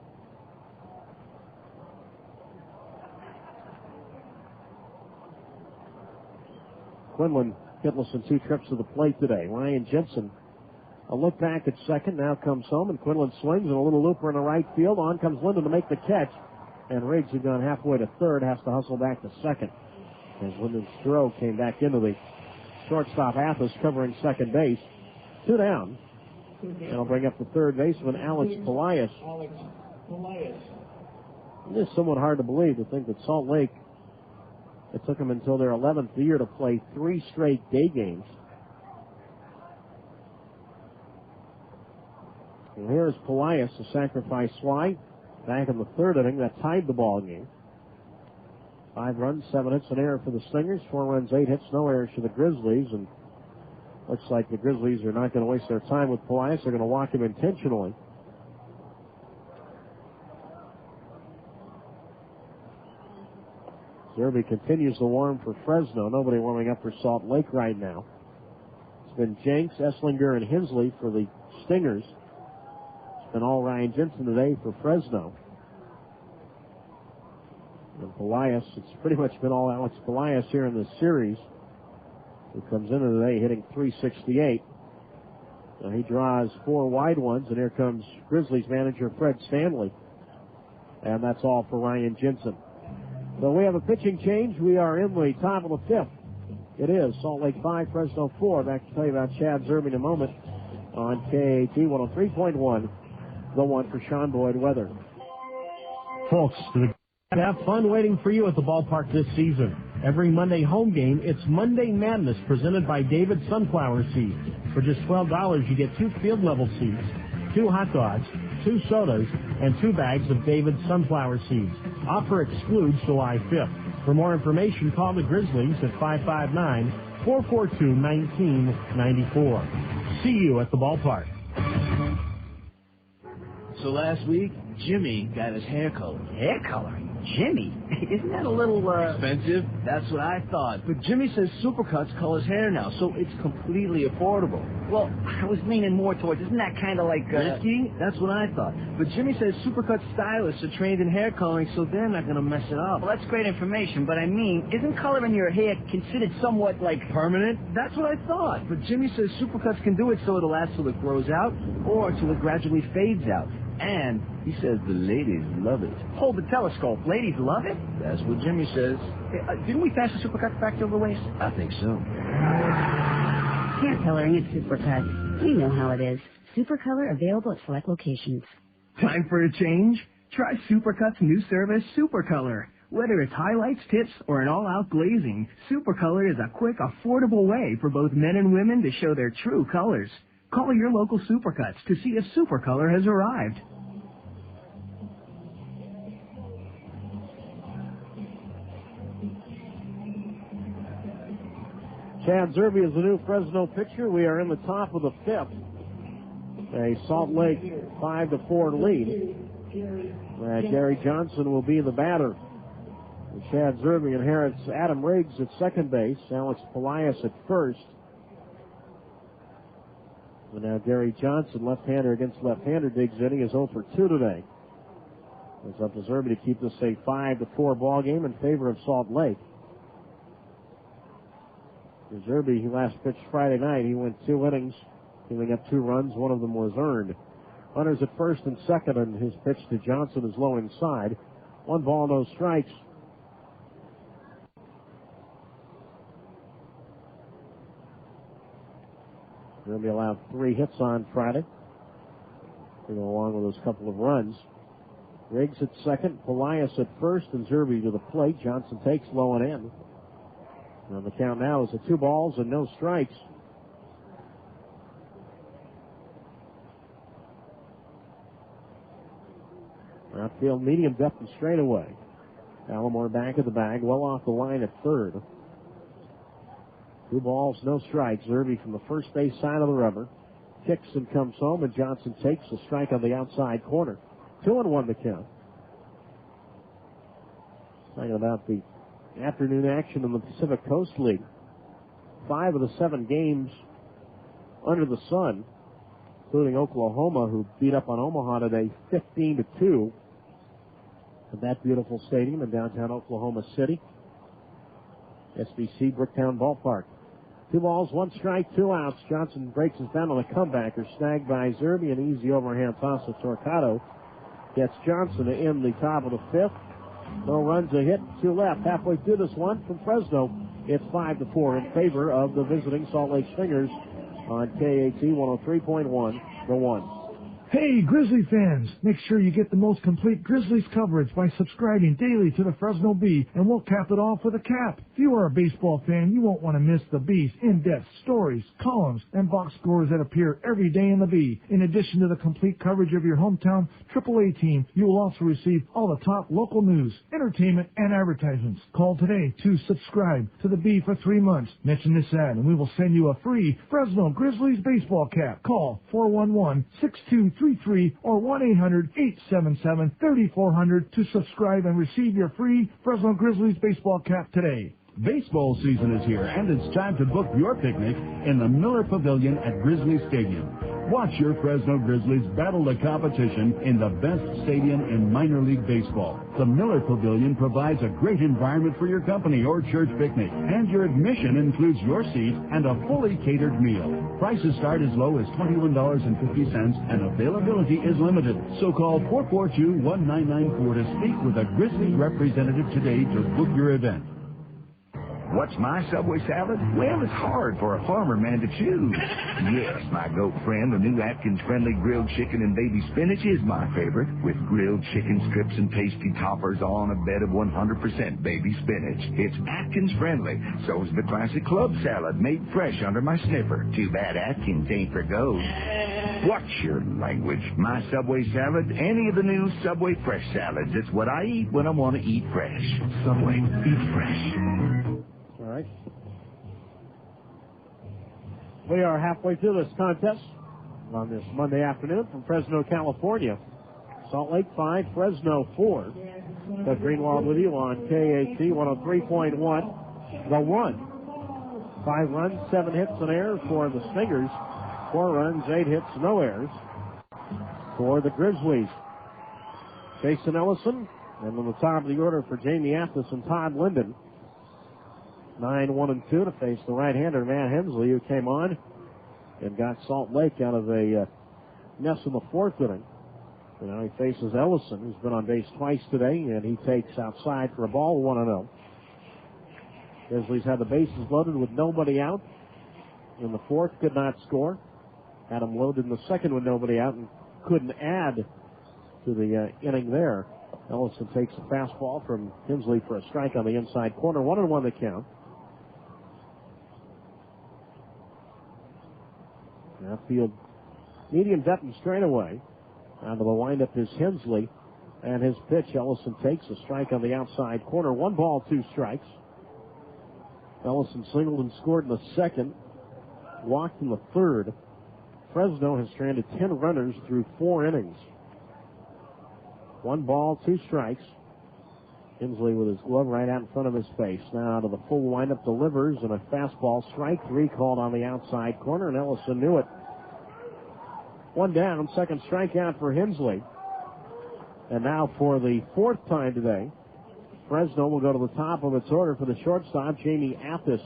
Quinlan hitless in 2 trips to the plate today. Ryan Jensen, a look back at second, now comes home, and Quinlan swings and a little looper in the right field. On comes Linden to make the catch, and Riggs, who'd gone halfway to third, has to hustle back to second. As Linden's throw came back into the shortstop. Athas covering second base. 2 down. And I'll bring up the third baseman, Alex Polias. It is somewhat hard to believe to think that Salt Lake, it took them until their 11th year to play 3 straight day games. And here's Polias, a sacrifice fly back in the 3rd inning that tied the ball game. 5 runs, 7 hits, an error for the Stingers. 4 runs, 8 hits, no errors for the Grizzlies. And looks like the Grizzlies are not going to waste their time with Polias. They're going to walk him intentionally. Zerbe continues to warm for Fresno. Nobody warming up for Salt Lake right now. It's been Jenks, Esslinger, and Hensley for the Stingers. It's been all Ryan Jensen today for Fresno. And Pelias, it's pretty much been all Alex Pelias here in this series, who comes into today hitting .368. Now he draws 4 wide ones, and here comes Grizzlies manager Fred Stanley. And that's all for Ryan Jensen. So we have a pitching change. We are in the top of the 5th. It is Salt Lake 5, Fresno 4. Back to tell you about Chad Zerby in a moment on KAT 103.1, the one for Sean Boyd weather. Folks, have fun waiting for you at the ballpark this season. Every Monday home game, it's Monday Madness presented by David Sunflower Seeds. For just $12, you get 2 field-level seeds, 2 hot dogs, 2 sodas, and 2 bags of David Sunflower Seeds. Offer excludes July 5th. For more information, call the Grizzlies at 559-442-1994. See you at the ballpark. So last week, Jimmy got his hair colored. Hair coloring? Jimmy? Isn't that a little, expensive? That's what I thought. But Jimmy says Supercuts colors hair now, so it's completely affordable. Well, I was leaning more towards, isn't that kind of like, risky? That's what I thought. But Jimmy says Supercuts stylists are trained in hair coloring, so they're not going to mess it up. Well, that's great information, but I mean, isn't coloring your hair considered somewhat, like... permanent? That's what I thought. But Jimmy says Supercuts can do it so it'll last till it grows out, or till it gradually fades out. And he says the ladies love it. Hold the telescope. Ladies love it? That's what Jimmy says. Didn't we pass the Supercuts back to the waist? I think so. Hair coloring at Supercuts. You know how it is. Supercolor available at select locations. Time for a change? Try Supercuts' new service, Supercolor. Whether it's highlights, tips, or an all-out glazing, Supercolor is a quick, affordable way for both men and women to show their true colors. Call your local Supercuts to see if Supercolor has arrived. Chad Zerby is the new Fresno pitcher. We are in the top of the 5th. A Salt Lake 5-4 lead. Gary Johnson will be the batter. And Chad Zerby inherits Adam Riggs at second base, Alex Pelias at first. And now Gary Johnson, left-hander against left-hander, digs in. He is 0 for 2 today. It's up to Zerby to keep this a 5-4 ball game in favor of Salt Lake. Zerby, he last pitched Friday night. He went 2 innings, giving up 2 runs. One of them was earned. Runners at first and second, and his pitch to Johnson is low inside. 1 ball, no strikes. Zerby allowed 3 hits on Friday, to go along with those couple of runs. Riggs at second, Pelias at first, and Zerby to the plate. Johnson takes low and in. And the count now is a 2 balls and no strikes. Outfield medium depth and straightaway. Alomar back of the bag, well off the line at third. 2 balls, no strikes. Zerby from the first base side of the rubber. Kicks and comes home, and Johnson takes a strike on the outside corner. 2-1 the count. Talking about the afternoon action in the Pacific Coast League. 5 of the 7 games under the sun, including Oklahoma, who beat up on Omaha today 15-2 at that beautiful stadium in downtown Oklahoma City. SBC Bricktown Ballpark. 2 balls, 1 strike, 2 outs. Johnson breaks his down on a comebacker, snagged by Zerby. An easy overhand toss of Torquato gets Johnson in the top of the 5th. No runs, a hit, 2 left. Halfway through this one from Fresno, it's 5-4 in favor of the visiting Salt Lake Stingers on KAT 103.1, the one. Hey, Grizzly fans, make sure you get the most complete Grizzlies coverage by subscribing daily to the Fresno Bee, and we'll cap it off with a cap. If you are a baseball fan, you won't want to miss the Bee's in-depth stories, columns, and box scores that appear every day in the Bee. In addition to the complete coverage of your hometown AAA team, you will also receive all the top local news, entertainment, and advertisements. Call today to subscribe to the Bee for 3 months. Mention this ad, and we will send you a free Fresno Grizzlies baseball cap. Call 411-6233 or 1-800-877-3400 to subscribe and receive your free Fresno Grizzlies baseball cap today. Baseball season is here, and it's time to book your picnic in the Miller Pavilion at Grizzlies Stadium. Watch your Fresno Grizzlies battle the competition in the best stadium in minor league baseball. The Miller Pavilion provides a great environment for your company or church picnic, and your admission includes your seat and a fully catered meal. Prices start as low as $21.50, and availability is limited. So call 442-1994 to speak with a Grizzlies representative today to book your event. What's my Subway salad? Well, it's hard for a farmer man to choose. Yes, my goat friend, the new Atkins Friendly grilled chicken and baby spinach is my favorite, with grilled chicken strips and tasty toppers on a bed of 100% baby spinach. It's Atkins Friendly. So's the classic club salad made fresh under my sniffer. Too bad Atkins ain't for goats. Watch your language. My Subway salad, any of the new Subway fresh salads. It's what I eat when I want to eat fresh. Subway, eat fresh. All right. We are halfway through this contest on this Monday afternoon from Fresno, California. Salt Lake 5, Fresno 4. Doug Greenwald with you on KAT 103.1. The one. 5 runs, 7 hits, and errors for the Stingers. 4 runs, 8 hits, no errors for the Grizzlies. Jason Ellison, and on the top of the order for Jamie Athos and Todd Linden. 9-1-2 to face the right-hander Matt Hensley, who came on and got Salt Lake out of a mess in the 4th inning. And now he faces Ellison, who's been on base twice today, and he takes outside for a ball, 1-0. Grizzlies had the bases loaded with nobody out. In the 4th, could not score. Had them loaded in the 2nd with nobody out and couldn't add to the inning there. Ellison takes a fastball from Hensley for a strike on the inside corner. 1-1 the count. Outfield, medium depth and straightaway. Out of the windup is Hensley. And his pitch, Ellison takes a strike on the outside corner. 1 ball, 2 strikes. Ellison singled and scored in the 2nd. Walked in the 3rd. Fresno has stranded 10 runners through 4 innings. 1 ball, 2 strikes. Hensley with his glove right out in front of his face. Now to the full windup, delivers, and a fastball, strike 3 called on the outside corner, and Ellison knew it. 1 down, 2nd strikeout for Hensley. And now for the 4th time today, Fresno will go to the top of its order for the shortstop, Jamie Athos.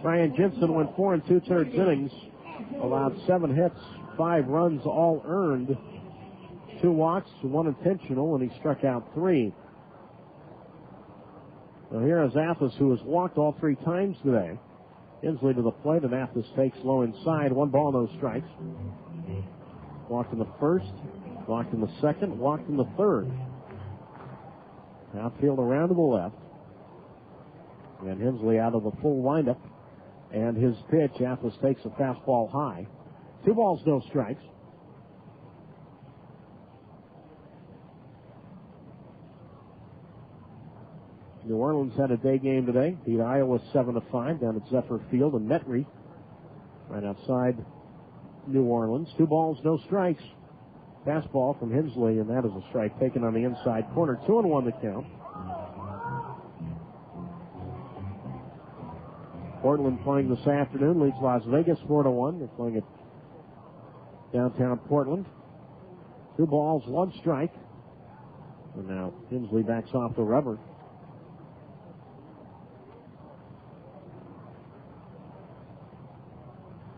Brian Jensen went 4 2/3 innings, allowed 7 hits, 5 runs, all earned, 2 walks, 1 intentional, and he struck out 3. Now here is Athos, who has walked all 3 times today. Hensley to the plate, and Athos takes low inside. 1 ball, no strikes. Walked in the 1st, walked in the 2nd, walked in the 3rd. Outfield around to the left. And Hensley out of the full windup. And his pitch, Athos takes a fastball high. 2 balls, no strikes. New Orleans had a day game today. Beat Iowa 7-5 down at Zephyr Field in Metairie, right outside New Orleans. 2 balls, no strikes. Fastball from Hensley, and that is a strike taken on the inside corner. 2-1 the count. Portland playing this afternoon, leads Las Vegas 4-1. They're playing at downtown Portland. 2 balls, 1 strike. And now Hensley backs off the rubber.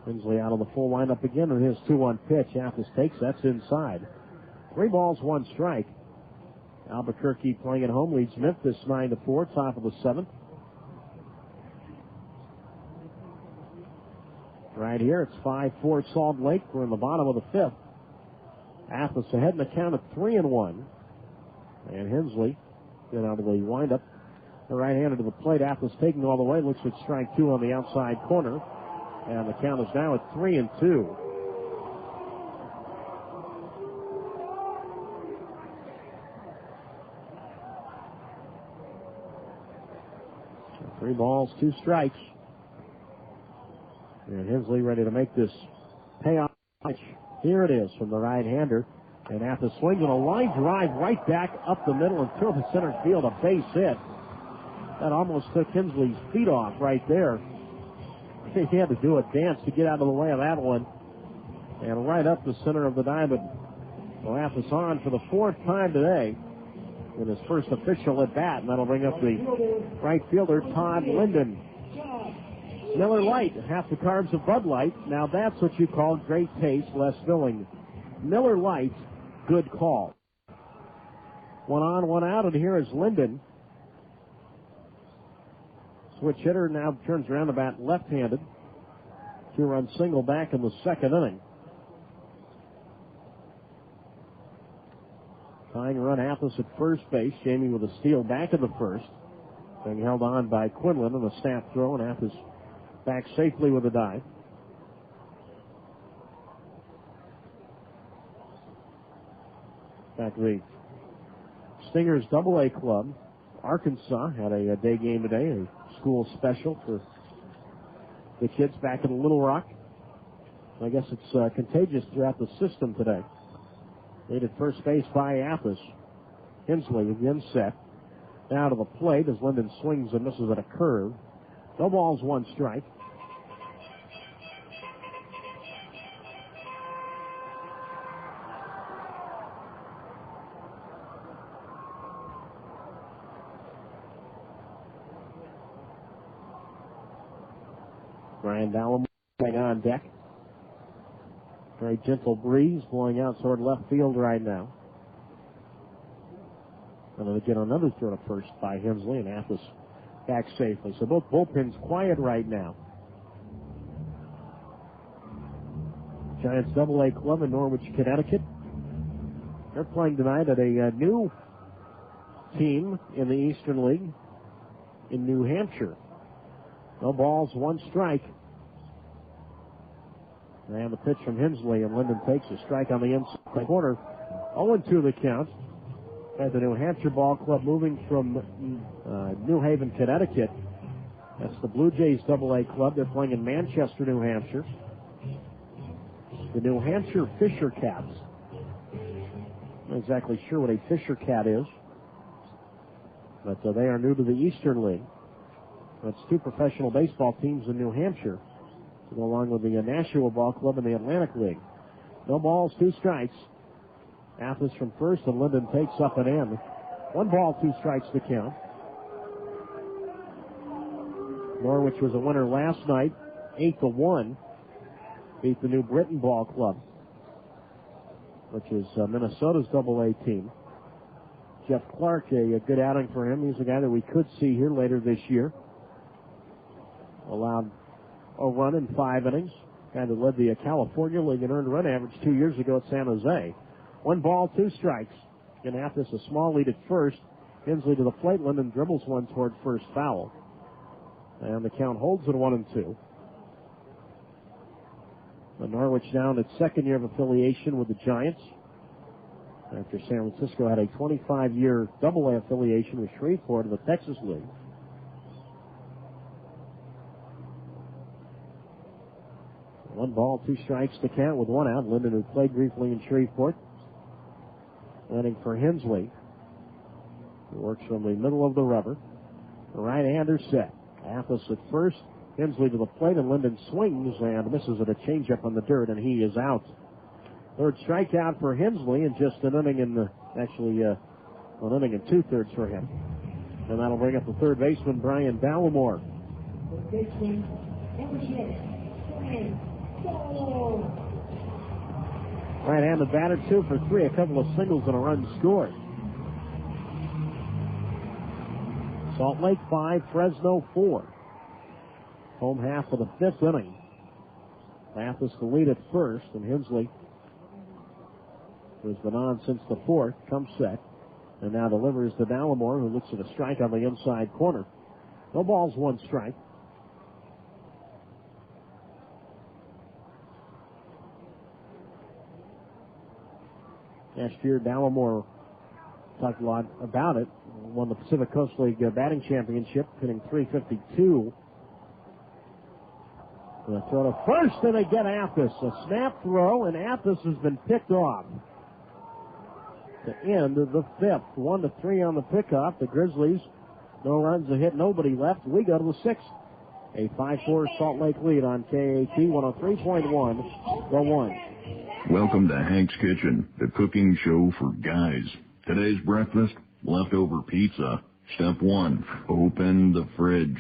Hensley out of the full lineup again, and his 2-1 pitch. Athos takes, that's inside. 3 balls, 1 strike. Albuquerque playing at home leads Memphis 9-4, top of the 7th. Right here, it's 5-4 Salt Lake. We're in the bottom of the 5th. Athos ahead in the count of 3-1. And Hensley get out of the windup. The right-hander to the plate. Athos taking all the way. Looks like strike 2 on the outside corner. And the count is now at 3-2. Three balls, 2 strikes. And Hensley ready to make this payoff. Here it is from the right-hander. And Athos swings on a line drive right back up the middle and through the center field, a base hit. That almost took Hensley's feet off right there. He had to do a dance to get out of the way of that one. And right up the center of the diamond. Mathis on for the fourth time today in his first official at bat, and that'll bring up the right fielder, Todd Linden. Miller Lite, half the carbs of Bud Light. Now that's what you call great taste, less filling. Miller Lite, good call. One on, one out, and here is Linden. Switch hitter now turns around to bat left-handed. 2-run single back in the second inning. Tying run Athos at first base. Jamie with a steal back in the first. Being held on by Quinlan on a snap throw, and Athos back safely with a dive. Back the Stingers AA club. Arkansas had a day game today, a school special for the kids back in Little Rock. I guess it's contagious throughout the system today. Made at first base by Athos. Hensley again set. Now to the plate as Linden swings and misses at a curve. No balls, one strike. Brian Dallam on deck. Very gentle breeze blowing out toward left field right now. And then again another throw to first by Hensley, and Athos back safely. So both bullpens quiet right now. Giants AA club in Norwich, Connecticut. They're playing tonight at a new team in the Eastern League in New Hampshire. No balls, one strike. And the pitch from Hensley, and Linden takes a strike on the inside corner. 0-2 the count. At the New Hampshire Ball Club moving from New Haven, Connecticut. That's the Blue Jays AA club. They're playing in Manchester, New Hampshire. The New Hampshire Fisher Cats. Not exactly sure what a Fisher Cat is, but they are new to the Eastern League. That's two professional baseball teams in New Hampshire to go along with the Nashua Ball Club in the Atlantic League. No balls, two strikes. Athos from first, and Linden takes up and in. 1 ball, 2 strikes to count. Norwich was a winner last night, 8-1. Beat the New Britain Ball Club, which is Minnesota's AA team. Jeff Clark, a good outing for him. He's a guy that we could see here later this year. Allowed a run in 5 innings. Guy that led the California League in earned run average 2 years ago at San Jose. 1 ball, 2 strikes. And Athos a small lead at first. Hensley to the plate. Linden dribbles one toward first foul. And the count holds at 1-2. The Norwich now in its second year of affiliation with the Giants, after San Francisco had a 25-year AA affiliation with Shreveport in the Texas League. One ball, 2 strikes to count with 1 out. Linden, who played briefly in Shreveport, landing for Hensley, who works from the middle of the rubber. The right-hander set. Athos at first. Hensley to the plate, and Linden swings and misses at a changeup on the dirt, and he is out. Third strikeout for Hensley, and just an inning and an inning and 2/3 for him. And that'll bring up the third baseman, Brian Dallimore. Right-handed batter, 2 for 3, a couple of singles and a run scored. Salt Lake 5, Fresno 4. Home half of the 5th inning. Mathis the lead at first, and Hensley, who's been on since the 4th, comes set. And now delivers to Dallimore, who looks at a strike on the inside corner. No balls, 1 strike. Last year, Dallimore talked a lot about it. Won the Pacific Coast League batting championship, hitting .352. And a throw to first, and they get Athos. A snap throw, and Athos has been picked off. To end the 5th. 1-3 on the pickoff. The Grizzlies No runs, a hit, nobody left. We go to the sixth. A 5-4 Salt Lake lead on KAT 103.1, the one. Welcome to Hank's Kitchen, the cooking show for guys. Today's breakfast, leftover pizza. Step 1, open the fridge.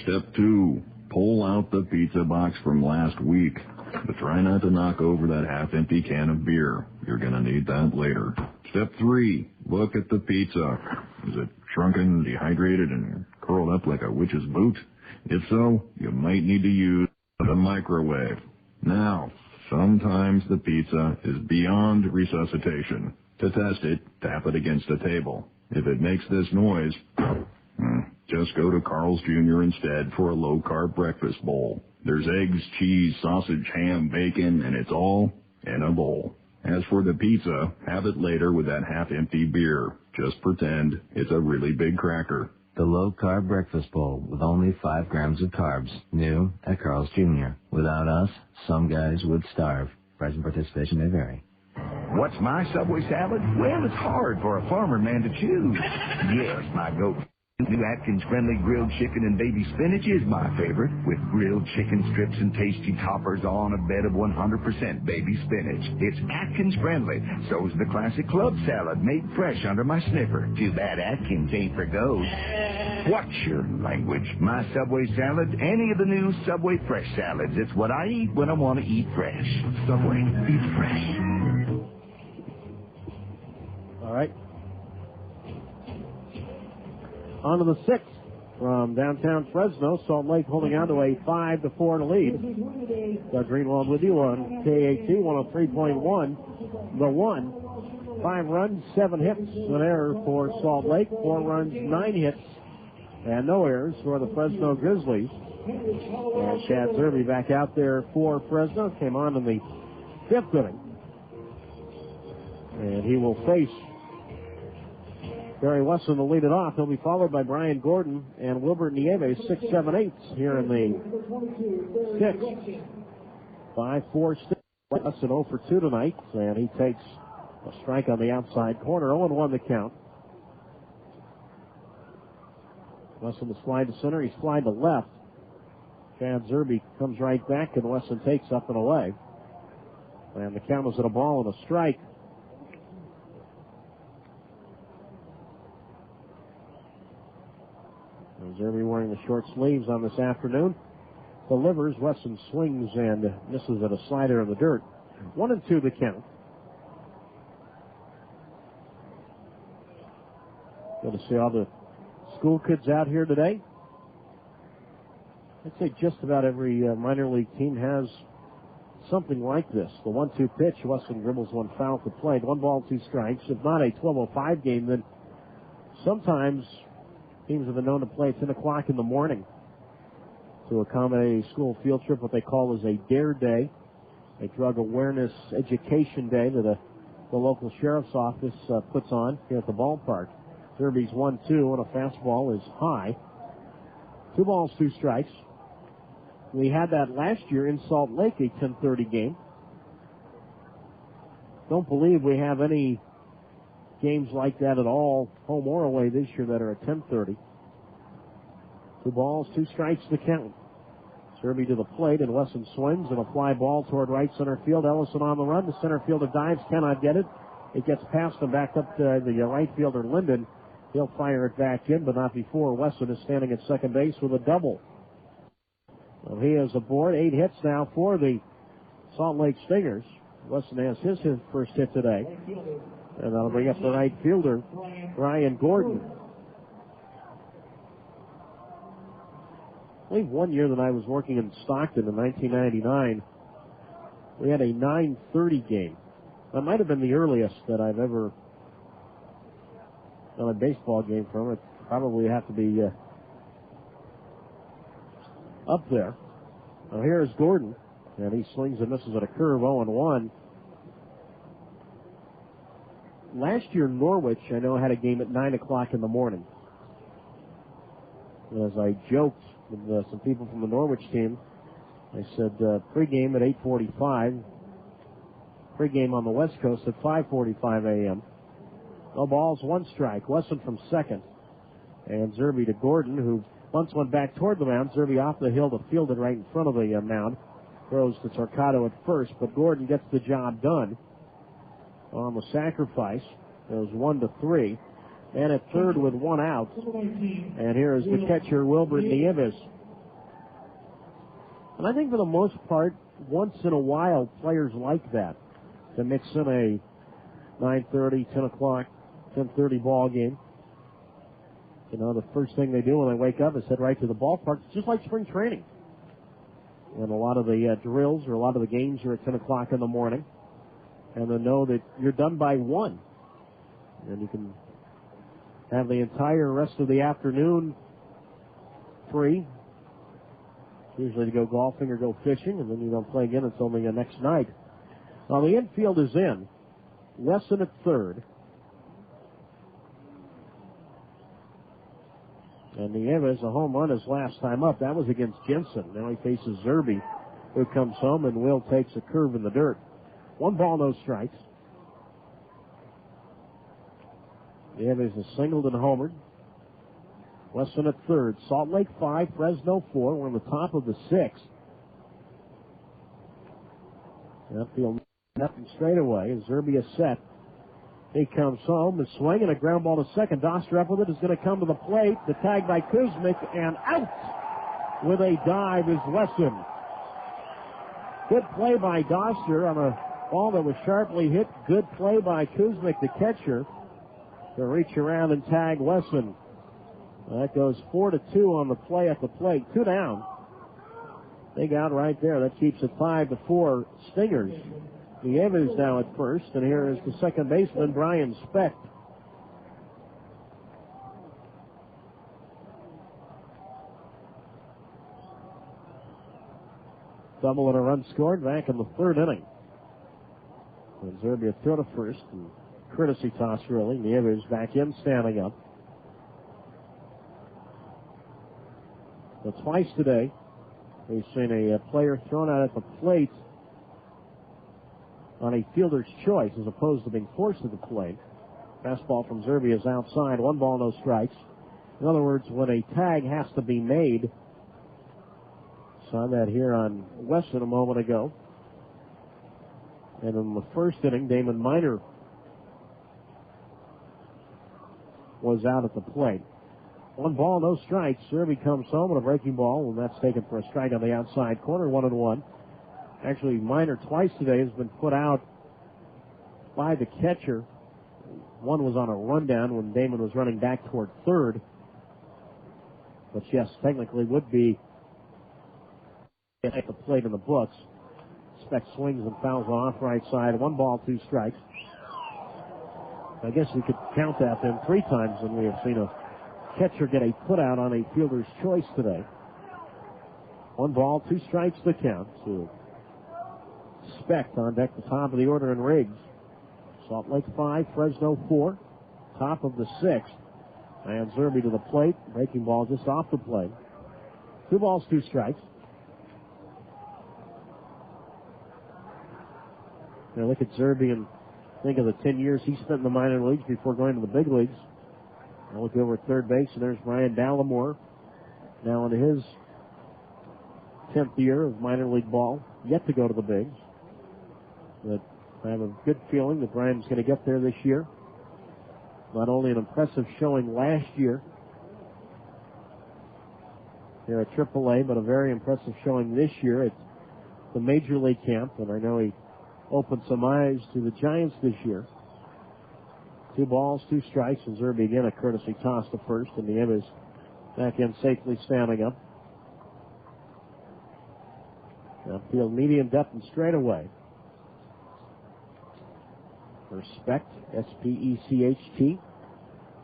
Step 2, pull out the pizza box from last week. But try not to knock over that half-empty can of beer. You're going to need that later. Step 3, look at the pizza. Is it shrunken, dehydrated, and curled up like a witch's boot? If so, you might need to use the microwave. Now, sometimes the pizza is beyond resuscitation. To test it, tap it against a table. If it makes this noise, just go to Carl's Jr. instead for a low-carb breakfast bowl. There's eggs, cheese, sausage, ham, bacon, and it's all in a bowl. As for the pizza, have it later with that half-empty beer. Just pretend it's a really big cracker. The low-carb breakfast bowl with only 5 grams of carbs. New at Carl's Jr. Without us, some guys would starve. Price and participation may vary. What's my Subway salad? Well, it's hard for a farmer man to choose. Yes, my goat. New Atkins Friendly Grilled Chicken and Baby Spinach is my favorite, with grilled chicken strips and tasty toppers on a bed of 100% baby spinach. It's Atkins Friendly. So's the classic club salad made fresh under my sniffer. Too bad Atkins ain't for goats. Watch your language. My Subway salad, any of the new Subway fresh salads. It's what I eat when I want to eat fresh. Subway, eat fresh. All right. On to the sixth from downtown Fresno. Salt Lake holding on to a 5-4 lead. Doug Greenwald with you on KAT 103.1. The one. 5 runs, 7 hits, an error for Salt Lake. 4 runs, 9 hits, and no errors for the Fresno Grizzlies. And Chad Zerby back out there for Fresno. Came on in the 5th inning. And he will face Barry Wesson to lead it off. He'll be followed by Brian Gordon and Wilbert Nieves, 6, 7, 8 here in the 6th. 5-4 still. Wesson 0 for 2 tonight, and he takes a strike on the outside corner. 0-1 the count. Wesson will slide to center. He's flying to left. Chad Zerby comes right back, and Wesson takes up and away. And the count is at a ball and a strike. Zerby wearing the short sleeves on this afternoon. Delivers. Wesson swings and misses at a slider in the dirt. 1-2 the count. Good to see all the school kids out here today. I'd say just about every minor league team has something like this. The 1-2 pitch. Wesson dribbles one foul to play. 1 ball, 2 strikes. If not a 12:05 game, then sometimes teams have been known to play at 10 o'clock in the morning to accommodate a school field trip, what they call is a DARE Day, a drug awareness education day that the local sheriff's office puts on here at the ballpark. Zerby's 1-2, and a fastball is high. 2 balls, 2 strikes. We had that last year in Salt Lake, a 10:30 game. Don't believe we have any games like that at all, home or away this year, that are at 10:30. 2 balls, 2 strikes to count. Zerby to the plate, and Wesson swings, and a fly ball toward right center field. Ellison on the run. The center fielder dives, cannot get it. It gets past him back up to the right fielder, Linden. He'll fire it back in, but not before Wesson is standing at second base with a double. Well, he is aboard. 8 hits now for the Salt Lake Stingers. Wesson has his first hit today. And that'll bring up the right fielder, Brian Gordon. I believe one year that I was working in Stockton in 1999, we had a 9:30 game. That might have been the earliest that I've ever done a baseball game from. It probably have to be up there. Now here's Gordon, and he swings and misses at a curve, 0-1. Last year, Norwich, I know, had a game at 9 o'clock in the morning. And as I joked with some people from the Norwich team, I said pregame at 8:45, pregame on the West Coast at 5:45 a.m. No balls, 1 strike. Wesson from second And Zerbe to Gordon, who once went back toward the mound. Zerbe off the hill to field it right in front of the mound. Throws to Torquato at first, but Gordon gets the job done on the sacrifice. It was 1-3. And at third with one out. And here is the catcher, Wilbert Nieves. And I think for the most part, once in a while, players like that to mix in a 9:30, 10 o'clock, 10:30 ball game. You know, the first thing they do when they wake up is head right to the ballpark. It's just like spring training. And a lot of the drills or a lot of the games are at 10 o'clock in the morning. And they know that you're done by 1. And you can have the entire rest of the afternoon free. Usually to go golfing or go fishing, and then you don't play again until the next night. Now the infield is in. Wesson at third. And Nieves, a home run his last time up. That was against Jensen. Now he faces Zerbe, who comes home, and Will takes a curve in the dirt. 1 ball, no strikes. Nieves is singled and homered. Wesson at third. Salt Lake 5, Fresno 4. We're on the top of the 6th. Outfield nothing straight away. As Zerbe is set. He comes home, is swinging a ground ball to second. Doster up with it, is going to come to the plate. The tag by Kuzmic, and out with a dive is Wesson. Good play by Doster on a ball that was sharply hit. Good play by Kuzmic, the catcher, to reach around and tag Wesson. That goes 4-2 on the play at the plate. 2 down. Big out right there. That keeps it 5-4 Stingers. Nieves now at first, and here is the second baseman, Brian Specht. Double and a run scored back in the 3rd inning. And Zerbe throw to first, and courtesy toss really. Nieves back in, standing up. But twice today, we've seen a player thrown out at the plate on a fielder's choice as opposed to being forced to the plate. Fastball from Zerbe is outside. 1 ball, no strikes. In other words, when a tag has to be made, saw that here on Wesson a moment ago. And in the 1st inning, Damon Miner was out at the plate. 1 ball, no strikes. Zerbe comes home with a breaking ball, and that's taken for a strike on the outside corner, 1-1. Actually, Miner twice today has been put out by the catcher. One was on a rundown when Damon was running back toward third. But yes, technically would be at the plate in the books. Specht swings and fouls on off right side. 1 ball, 2 strikes. I guess we could count that then 3 times when we have seen a catcher get a put out on a fielder's choice today. 1 ball, 2 strikes the count. So Specht on deck, the top of the order in Riggs. Salt Lake 5, Fresno 4, top of the 6th. And Zerbe to the plate. Breaking ball just off the plate. 2 balls, 2 strikes. Now look at Zerbe and think of the 10 years he spent in the minor leagues before going to the big leagues. I look over at third base, and there's Brian Dallimore, now in his 10th year of minor league ball, yet to go to the bigs. But I have a good feeling that Brian's going to get there this year. Not only an impressive showing last year here at AAA, but a very impressive showing this year at the Major League camp. And I know he opened some eyes to the Giants this year. 2 balls, 2 strikes, and Zerbe again a courtesy toss to first, and Nieves back in safely standing up. Outfield medium depth and straight away. For Specht, S-P-E-C-H-T.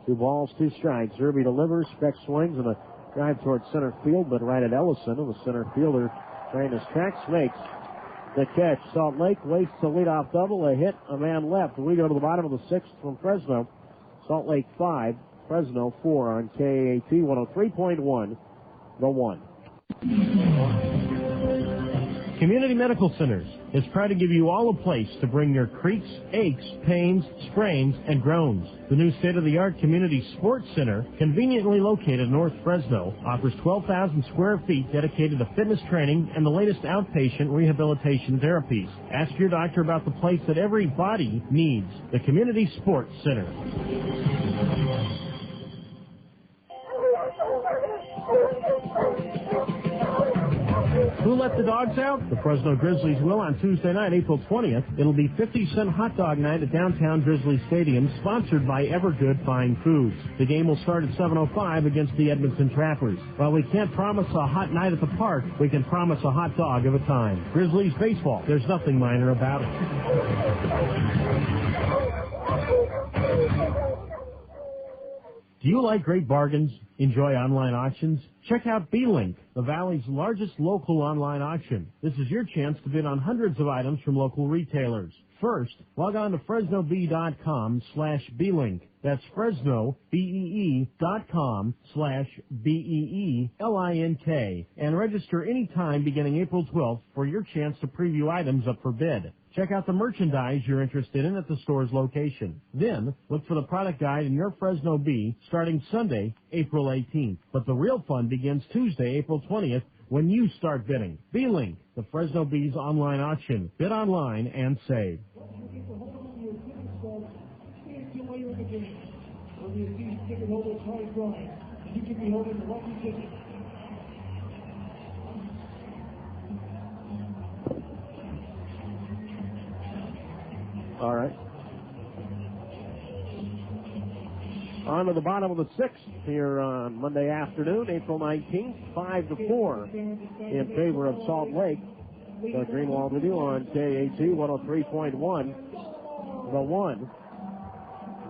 2 balls, 2 strikes. Zerbe delivers. Specht swings and a drive towards center field, but right at Ellison, and the center fielder trying his tracks makes the catch. Salt Lake wastes a leadoff double, a hit, a man left. We go to the bottom of the 6th from Fresno. Salt Lake 5, Fresno 4 on KAT 103.1, the 1. Community Medical Centers, is proud to give you all a place to bring your creaks, aches, pains, sprains, and groans. The new state-of-the-art Community Sports Center, conveniently located in North Fresno, offers 12,000 square feet dedicated to fitness training and the latest outpatient rehabilitation therapies. Ask your doctor about the place that every body needs, the Community Sports Center. Who let the dogs out? The Fresno Grizzlies will on Tuesday night, April 20th. It'll be 50-cent hot dog night at downtown Grizzlies Stadium, sponsored by Evergood Fine Foods. The game will start at 7:05 against the Edmonton Trappers. While we can't promise a hot night at the park, we can promise a hot dog of a time. Grizzlies baseball, there's nothing minor about it. Do you like great bargains? Enjoy online auctions? Check out B-Link, the Valley's largest local online auction. This is your chance to bid on hundreds of items from local retailers. First, log on to FresnoBee.com/B-Link. That's FresnoBee.com/BEELINK and register anytime beginning April 12th for your chance to preview items up for bid. Check out the merchandise you're interested in at the store's location. Then, look for the product guide in your Fresno Bee starting Sunday, April 18th. But the real fun begins Tuesday, April 20th, when you start bidding. B-Link, the Fresno Bee's online auction. Bid online and save. All right. On to the bottom of the sixth here on Monday afternoon, April 19th, 5-4 in favor of Salt Lake. The Greenwald with you on KAT 103.1. The one.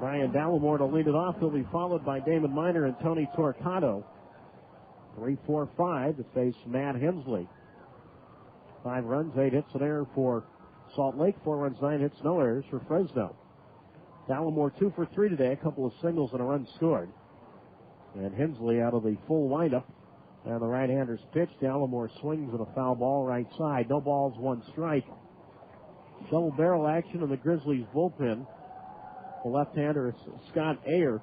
Brian Dallimore to lead it off. He'll be followed by Damon Miner and Tony Torcato. 3-4-5 to face Matt Hensley. 5 runs, 8 hits, an error for Salt Lake. 4 runs, 9 hits, no errors for Fresno. Dallimore 2 for 3 today, a couple of singles and a run scored. And Hensley out of the full windup. And the right-hander's pitch. Dallimore swings at a foul ball right side. No balls, 1 strike. Double barrel action in the Grizzlies bullpen. The left-hander is Scott Ayer.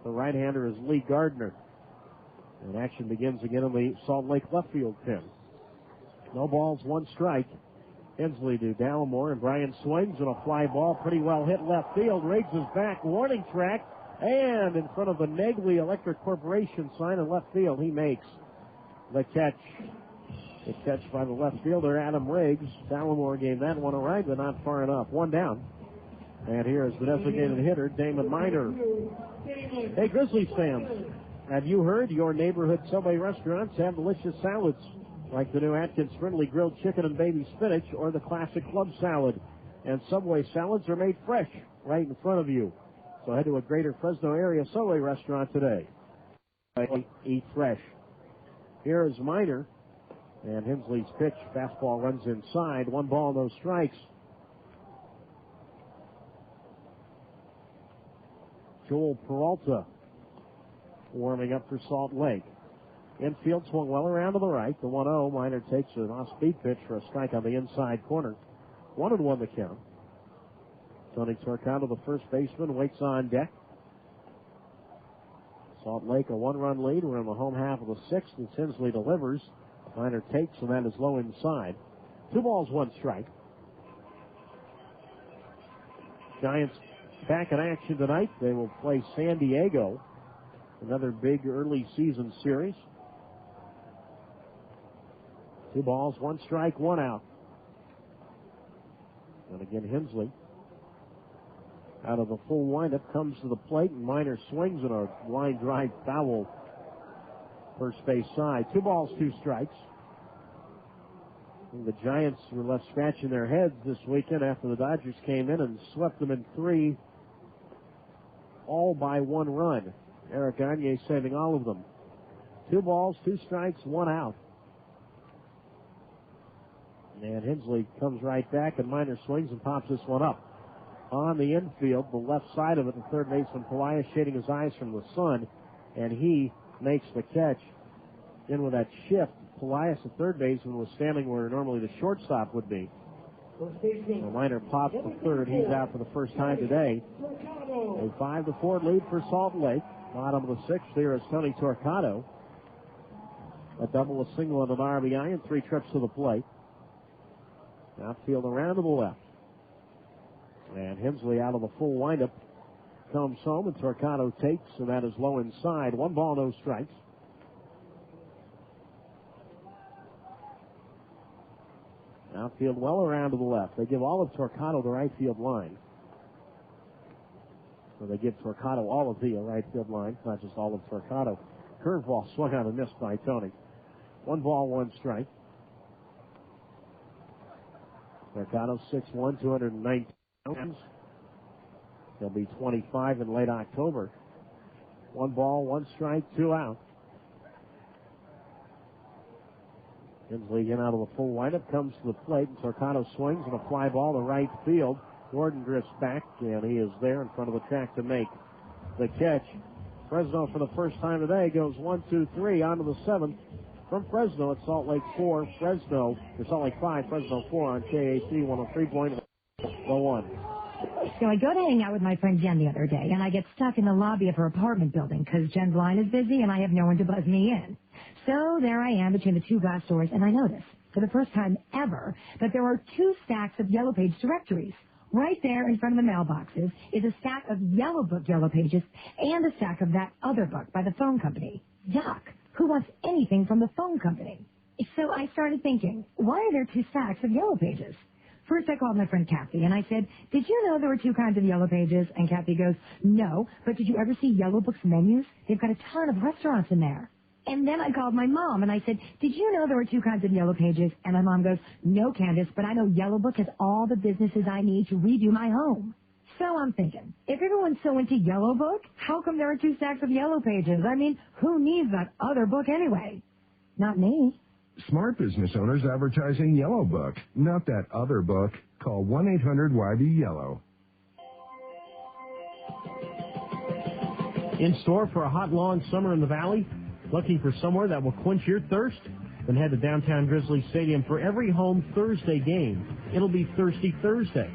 The right-hander is Lee Gardner. And action begins again in the Salt Lake left field pen. No balls, 1 strike. Hensley to Dallimore, and Brian swings and a fly ball, pretty well hit left field, raises back, warning track, and in front of the Negley Electric Corporation sign in left field, he makes the catch. The catch by the left fielder, Adam Riggs. Dallimore gave that one a ride, but not far enough. 1 down. And here is the designated hitter, Damon Miner. Hey, Grizzlies fans, have you heard your neighborhood Subway restaurants have delicious salads? Like the new Atkins Friendly Grilled Chicken and Baby Spinach or the classic Club Salad. And Subway salads are made fresh right in front of you. So head to a greater Fresno area Subway restaurant today. Eat fresh. Here is Miner. And Hensley's pitch. Fastball runs inside. 1 ball, no strikes. Joel Peralta warming up for Salt Lake. Infield swung well around to the right. The 1-0. Miner takes an off-speed pitch for a strike on the inside corner. 1-1 the count. Tony Torcato, the first baseman, waits on deck. Salt Lake a 1-run lead. We're in the home half of the 6th as Hensley delivers. Miner takes, and that is low inside. 2 balls, 1 strike. Giants back in action tonight. They will play San Diego. Another big early season series. 2 balls, 1 strike, 1 out. And again, Hensley out of the full windup comes to the plate, and Miner swings at a line drive foul first base side. 2 balls, 2 strikes. And the Giants were left scratching their heads this weekend after the Dodgers came in and swept them in 3, all by 1 run. Eric Gagne saving all of them. 2 balls, 2 strikes, 1 out. And Hensley comes right back, and Miner swings and pops this one up. On the infield, the left side of it, the third baseman Pelias shading his eyes from the sun, and he makes the catch. In with that shift, Pelias, the third baseman, was standing where normally the shortstop would be. The liner pops the third. He's out for the first time today. A 5-4 lead for Salt Lake. Bottom of the sixth here is Tony Torcato. A double, a single, and an RBI, and 3 trips to the plate. Outfield around to the left. And Hensley out of the full windup comes home, and Torcato takes, and that is low inside. 1 ball, no strikes. Outfield well around to the left. They give all of Torcato the right field line. So they give Torcato all of the right field line, not just all of Torcato. Curveball swung out and missed by Tony. 1 ball, 1 strike. Torcato 6'1", 219 pounds. He'll be 25 in late October. 1 ball, 1 strike, 2 out. Hensley again out of the full windup, comes to the plate, and Torcato swings and a fly ball to right field. Gordon drifts back, and he is there in front of the track to make the catch. Fresno for the first time today goes 1, 2, 3 onto the 7th. From Fresno, it's Salt Lake 4, Salt Lake 5, Fresno 4 on KAC 103.1. So I go to hang out with my friend Jen the other day, and I get stuck in the lobby of her apartment building because Jen's line is busy and I have no one to buzz me in. So there I am between the 2 glass doors, and I notice, for the first time ever, that there are 2 stacks of Yellow Page directories. Right there in front of the mailboxes is a stack of Yellow Book Yellow Pages and a stack of that other book by the phone company. Yuck. Who wants anything from the phone company? So I started thinking, why are there 2 stacks of Yellow Pages? First I called my friend Kathy and I said, did you know there were 2 kinds of Yellow Pages? And Kathy goes, no, but did you ever see Yellow Book's menus? They've got a ton of restaurants in there. And then I called my mom and I said, did you know there were 2 kinds of Yellow Pages? And my mom goes, no, Candace, but I know Yellow Book has all the businesses I need to redo my home. So I'm thinking, if everyone's so into Yellow Book, how come there are 2 stacks of Yellow Pages? I mean, who needs that other book anyway? Not me. Smart business owners advertising Yellow Book, not that other book. Call 1-800-YB-YELLOW. In store for a hot, long summer in the Valley? Looking for somewhere that will quench your thirst? Then head to downtown Grizzlies Stadium for every home Thursday game. It'll be Thirsty Thursday.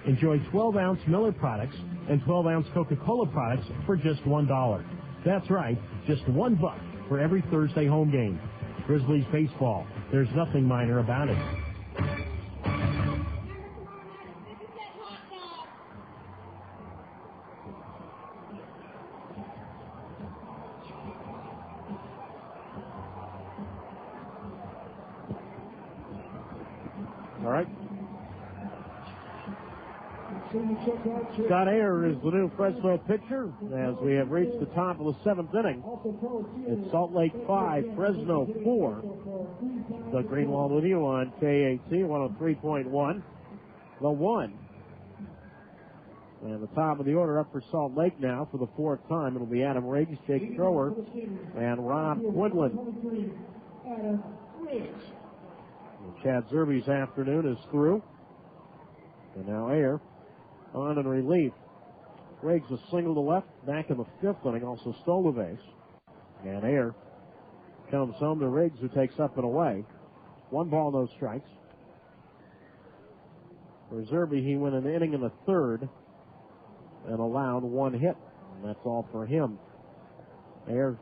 Enjoy 12-ounce Miller products and 12-ounce Coca-Cola products for just $1. That's right, just $1 for every Thursday home game. Grizzlies baseball. There's nothing minor about it. All right. Scott Ayer is the new Fresno pitcher as we have reached the top of the 7th inning. It's Salt Lake 5, Fresno 4. The Greenwald with you on KAC 103.1. The 1. And the top of the order up for Salt Lake now for the 4th time. It'll be Adam Riggs, Jake Thrower, and Rob Quinlan. Chad Zerbe's afternoon is through. And now Ayer on in relief. Riggs a single to left, back in the 5th inning, also stole the base. And Ayer comes home to Riggs, who takes up and away. 1 ball, no strikes. For Zerbe, he went an inning in the 3rd and allowed 1 hit. And that's all for him. Ayer,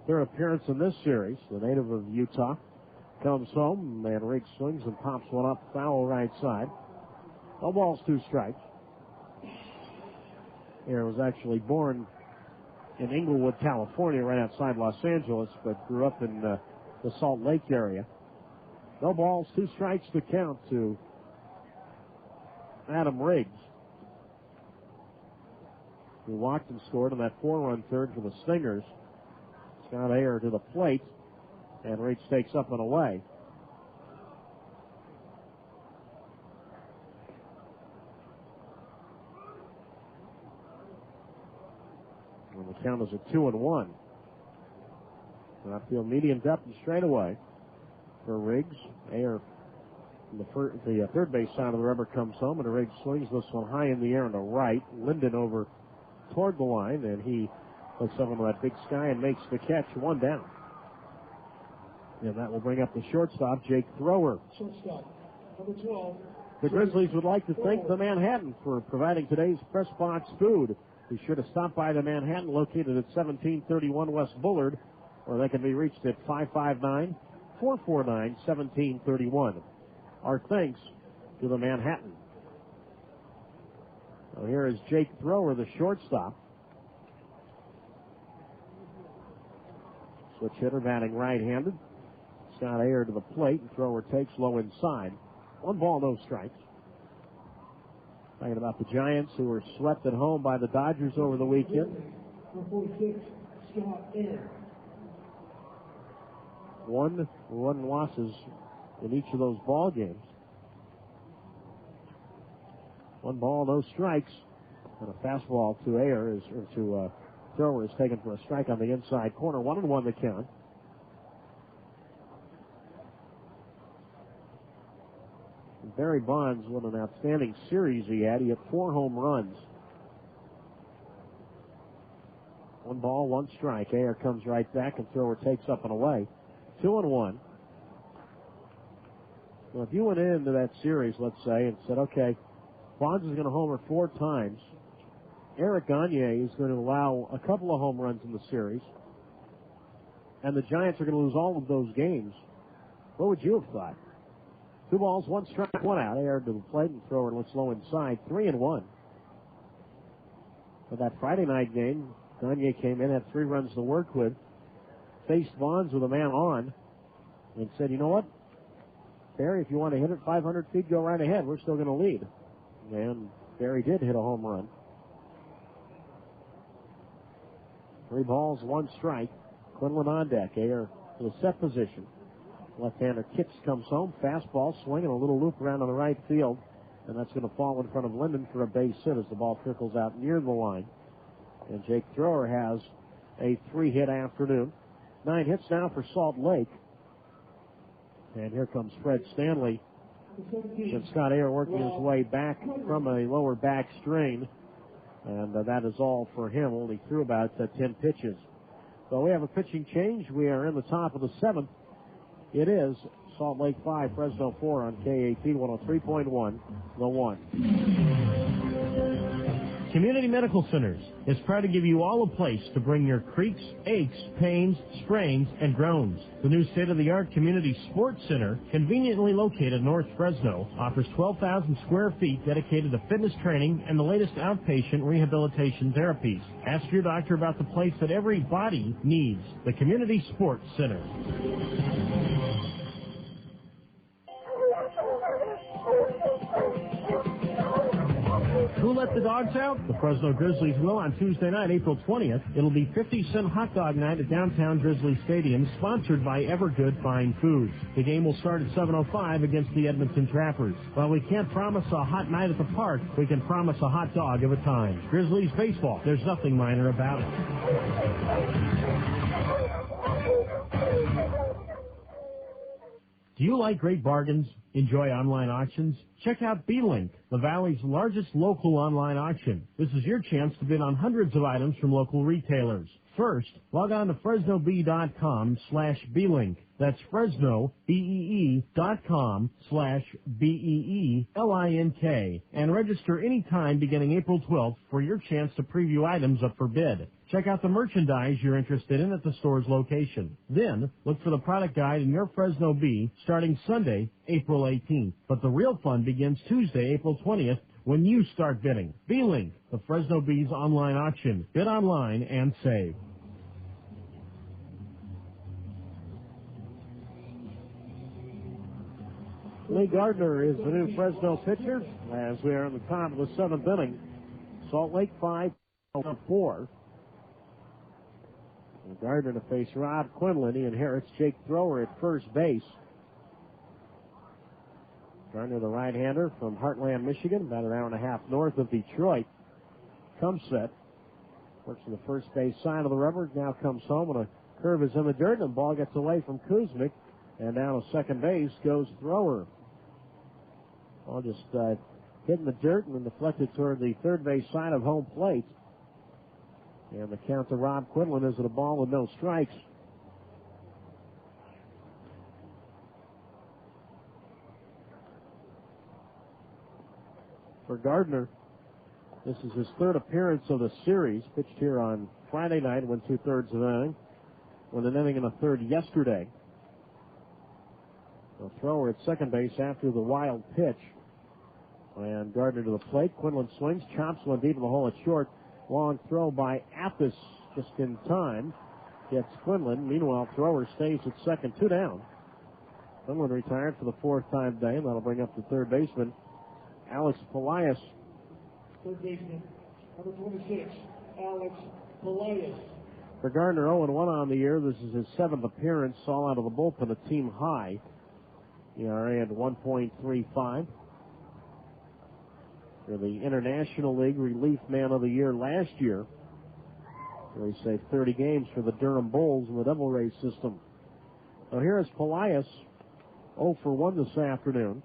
3rd appearance in this series, the native of Utah, comes home, and Riggs swings and pops one up, foul right side. No balls, 2 strikes. Ayer was actually born in Inglewood, California, right outside Los Angeles, but grew up in the Salt Lake area. No balls, 2 strikes to count to Adam Riggs, who walked and scored in that 4-run third for the Stingers. Scott Ayer to the plate, and Riggs takes up and away. And the count is a 2-1. Outfield medium depth and straight away for Riggs. Ayer from the third base side of the rubber comes home, and Riggs swings this one high in the air on the right. Linden over toward the line, and he looks up into that big sky and makes the catch. 1 down. And that will bring up the shortstop, Jake Thrower. Shortstop, number 12, The Grizzlies would like to thank the Manhattan for providing today's press box food. Be sure to stop by the Manhattan, located at 1731 West Bullard, or they can be reached at 559-449-1731. Our thanks to the Manhattan. So here is Jake Thrower, the shortstop. Switch hitter batting right-handed. Scott Ayer to the plate, and Thrower takes low inside. 1 ball, no strikes. Talking about the Giants, who were swept at home by the Dodgers over the weekend. 1 losses in each of those ball games. 1 ball, no strikes. And a fastball to Ayer Thrower is taken for a strike on the inside corner. 1-1 the count. Barry Bonds, what an outstanding series he had. He had 4 home runs. 1 ball, 1 strike. Ayer comes right back, and Thrower takes up and away. 2-1. Well, if you went into that series, let's say, and said, okay, Bonds is going to homer 4 times. Eric Gagne is going to allow a couple of home runs in the series, and the Giants are going to lose all of those games, what would you have thought? 2 balls, 1 strike, 1 out. Ayer to the plate, and Thrower looks low inside. 3-1. For that Friday night game, Gagne came in, had 3 runs to work with, faced Bonds with a man on, and said, you know what, Barry, if you want to hit it 500 feet, go right ahead. We're still going to lead. And Barry did hit a home run. 3 balls, 1 strike. Quinlan on deck. Ayer to the set position. Left-hander kicks, comes home. Fastball, swinging a little loop around on the right field. And that's going to fall in front of Linden for a base hit as the ball trickles out near the line. And Jake Thrower has a 3-hit afternoon. 9 hits now for Salt Lake. And here comes Fred Stanley. And Scott Ayer working his way back from a lower back strain. And that is all for him. Only threw about 10 pitches. So we have a pitching change. We are in the top of the 7th. It is Salt Lake 5, Fresno 4 on KAT 103.1, the 1. Community Medical Centers is proud to give you all a place to bring your creaks, aches, pains, sprains, and groans. The new state-of-the-art Community Sports Center, conveniently located in North Fresno, offers 12,000 square feet dedicated to fitness training and the latest outpatient rehabilitation therapies. Ask your doctor about the place that every body needs, the Community Sports Center. Who let the dogs out? The Fresno Grizzlies will on Tuesday night, April 20th. It'll be 50-cent hot dog night at downtown Grizzly Stadium, sponsored by Evergood Fine Foods. The game will start at 7:05 against the Edmonton Trappers. While we can't promise a hot night at the park, we can promise a hot dog of a time. Grizzlies baseball, there's nothing minor about it. Do you like great bargains? Enjoy online auctions? Check out B-Link, the Valley's largest local online auction. This is your chance to bid on hundreds of items from local retailers. First, log on to FresnoBee.com/B-Link. That's Fresno, BEE.com/BEELINK. And register anytime beginning April 12th for your chance to preview items up for bid. Check out the merchandise you're interested in at the store's location. Then, look for the product guide in your Fresno Bee starting Sunday, April 18th. But the real fun begins Tuesday, April 20th, when you start bidding. B-Link, the Fresno Bee's online auction. Bid online and save. Lee Gardner is the new Fresno pitcher as we are in the top of the 7th inning. Salt Lake 5-4. Gardner to face Rob Quinlan. He inherits Jake Thrower at first base. Gardner, the right-hander from Heartland, Michigan, about an hour and a half north of Detroit. Comes set. Works on the first base side of the rubber. Now comes home, and a curve is in the dirt, and the ball gets away from Kuzmic. And down to second base goes Thrower. Ball just hitting the dirt and then deflected toward the third base side of home plate. And the count to Rob Quinlan is at a ball with no strikes. for Gardner. This is his third appearance of the series. Pitched here on Friday night, went 2/3 of an inning. Went an inning and a third yesterday. A thrower at second base after the wild pitch. And Gardner to the plate. Quinlan swings, chops one deep in the hole at short. Long throw by Appis just in time. Gets Quinlan. Meanwhile, thrower stays at second, 2 down. Quinlan retired for the 4th time today, and that'll bring up the third baseman, Alex Polias. Third baseman, number 26, Alex Polias. For Gardner, 0-1 on the year. This is his 7th appearance, all out of the bullpen, a team high. ERA at 1.35. For the International League Relief Man of the Year last year. They saved 30 games for the Durham Bulls in the Double Race system. So here is Polias, 0-for-1 this afternoon.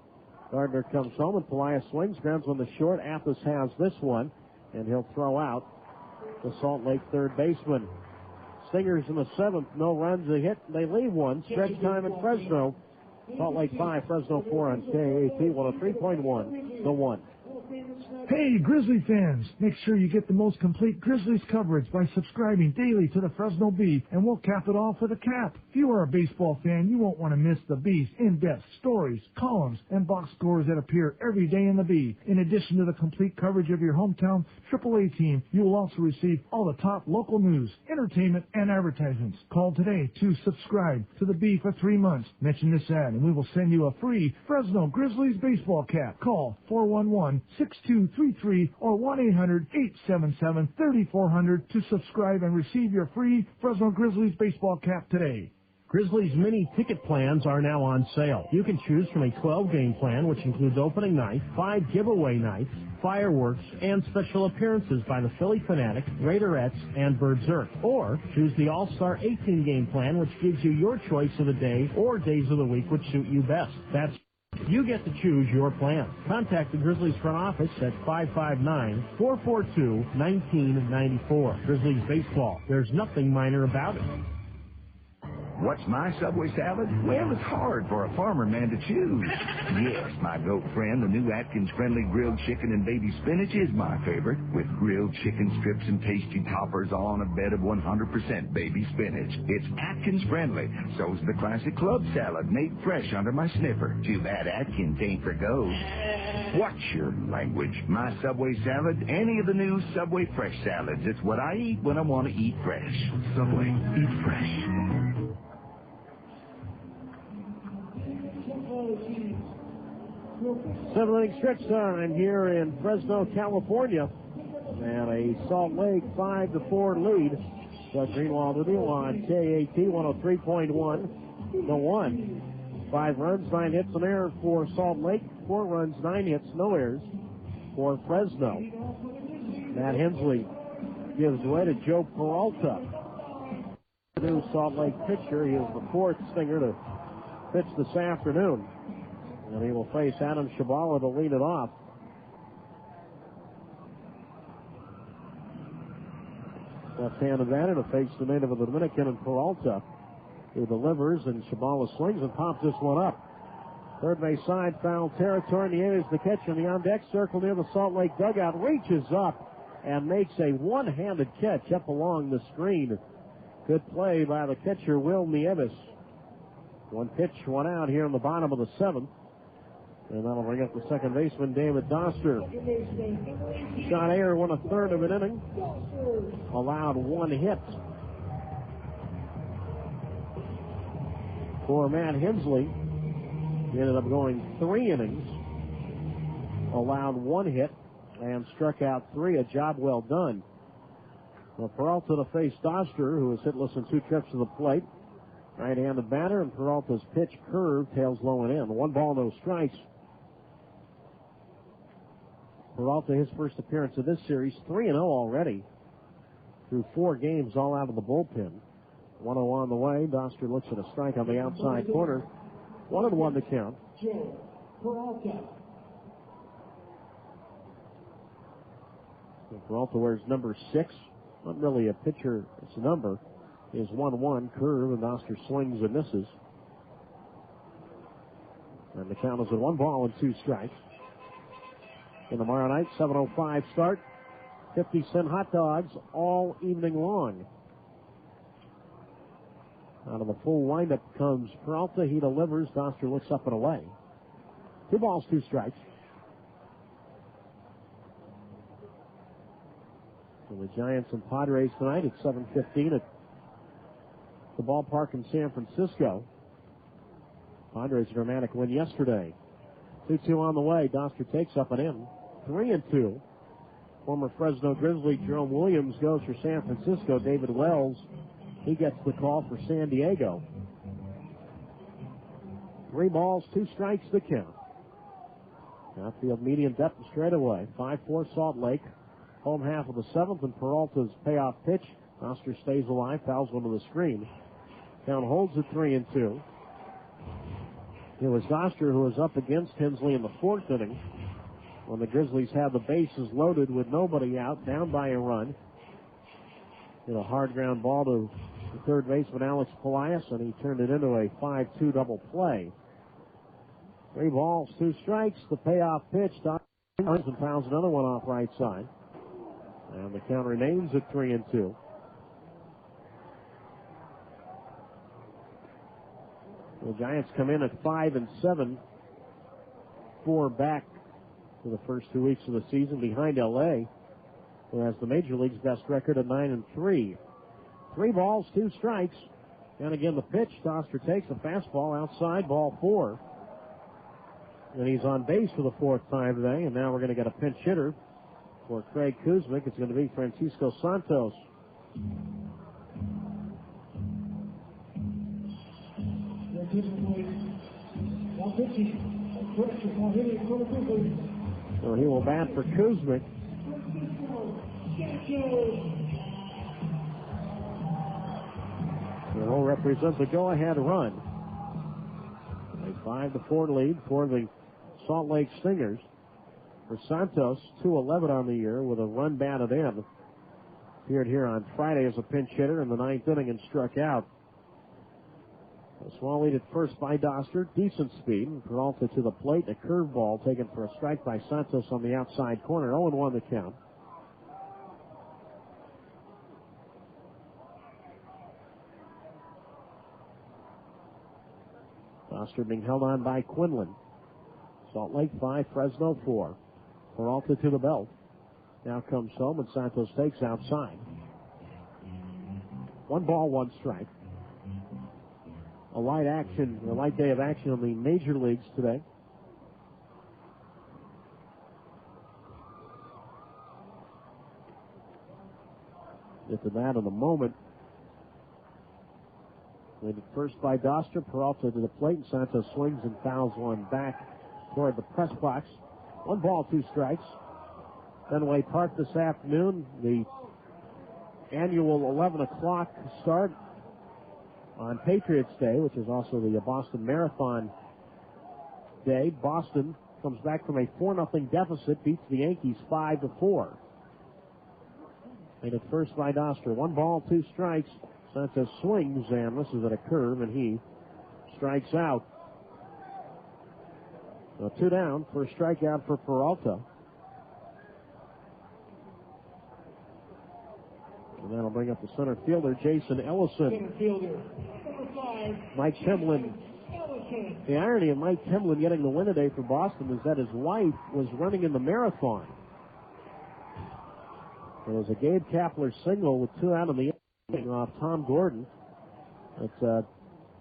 Gardner comes home and Polias swings, grounds on the short. Appis has this one, and he'll throw out the Salt Lake third baseman. Stingers in the 7th, no runs, a hit, they leave one. Stretch time in Fresno. Salt Lake 5, Fresno 4 on KAT 103.1, the 1. Hey, Grizzly fans, make sure you get the most complete Grizzlies coverage by subscribing daily to the Fresno Bee, and we'll cap it off with a cap. If you are a baseball fan, you won't want to miss the Bee's in-depth stories, columns, and box scores that appear every day in the Bee. In addition to the complete coverage of your hometown AAA team, you will also receive all the top local news, entertainment, and advertisements. Call today to subscribe to the Bee for 3 months. Mention this ad, and we will send you a free Fresno Grizzlies baseball cap. Call 411-6233 or 1-800-877-3400 to subscribe and receive your free Fresno Grizzlies baseball cap today. Grizzlies mini ticket plans are now on sale. You can choose from a 12-game plan, which includes opening night, 5 giveaway nights, fireworks, and special appearances by the Philly Fanatic, Raiderettes, and Berserk. Or choose the All-Star 18-game plan, which gives you your choice of the day or days of the week which suit you best. You get to choose your plan. Contact the Grizzlies front office at 559-442-1994. Grizzlies baseball. There's nothing minor about it. What's my Subway salad? Well, it's hard for a farmer man to choose. Yes, my goat friend, the new Atkins Friendly Grilled Chicken and Baby Spinach is my favorite, with grilled chicken strips and tasty toppers all on a bed of 100% baby spinach. It's Atkins Friendly. So's the classic club salad made fresh under my sniffer. Too bad Atkins ain't for goat. Watch your language. My Subway salad, any of the new Subway fresh salads. It's what I eat when I want to eat fresh. Subway, eat fresh. 7-inning stretch time here in Fresno, California. And a Salt Lake 5-4 lead. Doug Greenwald with you on KAT 103.1. The 1. 5 runs, 9 hits, an error for Salt Lake. 4 runs, 9 hits, no errors for Fresno. Matt Hensley gives way to Joe Peralta. The new Salt Lake pitcher. He is the 4th Stinger to pitch this afternoon. And he will face Adam Shabala to lead it off. Left-handed batter to face the native of the Dominican and Peralta, who delivers, and Shabala swings and pops this one up. Third base side, foul territory. Nieves the catcher in the on-deck circle near the Salt Lake dugout, reaches up and makes a one-handed catch up along the screen. Good play by the catcher, Will Nieves. 1 pitch, 1 out here in the bottom of the 7th. And that'll bring up the second baseman, David Doster. Shot air, 1/3 of an inning. Allowed 1 hit for Matt Hensley. He ended up going 3 innings. Allowed 1 hit and struck out 3. A job well done. Well, Peralta to face Doster, who is hitless in 2 trips to the plate. Right-handed batter, and Peralta's pitch curved, tails low and in. 1 ball, no strikes. Peralta, his first appearance of this series, 3-0 already. Through 4 games, all out of the bullpen. 1-0 on the way. Doster looks at a strike on the outside corner. 1-1 to count. Joe Peralta. Peralta wears number 6. Not really a pitcher, it's a number. Is 1-1 curve, and Doster swings and misses. And the count is at 1 ball and 2 strikes. And tomorrow night, 7:05 start. 50-cent hot dogs all evening long. Out of the full windup comes Peralta. He delivers. Doster looks up and away. 2 balls, 2 strikes. So the Giants and Padres tonight at 7:15 at the ballpark in San Francisco. Padres a dramatic win yesterday. 2-2 on the way. Doster takes up and in. 3-2. Former Fresno Grizzly Jerome Williams goes for San Francisco. David Wells, he gets the call for San Diego. 3 balls, 2 strikes to count. Outfield medium depth straight away. 5-4 Salt Lake. Home half of the 7th, and Peralta's payoff pitch. Doster stays alive, fouls one to the screen. Count holds at 3-2. It was Doster who was up against Hensley in the 4th inning when the Grizzlies had the bases loaded with nobody out, down by a run. Hit a hard ground ball to the third baseman Alex Polias, and he turned it into a 5-2 double play. 3 balls, 2 strikes. The payoff pitch. Doster and fouls another one off right side. And the count remains at 3-2. The Giants come in at 5-7, 4 back for the first 2 weeks of the season behind L.A., who has the Major League's best record at 9-3. 3 balls, 2 strikes. And again, the pitch. Doster takes a fastball outside, ball 4. And he's on base for the 4th time today, and now we're going to get a pinch hitter for Craig Kuzmic. It's going to be Francisco Santos. So he will bat for Kuzmic. And will represent the go-ahead run. A 5-4 lead for the Salt Lake Stingers. For Santos, 2-11 on the year with a run batted in. Appeared here on Friday as a pinch hitter in the 9th inning and struck out. A small lead at first by Doster. Decent speed. Peralta to the plate. A curveball taken for a strike by Santos on the outside corner. 0-1 the count. Doster being held on by Quinlan. Salt Lake 5, Fresno 4. Peralta to the belt. Now comes home and Santos takes outside. 1 ball, 1 strike. A light day of action in the major leagues today. Get to that in a moment. Leaded first by Doster. Peralta to the plate, and Santos swings and fouls one back toward the press box. 1 ball, 2 strikes. Fenway Park this afternoon, the annual 11 o'clock start on Patriots Day, which is also the Boston Marathon Day. Boston comes back from a 4-0 deficit, beats the Yankees 5-4. Made it first by Doster. 1 ball, 2 strikes. Santos swings and misses at a curve, and he strikes out. So 2 down for a strikeout for Peralta. And that'll bring up the center fielder, Jason Ellison. Center fielder, number 5. Mike Hemlin. The irony of Mike Hemlin getting the win today for Boston is that his wife was running in the marathon. There was a Gabe Kapler single with 2 out in the inning off Tom Gordon. That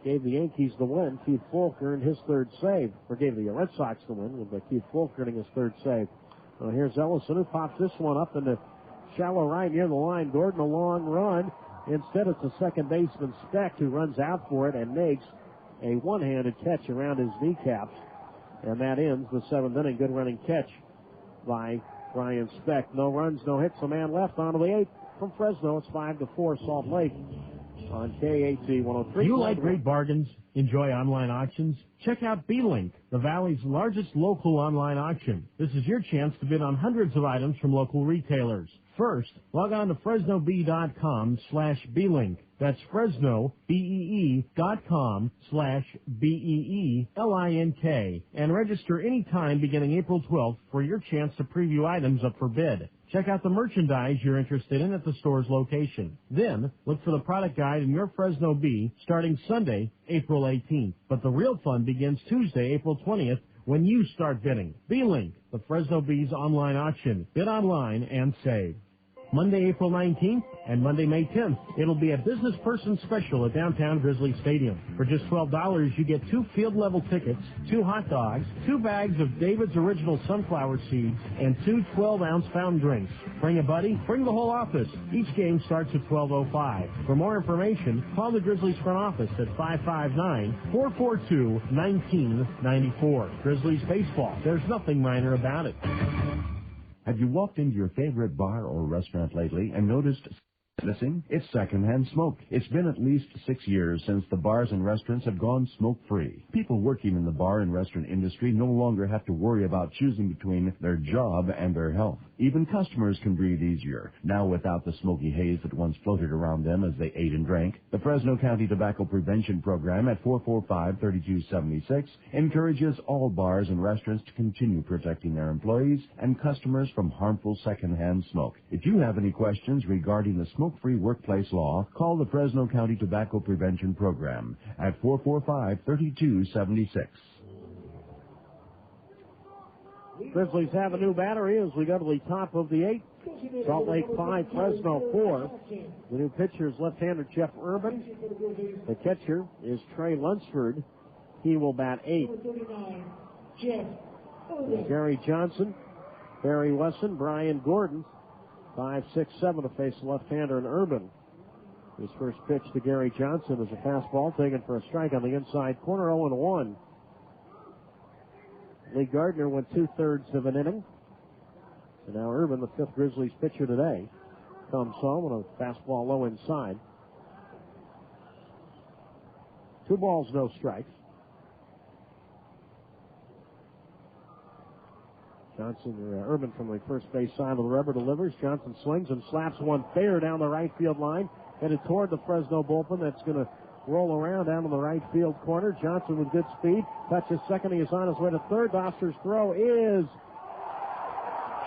gave the Yankees the win. Keith Fulk earned his 3rd save, or gave the Red Sox the win, with Keith Fulk earning his 3rd save. Well, here's Ellison who pops this one up in the shallow right near the line. Gordon a long run. Instead, it's the second baseman Speck who runs out for it and makes a one-handed catch around his kneecaps. And that ends the 7th inning. Good running catch by Brian Speck. No runs, no hits. A man left on to the 8th from Fresno. It's 5-4 Salt Lake on KAT 103. You like great bargains? Enjoy online auctions? Check out B-Link, the Valley's largest local online auction. This is your chance to bid on hundreds of items from local retailers. First, log on to FresnoBee.com/BeeLink. That's FresnoBee.com/BeeLink, and register anytime beginning April 12th for your chance to preview items up for bid. Check out the merchandise you're interested in at the store's location. Then, look for the product guide in your Fresno Bee starting Sunday, April 18th. But the real fun begins Tuesday, April 20th, when you start bidding. BeeLink, the Fresno Bee's online auction. Bid online and save. Monday, April 19th and Monday, May 10th, it'll be a business person special at downtown Grizzlies Stadium. For just $12, you get 2 field-level tickets, 2 hot dogs, 2 bags of David's Original Sunflower Seeds, and 2 12-ounce fountain drinks. Bring a buddy, bring the whole office. Each game starts at 12:05. For more information, call the Grizzlies front office at 559-442-1994. Grizzlies baseball, there's nothing minor about it. Have you walked into your favorite bar or restaurant lately and noticed missing? It's secondhand smoke. It's been at least 6 years since the bars and restaurants have gone smoke-free. People working in the bar and restaurant industry no longer have to worry about choosing between their job and their health. Even customers can breathe easier, now without the smoky haze that once floated around them as they ate and drank. The Fresno County Tobacco Prevention Program at 445-3276 encourages all bars and restaurants to continue protecting their employees and customers from harmful secondhand smoke. If you have any questions regarding the smoke-free workplace law, call the Fresno County Tobacco Prevention Program at 445-3276. Grizzlies have a new battery as we go to the top of the 8th. Salt Lake 5, Fresno 4. The new pitcher is left-hander Jeff Urban. The catcher is Trey Lunsford. He will bat 8th. Gary Johnson, Barry Wesson, Brian Gordon. 5, 6, 7 to face the left-hander in Urban. His first pitch to Gary Johnson is a fastball taken for a strike on the inside corner, 0-1. Lee Gardner went 2/3 of an inning. And now Urban, the 5th Grizzlies pitcher today, comes home with a fastball low inside. 2 balls, no strikes. Urban from the first base side of the rubber delivers. Johnson swings and slaps one fair down the right field line, headed toward the Fresno bullpen. That's going to roll around down in the right field corner. Johnson with good speed touches second. He is on his way to third. Doster's throw is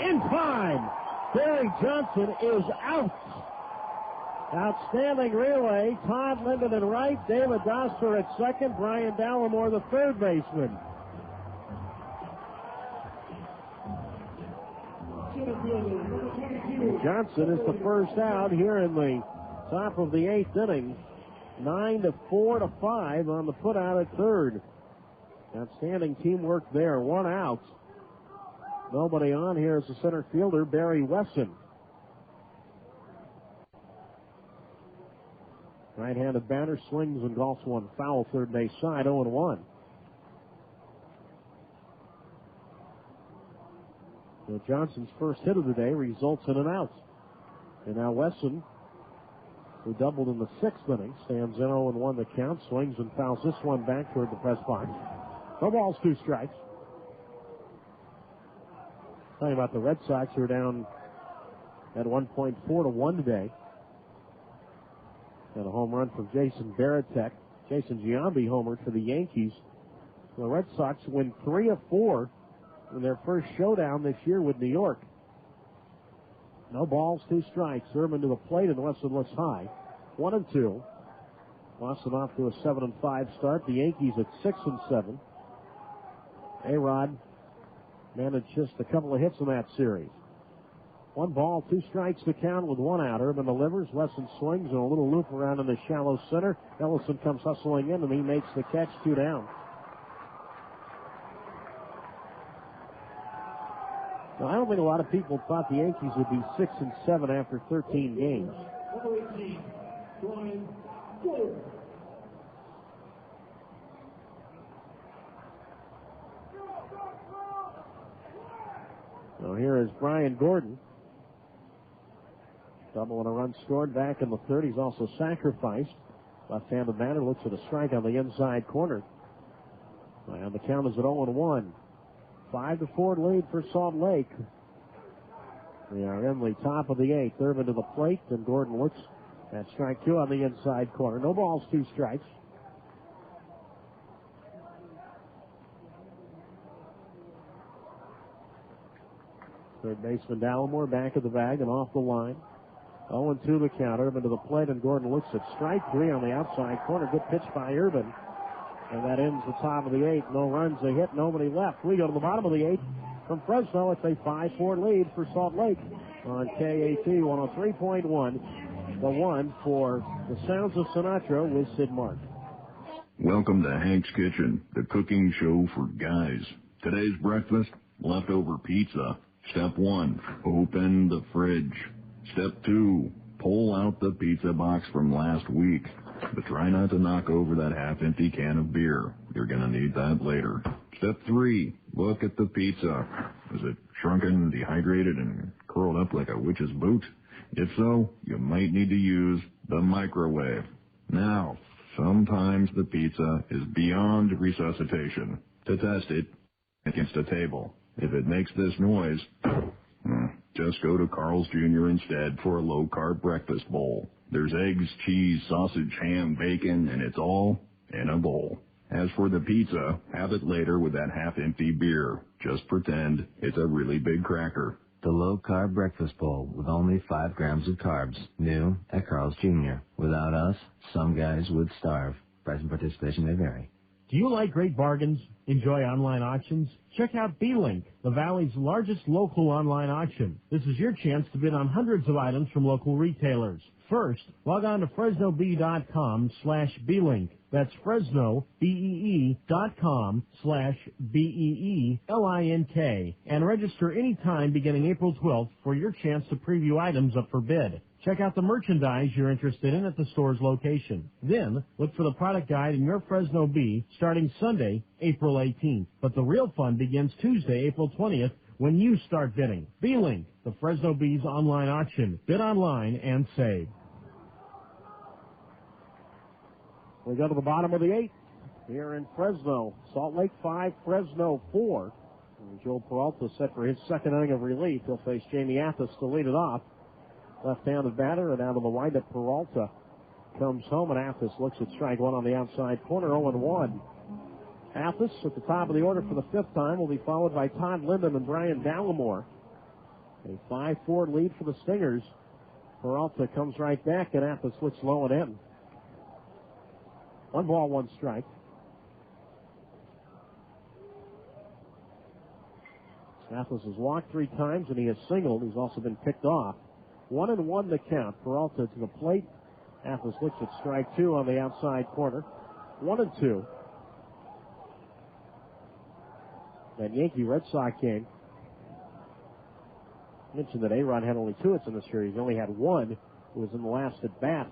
in time. Barry Johnson is out. Outstanding relay. Todd Linden in right. David Doster at second. Brian Dallimore, the third baseman. Johnson is the first out here in the top of the 8th inning. 9-4-5 on the put out at third. Outstanding teamwork there. 1 out. Nobody on here is the center fielder, Barry Wesson. Right-handed batter swings and golfs one foul third base side, 0-1. So Johnson's first hit of the day results in an out. And now Wesson, who doubled in the 6th inning, stands in 0-1 the count, swings and fouls this one back toward the press box. No balls, 2 strikes. Talking about the Red Sox, who are down at 1.4-1 today. And a home run from Jason Baratek. Jason Giambi homered for the Yankees. The Red Sox win 3 of 4 in their first showdown this year with New York. No balls, 2 strikes. Urban to the plate and Wesson looks high. 1-2. Boston off to a 7-5 start. The Yankees at 6-7. A-Rod managed just a couple of hits in that series. 1 ball, 2 strikes to count with 1 out. Urban delivers. Wesson swings and a little loop around in the shallow center. Ellison comes hustling in and he makes the catch, 2 down. Now, I don't think a lot of people thought the Yankees would be 6-7 after 13 games. So here is Brian Gordon. Double and a run scored back in the 3rd. He's also sacrificed. Left-handed batter looks at a strike on the inside corner. And the count is at 0-1. 5-4 lead for Salt Lake. We are in the top of the 8th. Irvin to the plate, and Gordon looks at strike 2 on the inside corner. No balls, 2 strikes. Third baseman Dallimore back of the bag and off the line. 0-2 the count. Irvin to the plate, and Gordon looks at strike 3 on the outside corner. Good pitch by Irvin. And that ends the top of the 8th. No runs, a hit, nobody left. We go to the bottom of the 8th. From Fresno, it's a 5-4 lead for Salt Lake on KAT 103.1. The one for the Sounds of Sinatra with Sid Mark. Welcome to Hank's Kitchen, the cooking show for guys. Today's breakfast, leftover pizza. Step 1, open the fridge. Step 2, pull out the pizza box from last week. But try not to knock over that half-empty can of beer. You're going to need that later. Step 3, look at the pizza. Is it shrunken, dehydrated, and curled up like a witch's boot? If so, you might need to use the microwave. Now, sometimes the pizza is beyond resuscitation. To test it, against a table. If it makes this noise, just go to Carl's Jr. instead for a low-carb breakfast bowl. There's eggs, cheese, sausage, ham, bacon, and it's all in a bowl. As for the pizza, have it later with that half-empty beer. Just pretend it's a really big cracker. The low-carb breakfast bowl with only 5 grams of carbs. New at Carl's Jr. Without us, some guys would starve. Price and participation may vary. Do you like great bargains? Enjoy online auctions? Check out B-Link, the Valley's largest local online auction. This is your chance to bid on hundreds of items from local retailers. First, log on to FresnoBee.com/B-Link. That's FresnoBee.com/BEELINK. And register anytime beginning April 12th for your chance to preview items up for bid. Check out the merchandise you're interested in at the store's location. Then, look for the product guide in your Fresno Bee starting Sunday, April 18th. But the real fun begins Tuesday, April 20th, when you start bidding. B-Link, the Fresno Bee's online auction. Bid online and save. We go to the bottom of the 8th here in Fresno. Salt Lake 5, Fresno 4. And Joe Peralta set for his second inning of relief. He'll face Jamie Athos to lead it off. Left-handed batter, and out of the windup, Peralta comes home, and Athos looks at strike 1 on the outside corner, 0-1. Athos at the top of the order for the 5th time will be followed by Todd Linden and Brian Dallimore. A 5-4 lead for the Stingers. Peralta comes right back, and Athos looks low and in. 1 ball, 1 strike. Athos has walked 3 times, and he has singled. He's also been picked off. 1-1 the count. Peralta to the plate. Athos looks at strike 2 on the outside corner. 1-2. That Yankee-Red Sox game. I mentioned that A-Rod had only 2 hits in the series. He only had 1. It was in the last at bat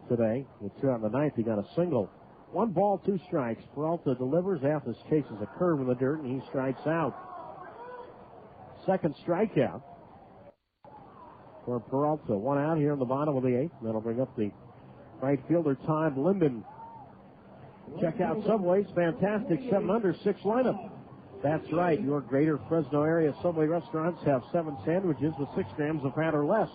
today. With 2 on the 9th, he got a single. 1 ball, 2 strikes. Peralta delivers. Athos chases a curve in the dirt, and he strikes out. Second strikeout for Peralta. 1 out here in the bottom of the 8th. That'll bring up the right fielder, Todd Linden. Check out Subway's fantastic 7 under 6 lineup. That's right. Your greater Fresno area Subway restaurants have 7 sandwiches with 6 grams of fat or less.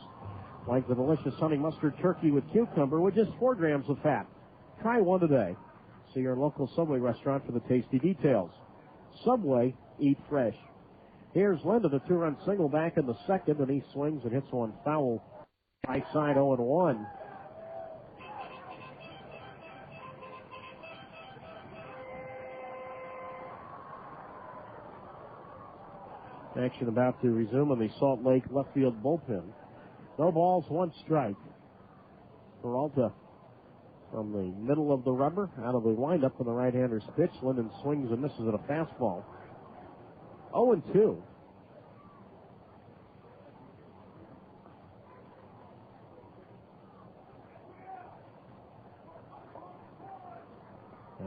Like the delicious honey mustard turkey with cucumber with just 4 grams of fat. Try one today. See your local Subway restaurant for the tasty details. Subway, eat fresh. Here's Linden, a 2-run single back in the 2nd, and he swings and hits one foul. Right side, 0-1. Action about to resume in the Salt Lake left field bullpen. No balls, 1 strike. Peralta from the middle of the rubber, out of the windup for the right-hander's pitch. Linden swings and misses at a fastball. 0-2.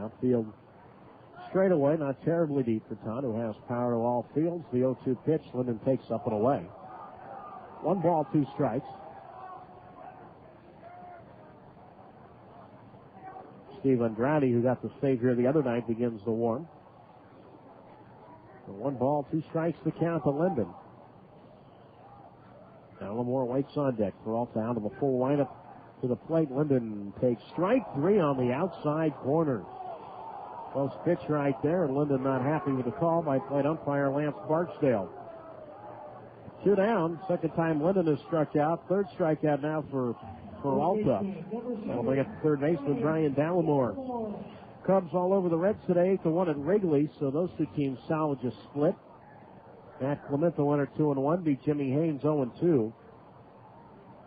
Outfield straightaway, not terribly deep for Todd, who has power to all fields. The 0-2 pitch, Linden takes up and away. 1 ball, 2 strikes. Steve Andrade, who got the save here the other night, begins to warm. So 1 ball, 2 strikes to count to Linden. Dallimore waits on deck. Peralta out of a full lineup to the plate. Linden takes strike 3 on the outside corner. Close pitch right there, and Linden not happy with the call by plate umpire Lance Barksdale. 2 down. Second time Linden has struck out. Third strikeout now for Peralta. That'll bring up third baseman Brian Dallimore. Cubs all over the Reds today, 8-1 at Wrigley, so those two teams salvage a split. Matt Clement, the winner, 2-1, beat Jimmy Haynes 0-2.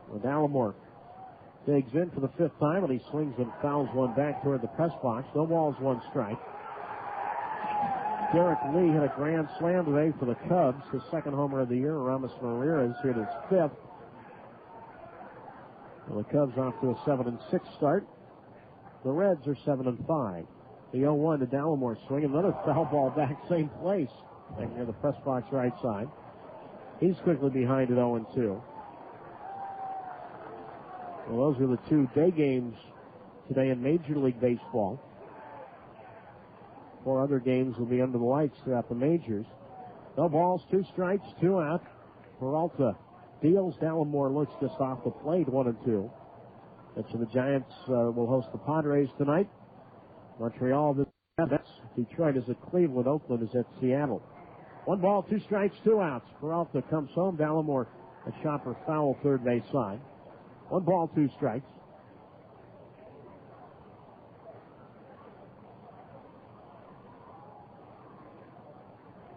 Well, Dallimore digs in for the 5th time, and he swings and fouls one back toward the press box. No balls, 1 strike. Derek Lee hit a grand slam today for the Cubs, his 2nd homer of the year. Ramos Ramirez hit his 5th. Well, the Cubs off to a 7-6 start. The Reds are 7-5. The 0-1 to Dallimore swing. Another foul ball back, same place, near the press box right side. He's quickly behind at 0-2. Well, those are the 2 day games today in Major League Baseball. 4 other games will be under the lights throughout the majors. No balls, 2 strikes, 2 out. Peralta deals. Dallimore looks just off the plate, 1-2. The Giants will host the Padres tonight. Montreal this Detroit is at Cleveland. Oakland is at Seattle. 1 ball, 2 strikes, 2 outs. Peralta comes home. Dallimore a chopper foul third base side. 1 ball, 2 strikes.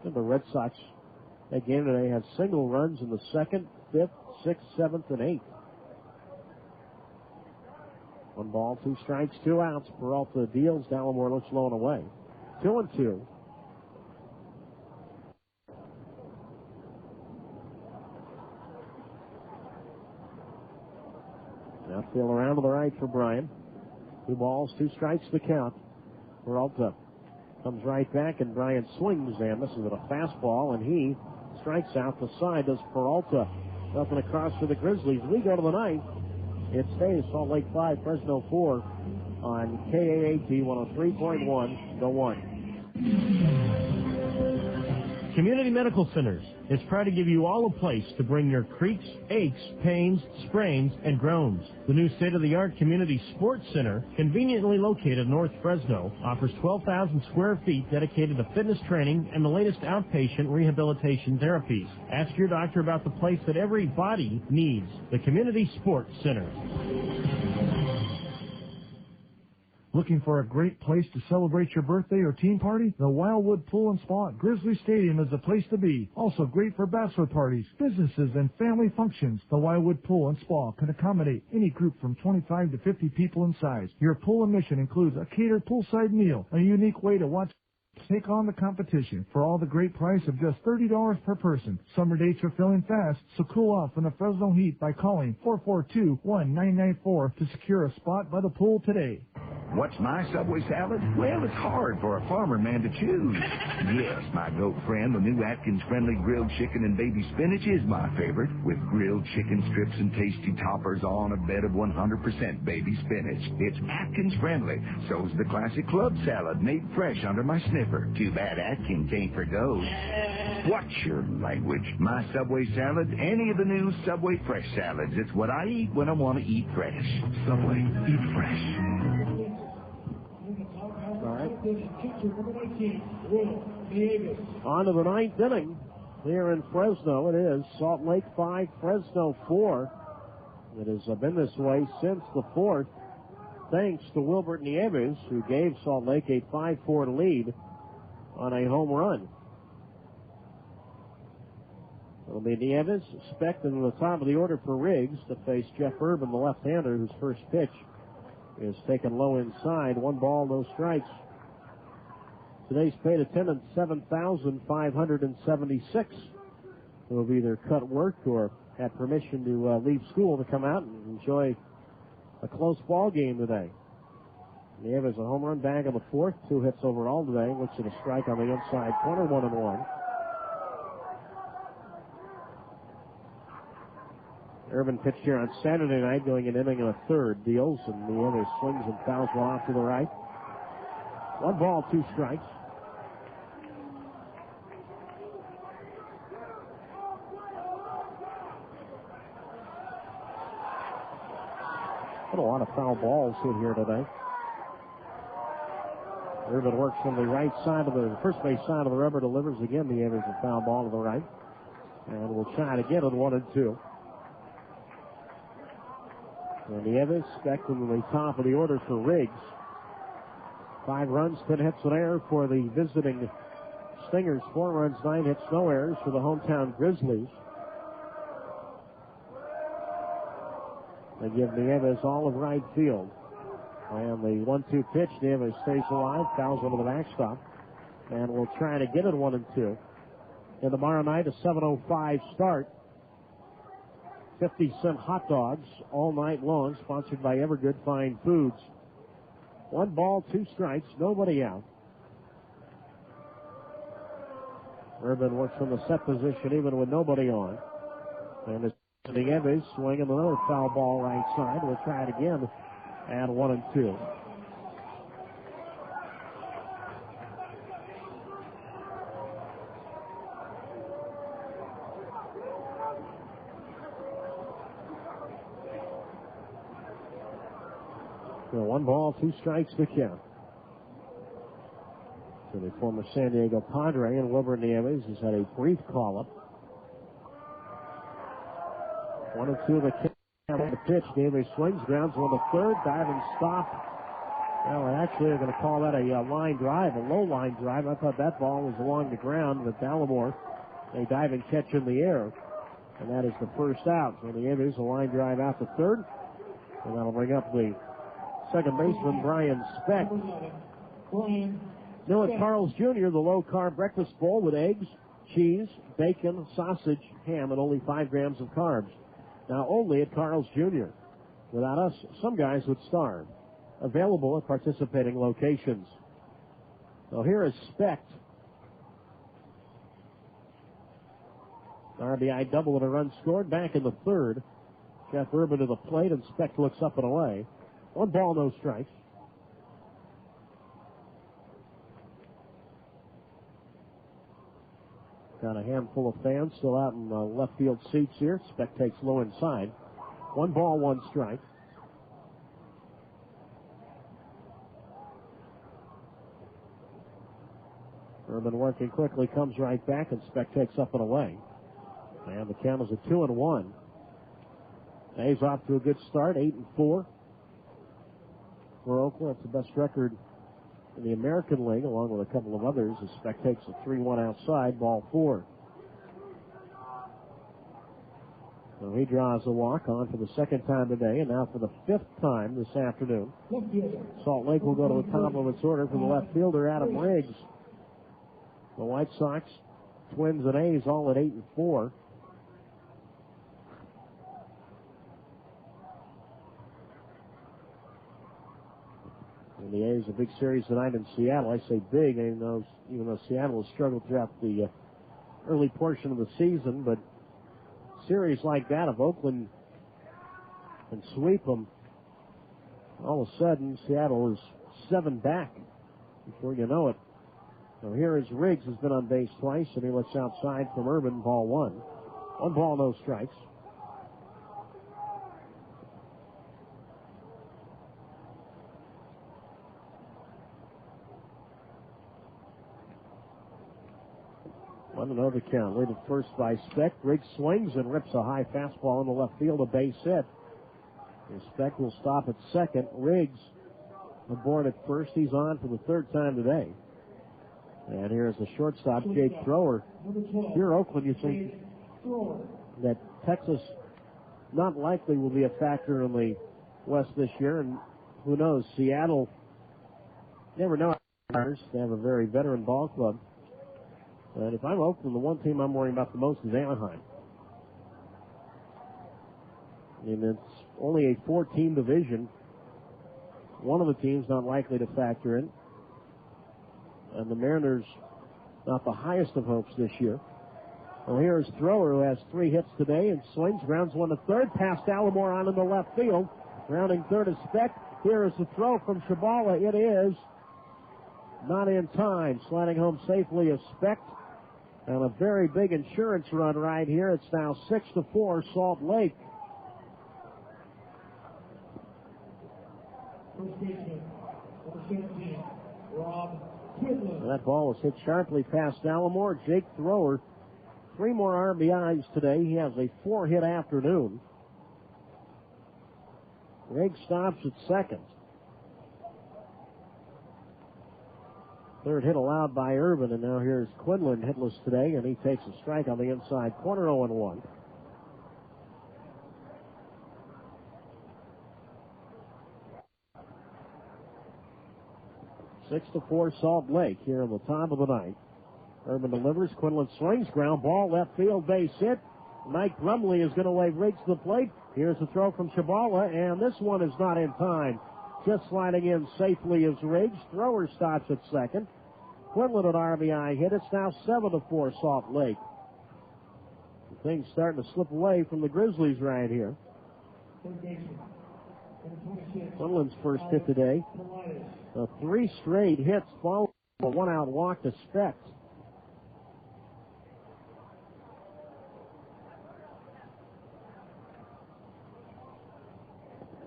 And the Red Sox, that game today, have single runs in the 2nd, 5th, 6th, 7th, and 8th. 1 ball, 2 strikes, 2 outs. Peralta deals. Dallimore looks low and away. 2-2. Outfield around to the right for Bryan. 2 balls, 2 strikes to count. Peralta comes right back, and Bryan swings and misses with a fastball, and he strikes out the side. Does Peralta. Nothing across for the Grizzlies. We go to the 9th. It stays Salt Lake 5, Fresno 4 on KAAT 103.1, the 1. Community Medical Centers is proud to give you all a place to bring your creaks, aches, pains, sprains, and groans. The new state-of-the-art Community Sports Center, conveniently located in North Fresno, offers 12,000 square feet dedicated to fitness training and the latest outpatient rehabilitation therapies. Ask your doctor about the place that every body needs, the Community Sports Center. Looking for a great place to celebrate your birthday or team party? The Wildwood Pool and Spa at Grizzly Stadium is the place to be. Also great for bachelor parties, businesses, and family functions. The Wildwood Pool and Spa can accommodate any group from 25 to 50 people in size. Your pool admission includes a catered poolside meal, a unique way to watch. Take on the competition for all the great price of just $30 per person. Summer dates are filling fast, so cool off in the Fresno heat by calling 442-1994 to secure a spot by the pool today. What's my Subway salad? Well, it's hard for a farmer man to choose. Yes, my goat friend, the new Atkins Friendly Grilled Chicken and Baby Spinach is my favorite, with grilled chicken strips and tasty toppers on a bed of 100% baby spinach. It's Atkins Friendly. So's the classic club salad made fresh under my sniffer. Too bad Atkins ain't for goats. Watch your language. My Subway salad, any of the new Subway fresh salads. It's what I eat when I want to eat fresh. Subway, eat fresh. On to the 9th inning here in Fresno. It is Salt Lake 5, Fresno 4. It has been this way since the 4th, thanks to Wilbert Nieves, who gave Salt Lake a 5-4 lead on a home run. It'll be Nieves, Specht in the top of the order for Riggs to face Jeff Urban, the left-hander, whose first pitch is taken low inside. 1 ball, no strikes. Today's paid attendance 7,576 who have either cut work or had permission to leave school to come out and enjoy a close ball game today. Nieves a home run bag on the 4th, 2 hits overall today. Looks at a strike on the inside corner, 1-1. Urban pitched here on Saturday night, going an inning and a third. Deals, and Nieves swings and fouls one off to the right. 1 ball, 2 strikes. Been a lot of foul balls hit here today. Urban works from the right side of the first base side of the rubber, delivers again. The Evers a foul ball to the right. And we'll try to get it 1-2. And the Evers back to the top of the order for Riggs. 5 runs, 10 hits, an error for the visiting Stingers. 4 runs, 9 hits, no errors for the hometown Grizzlies. They give Nieves all of right field. And the 1-2 pitch, Nieves stays alive, fouls over the backstop. And we'll try to get it 1-2. And tomorrow night, a 7:05 start. 50-cent hot dogs all night long, sponsored by Evergood Fine Foods. 1 ball, 2 strikes, nobody out. Urban works from the set position even with nobody on. And it's Nieves swinging another foul ball right side. We'll try it again at 1-2. So 1 ball, 2 strikes to count. So the former San Diego Padre and Wilbur Nieves has had a brief call-up. 1-2 the kick on the pitch. Nieves swings, grounds one to third, diving stop. Well, actually, they're going to call that a line drive, a low line drive. I thought that ball was along the ground, but Dallimore, they dive and catch in the air. And that is the first out. So Nieves, a line drive out to third. And that'll bring up the second baseman, Brian Speck. New at Carl's Jr., the low-carb breakfast bowl with eggs, cheese, bacon, sausage, ham, and only 5 grams of carbs. Now only at Carl's Jr. Without us, some guys would starve. Available at participating locations. So here is Speck. RBI double and a run scored back in the third. Jeff Urban to the plate, and Speck looks up and away. 1 ball, no strikes. Got a handful of fans still out in left field seats here. Speck takes low inside. 1 ball, 1 strike. Urban working quickly, comes right back, and Speck takes up and away. And the count is a 2-1. A's off to a good start, 8-4 for Oakland. That's the best record in the American League, along with a couple of others. As Speck takes a 3-1 outside, ball 4. So he draws a walk on for the second time today, and now for the 5th time this afternoon. Salt Lake will go to the top of its order for the left fielder, Adam Riggs. The White Sox, Twins, and A's all at 8-4. And the A's a big series tonight in Seattle. I say big, even though Seattle has struggled throughout the early portion of the season. But series like that, if Oakland can sweep them, all of a sudden Seattle is 7 back before you know it. So here is Riggs, has been on base twice, and he looks outside from Urban, ball 1. 1 ball, no strikes. Another count. Leading first by Speck. Riggs swings and rips a high fastball into left field, a base hit. And Speck will stop at second. Riggs aboard at first. He's on for the 3rd time today. And here's the shortstop, Jake Thrower. Here, Oakland, you think that Texas not likely will be a factor in the West this year, and who knows, Seattle, never know. They have a very veteran ball club. And if I'm Oakland, the one team I'm worrying about the most is Anaheim. I mean, it's only a 4-team division. One of the teams not likely to factor in. And the Mariners, not the highest of hopes this year. Well, here's Thrower, who has 3 hits today, and swings, grounds one to third, past Dallimore on into left field. Rounding third is Speck. Here is the throw from Shabala. It is not in time. Sliding home safely is Speck. And a very big insurance run right here. It's now 6-4 Salt Lake. And that ball was hit sharply past Allamore. Jake Thrower, 3 more RBIs today. He has a 4-hit afternoon. Greg stops at second. Third hit allowed by Urban, and now here's Quinlan hitless today, and he takes a strike on the inside corner, 0-1. Six to 4 Salt Lake here in the top of the ninth. Urban delivers. Quinlan swings. Ground ball. Left field. Base hit. Mike Brumley is going to lay Riggs to the plate. Here's a throw from Chabala, and this one is not in time. Just sliding in safely is Riggs. Thrower stops at second. Quinlan an RBI hit. It's now 7 to 4 Salt Lake. Things starting to slip away from the Grizzlies right here. Quinlan's first hit today. 3 straight hits followed a 1-out walk to Specht.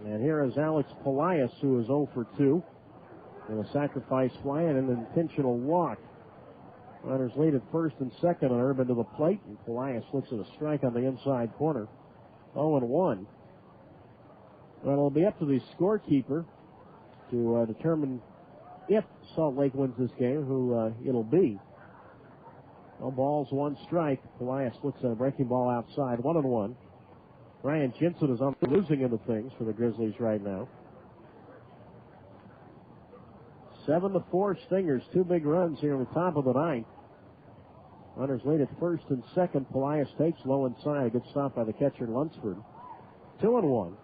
And here is Alex Polias, who is 0 for 2. And a sacrifice fly and an intentional walk. Runners lead at first and second, and Urban to the plate. And Polias looks at a strike on the inside corner. 0-1. Well, it'll be up to the scorekeeper to determine if Salt Lake wins this game, who it'll be. No balls, 1 strike. Polias looks at a breaking ball outside. 1-1. Ryan Jensen is on the losing end of things for the Grizzlies right now. 7 to 4 Stingers. 2 big runs here in the top of the ninth. Runners lead at first and second. Polias takes low inside. A good stop by the catcher Lunsford. 2-1.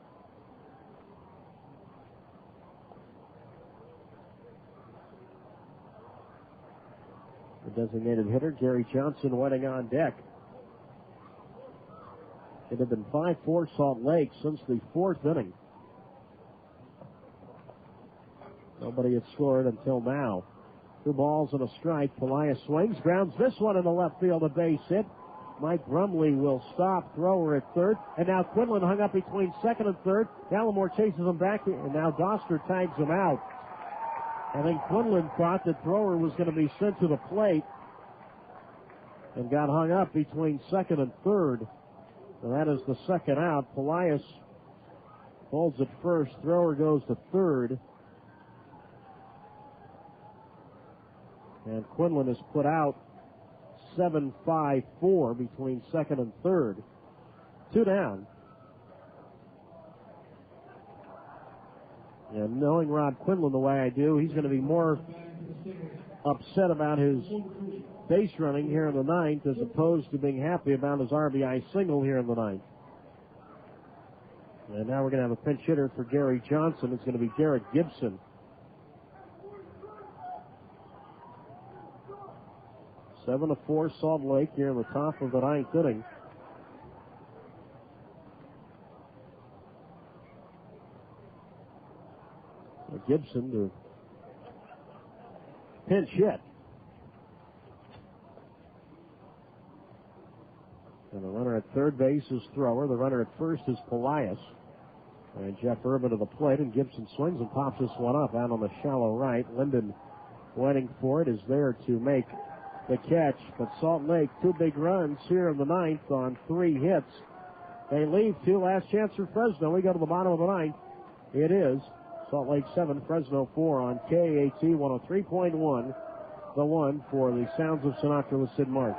The designated hitter, Gary Johnson, waiting on deck. It had been 5-4 Salt Lake since the 4th inning. Nobody had scored until now. 2 balls and a strike. Polias swings, grounds this one in the left field, a base hit. Mike Brumley will stop. Thrower at third. And now Quinlan hung up between second and third. Allamore chases him back, and now Doster tags him out. I think Quinlan thought that Thrower was going to be sent to the plate and got hung up between second and third. And that is the second out. Polias holds at first. Thrower goes to third. And Quinlan is put out 7-5-4 between second and third. 2 down. And knowing Rob Quinlan the way I do, he's going to be more upset about his base running here in the ninth as opposed to being happy about his RBI single here in the ninth. And now we're going to have a pinch hitter for Gary Johnson. It's going to be Garrett Gibson. 7 to 4 Salt Lake here in the top of the ninth inning. Gibson to pinch hit. And the runner at third base is Thrower. The runner at first is Polias. And Jeff Urban to the plate, and Gibson swings and pops this one up out on the shallow right. Linden waiting for it, is there to make the catch. But Salt Lake, 2 big runs here in the ninth on 3 hits. They leave 2. Last chance for Fresno. We go to the bottom of the ninth. It is Salt Lake 7, Fresno 4 on KAT 103.1. The one for the Sounds of Sinatra with Sid Mark.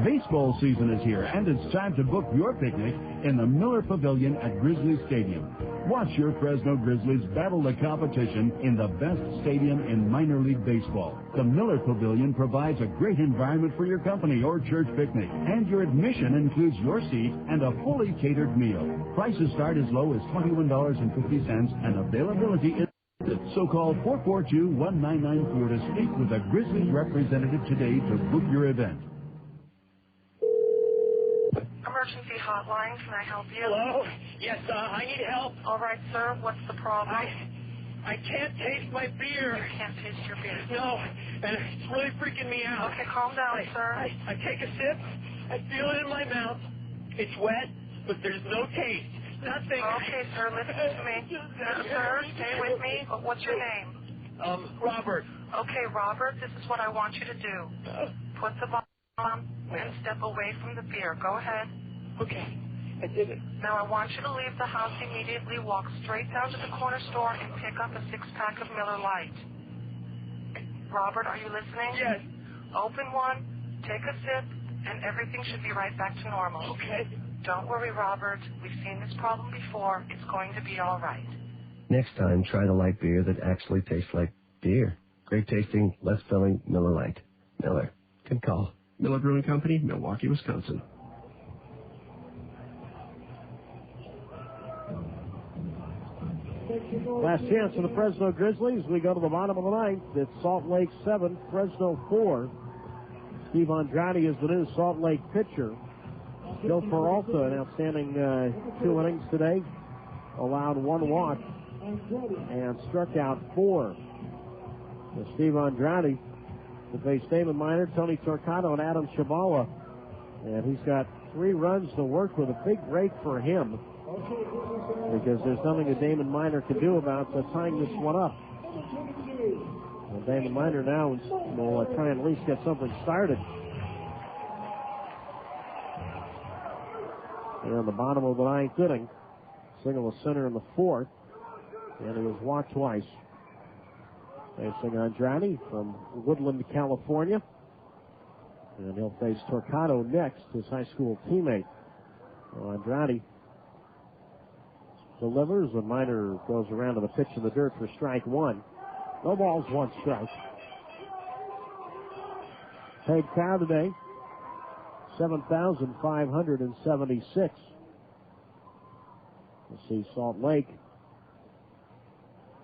Baseball season is here, and it's time to book your picnic in the Miller Pavilion at Grizzlies Stadium. Watch your Fresno Grizzlies battle the competition in the best stadium in minor league baseball. The Miller Pavilion provides a great environment for your company or church picnic, and your admission includes your seat and a fully catered meal. Prices start as low as $21.50, and availability is so call 442-1994 to speak with a Grizzlies representative today to book your event. Emergency hotline, can I help you? Hello? Yes, I need help. All right, sir, what's the problem? I can't taste my beer. You can't taste your beer. No, and it's really freaking me out. Okay, calm down, sir. I take a sip, I feel it in my mouth. It's wet, but there's no taste. Nothing. Okay, sir, listen to me. Sir, stay with me. What's your name? Robert. Okay, Robert, this is what I want you to do. Put the bottle on and step away from the beer. Go ahead. Okay, I did it. Now I want you to leave the house immediately, walk straight down to the corner store and pick up a 6-pack of Miller Lite. Robert, are you listening? Yes. Open one, take a sip, and everything should be right back to normal. Okay. Don't worry, Robert. We've seen this problem before. It's going to be all right. Next time, try the light beer that actually tastes like beer. Great tasting, less filling, Miller Lite. Miller. Good call. Miller Brewing Company, Milwaukee, Wisconsin. Last chance for the Fresno Grizzlies. We go to the bottom of the ninth. It's Salt Lake 7, Fresno 4. Steve Andrade is the new Salt Lake pitcher. Joe Peralta, an outstanding 2 innings today. Allowed 1 walk and struck out 4. Steve Andrade to face Damon Miner, Tony Torcato, and Adam Shabala. And he's got 3 runs to work with. A big break for him, because there's nothing that Damon Miner can do about tying this one up. And Damon Miner now will try and at least get something started. They're on the bottom of the 9th inning. Single to center in the 4th. And he was walked twice. Facing Andrade from Woodland, California. And he'll face Torcato next, his high school teammate. Andrade delivers, and Miner goes around to the pitch in the dirt for strike 1. No balls, 1 strike. Paid crowd today, 7,576. We'll see Salt Lake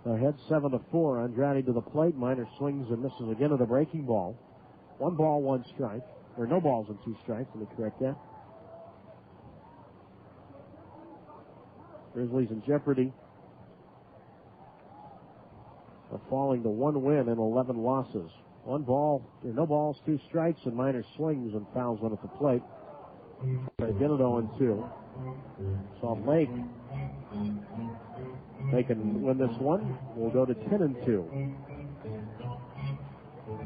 ahead 7-4. Andrade to the plate. Miner swings and misses again at the breaking ball. 1 ball, 1 strike. Or no balls and 2 strikes, let me correct that. Grizzlies in jeopardy of falling to 1 win and 11 losses. 1 ball, no balls, 2 strikes, and Miner swings and fouls one at the plate. They get it 0-2. Salt Lake, they can win this one. We'll go to 10-2.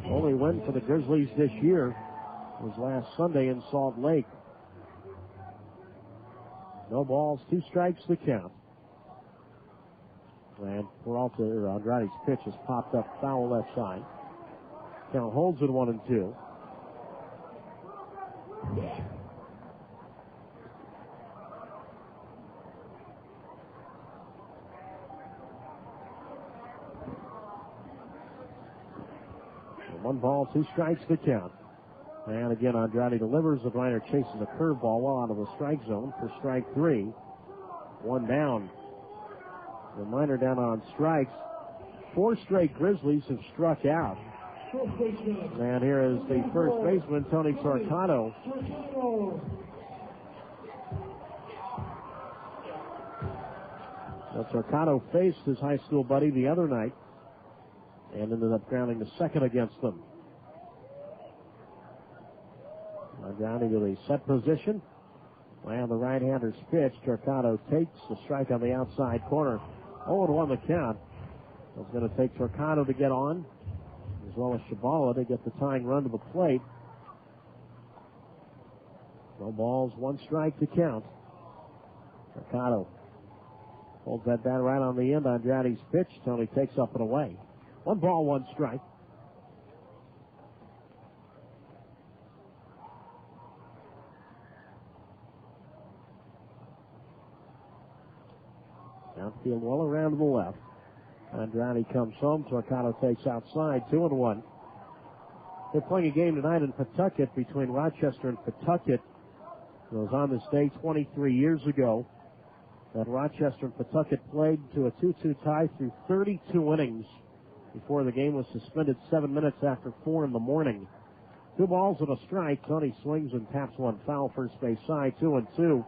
Only win for the Grizzlies this year was last Sunday in Salt Lake. No balls, 2 strikes to count. And Peralta, or Andrade's pitch is popped up foul left side. Count holds it 1-2. One ball, 2 strikes to count. And again, Andrade delivers. The Miner chases a curveball well out of the strike zone for strike 3. 1 down. The Miner down on strikes. 4 straight Grizzlies have struck out. And here is the first baseman, Tony Torcato. Now, Torcato faced his high school buddy the other night and ended up grounding to second against them. Andrade to the set position. And the right-hander's pitch. Torcato takes the strike on the outside corner. 0-1 the count. It's going to take Torcato to get on, as well as Shabala to get the tying run to the plate. No balls, 1 strike to count. Torcato holds that bat right on the end. Andrade's pitch. Tony takes up and away. 1 ball, 1 strike. Outfield well around to the left. Andrade comes home. Torcato takes outside. 2-1. They're playing a game tonight in Pawtucket between Rochester and Pawtucket. It was on this day 23 years ago that Rochester and Pawtucket played to a 2-2 tie through 32 innings before the game was suspended 7 minutes after 4 in the morning. 2 balls and a strike. Tony swings and taps 1 foul first base side. 2-2.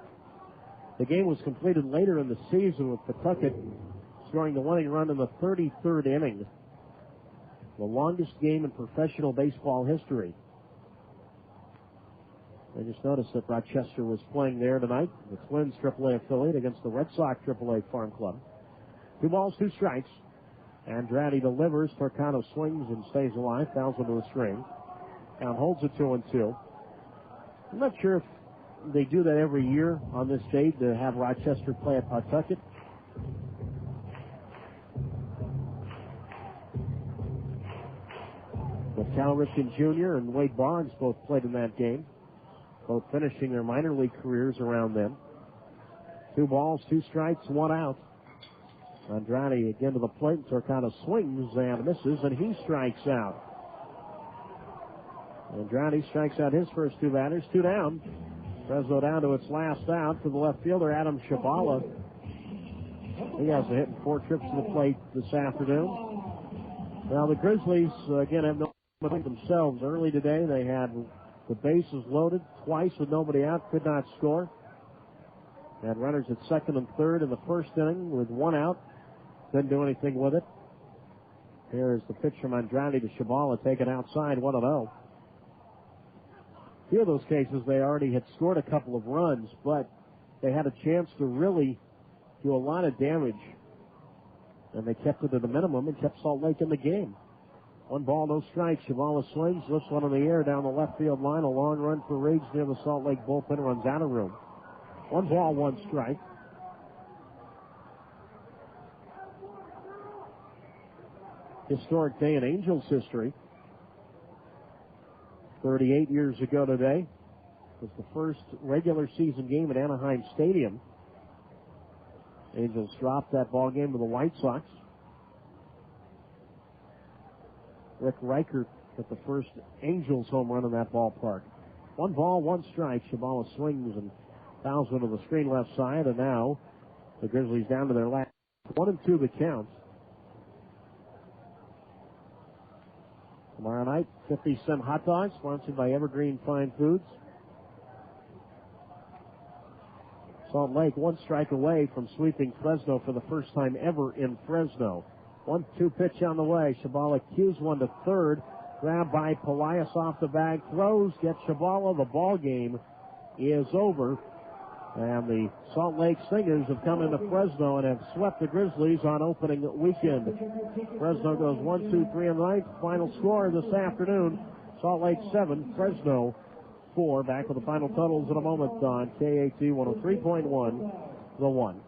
The game was completed later in the season with Pawtucket scoring the winning run in the 33rd inning. The longest game in professional baseball history. I just noticed that Rochester was playing there tonight, the Twins AAA affiliate against the Red Sox AAA Farm Club. 2 balls, 2 strikes. Andrade delivers. Torcano swings and stays alive. Fouls into the string. Count holds it 2-2. I'm not sure if they do that every year on this date to have Rochester play at Pawtucket. But Cal Ripken Jr. and Wade Boggs both played in that game, both finishing their minor league careers around them. 2 balls, 2 strikes, 1 out. Andrade again to the plate. Torcano swings and misses, and he strikes out. Andrade strikes out his first 2 batters, 2 down. Fresno down to its last out for the left fielder, Adam Shabala. He has a hit in 4 trips to the plate this afternoon. Now the Grizzlies, again, have no themselves. Early today, they had the bases loaded twice with nobody out, could not score. Had runners at second and third in the first inning with 1 out. Couldn't do anything with it. Here is the pitch from Andrade to Shabala, taken outside, 1-0. A few of those cases, they already had scored a couple of runs, but they had a chance to really do a lot of damage. And they kept it at a minimum and kept Salt Lake in the game. 1 ball, no strikes. Shabala swings, lifts one in the air down the left field line. A long run for Riggs near the Salt Lake bullpen, runs out of room. 1 ball, 1 strike. Historic day in Angels history. 38 years ago today was the first regular season game at Anaheim Stadium. Angels dropped that ball game to the White Sox. Rick Reichert hit the first Angels home run in that ballpark. 1 ball, 1 strike. Shabala swings and fouls into the screen left side, and now the Grizzlies down to their last 1-2 the count. Tomorrow night, 50-cent hot dogs, sponsored by Evergreen Fine Foods. Salt Lake 1 strike away from sweeping Fresno for the first time ever in Fresno. 1-2 pitch on the way. Shabala cues one to third. Grabbed by Pelias off the bag. Throws, gets Shabala. The ball game is over. And the Salt Lake Stingers have come into Fresno and have swept the Grizzlies on opening weekend. Fresno goes 1-2-3 in the ninth. Final score this afternoon, Salt Lake 7, Fresno 4. Back with the final totals in a moment on KAT 103.1, The One.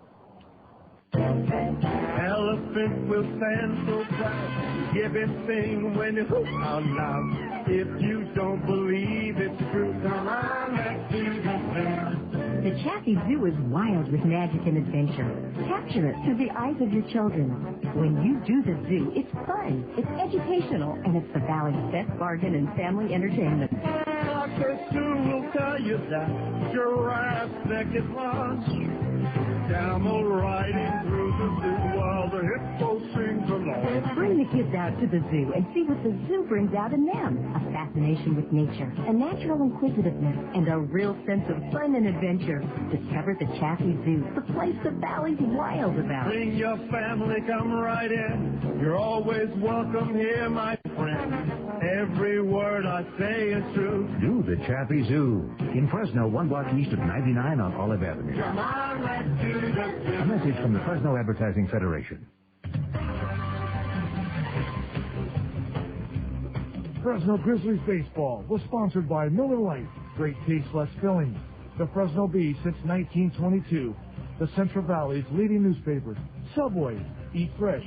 Elephant will stand so proud, give him sing when you hoop out loud. If you don't believe it's true, come on, let's do the thing. The Chaffee Zoo is wild with magic and adventure. Capture it through the eyes of your children. When you do the zoo, it's fun, it's educational, and it's the Valley's best bargain in family entertainment. Dr. Sue will tell you that giraffes naked lunch. Camel riding through the zoo while the hippo sings along. Bring the kids out to the zoo and see what the zoo brings out in them. A fascination with nature, a natural inquisitiveness, and a real sense of fun and adventure. Discover the Chaffee Zoo, the place the Valley's wild about. Bring your family, come right in. You're always welcome here, my friend. Every word I say is true. Do the Chaffee Zoo. In Fresno, 1 block east of 99 on Olive Avenue. Come on, let's do the zoo. A message from the Fresno Advertising Federation. Fresno Grizzlies baseball was sponsored by Miller Lite. Great taste, less filling. The Fresno Bee since 1922. The Central Valley's leading newspaper. Subway. Eat Fresh.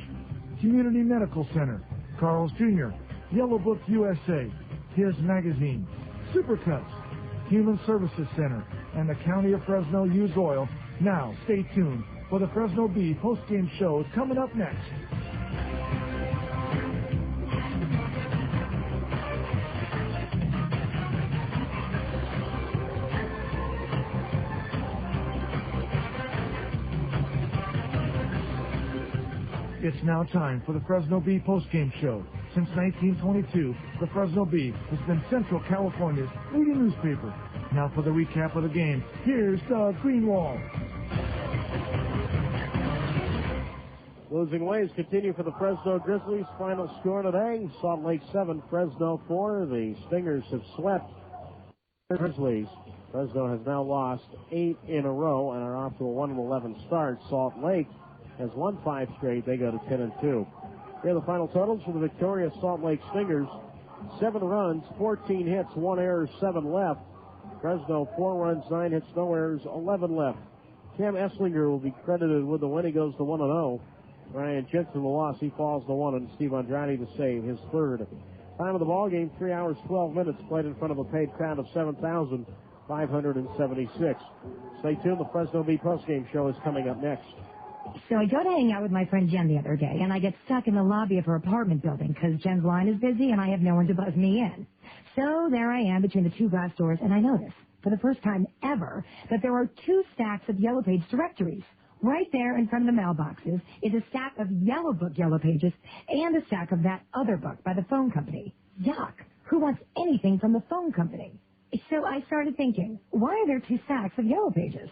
Community Medical Center. Carl's Jr. Yellow Book USA. His Magazine. Supercuts. Human Services Center. And the County of Fresno Used Oil. Now, stay tuned for the Fresno Bee post-game show coming up next. It's now time for the Fresno Bee postgame show. Since 1922, the Fresno Bee has been Central California's leading newspaper. Now for the recap of the game, here's Doug Greenwald. Losing ways continue for the Fresno Grizzlies. Final score today, Salt Lake 7, Fresno 4. The Stingers have swept the Grizzlies Fresno has now lost 8 in a row and are off to a 1-11 start. Salt Lake has won 5 straight. They go to 10-2. Here are the final totals for the victorious Salt Lake Stingers. 7 runs, 14 hits, 1 error, 7 left. Fresno, 4 runs, 9 hits, no errors, 11 left. Cam Esslinger will be credited with the win. He goes to 1-0. Ryan Jensen, the loss, he falls to 1, and Steve Andrade to save his third. Time of the ball game, 3 hours, 12 minutes, played in front of a paid crowd of 7,576. Stay tuned. The Fresno Bee postgame show is coming up next. So I go to hang out with my friend Jen the other day, and I get stuck in the lobby of her apartment building because Jen's line is busy and I have no one to buzz me in. So there I am between the 2 glass doors, and I notice, for the first time ever, that there are 2 stacks of Yellow Page directories. Right there in front of the mailboxes is a stack of Yellow Book Yellow Pages and a stack of that other book by the phone company. Yuck. Who wants anything from the phone company? So I started thinking, why are there 2 stacks of Yellow Pages?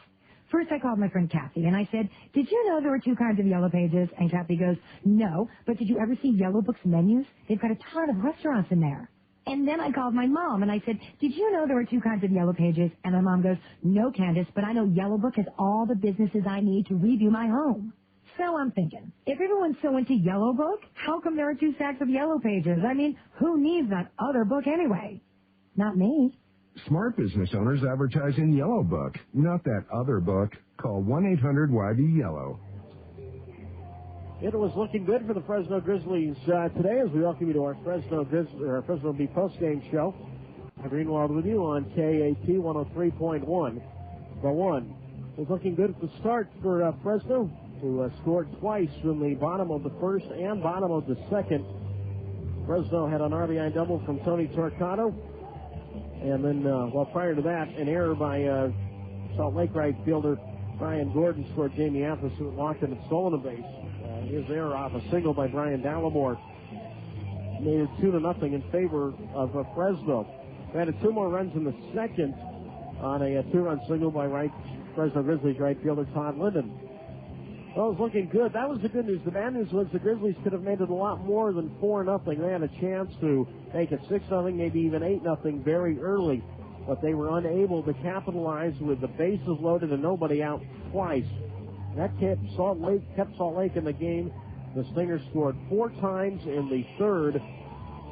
First, I called my friend Kathy, and I said, did you know there were 2 kinds of Yellow Pages? And Kathy goes, no, but did you ever see Yellow Book's menus? They've got a ton of restaurants in there. And then I called my mom, and I said, did you know there were 2 kinds of Yellow Pages? And my mom goes, no, Candace, but I know Yellow Book has all the businesses I need to review my home. So I'm thinking, if everyone's so into Yellow Book, how come there are 2 stacks of Yellow Pages? I mean, who needs that other book anyway? Not me. Smart business owners advertise in Yellow Book, not that other book. Call 1-800-YB-YELLOW. It was looking good for the Fresno Grizzlies today as we welcome you to our Fresno Bee postgame show. Greenwald with you on KAT 103.1. The one was looking good at the start for Fresno, who scored twice from the bottom of the first and bottom of the second. Fresno had an RBI double from Tony Torquato. And then, prior to that, an error by Salt Lake right fielder Brian Gordon scored Jamie Athos, who walked in and stolen a base. His error off a single by Brian Dallimore made it 2-0 in favor of Fresno. They had 2 more runs in the second on a 2-run single by Fresno Grizzlies right fielder Todd Linden. Well, it was looking good. That was the good news. The bad news was the Grizzlies could have made it a lot more than 4-0. They had a chance to make it 6-0, maybe even 8-0 very early, but they were unable to capitalize with the bases loaded and nobody out twice. That kept Salt Lake in the game. The Stingers scored 4 times in the third,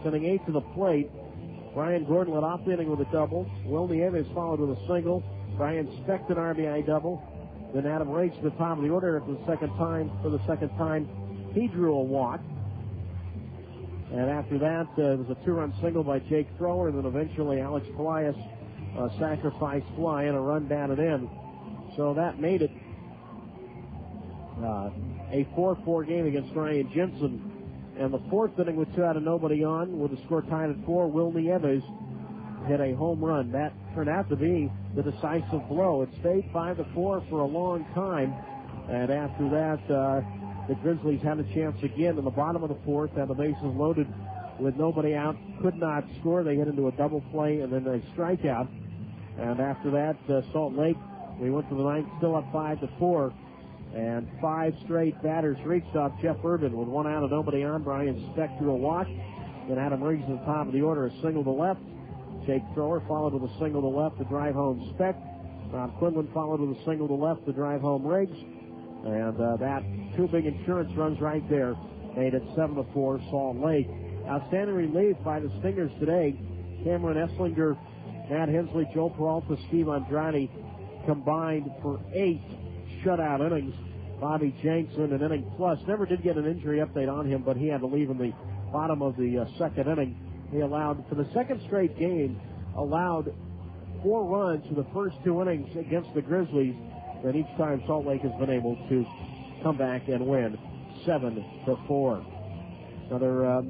sending 8 to the plate. Brian Gordon led off the inning with a double. Will Nieves followed with a single. Brian Specht an RBI double. Then Adam Riggs to the top of the order for the second time. He drew a walk. And after that, there was a 2-run single by Jake Thrower, and then eventually Alex Polias sacrificed fly and a run down and in. So that made it a 4-4 game against Ryan Jensen. And the 4th inning with 2 out of nobody on, with the score tied at 4, Will Nieves hit a home run. That turned out to be the decisive blow. It stayed 5-4 for a long time. And after that, the Grizzlies had a chance again in the bottom of the 4th, had the bases loaded with nobody out, could not score. They hit into a double play and then a strikeout. And after that, Salt Lake, we went to the 9th, still up 5-4. And 5 straight batters reached off Jeff Urban with 1 out and nobody on. Brian Specht drew a walk. Then Adam Riggs at the top of the order, a single to left. Jake Thrower followed with a single to left to drive home Specht. Rob Quinlan followed with a single to left to drive home Riggs. And that 2 big insurance runs right there made it 7-4 Salt Lake. Outstanding relief by the Stingers today. Cameron Esslinger, Matt Hensley, Joe Peralta, Steve Andrade combined for 8 shutout innings. Bobby Jenks in an inning plus. Never did get an injury update on him, but he had to leave in the bottom of the second inning. He allowed, for the second straight game, allowed 4 runs for the first 2 innings against the Grizzlies. And each time Salt Lake has been able to come back and win 7-4. Another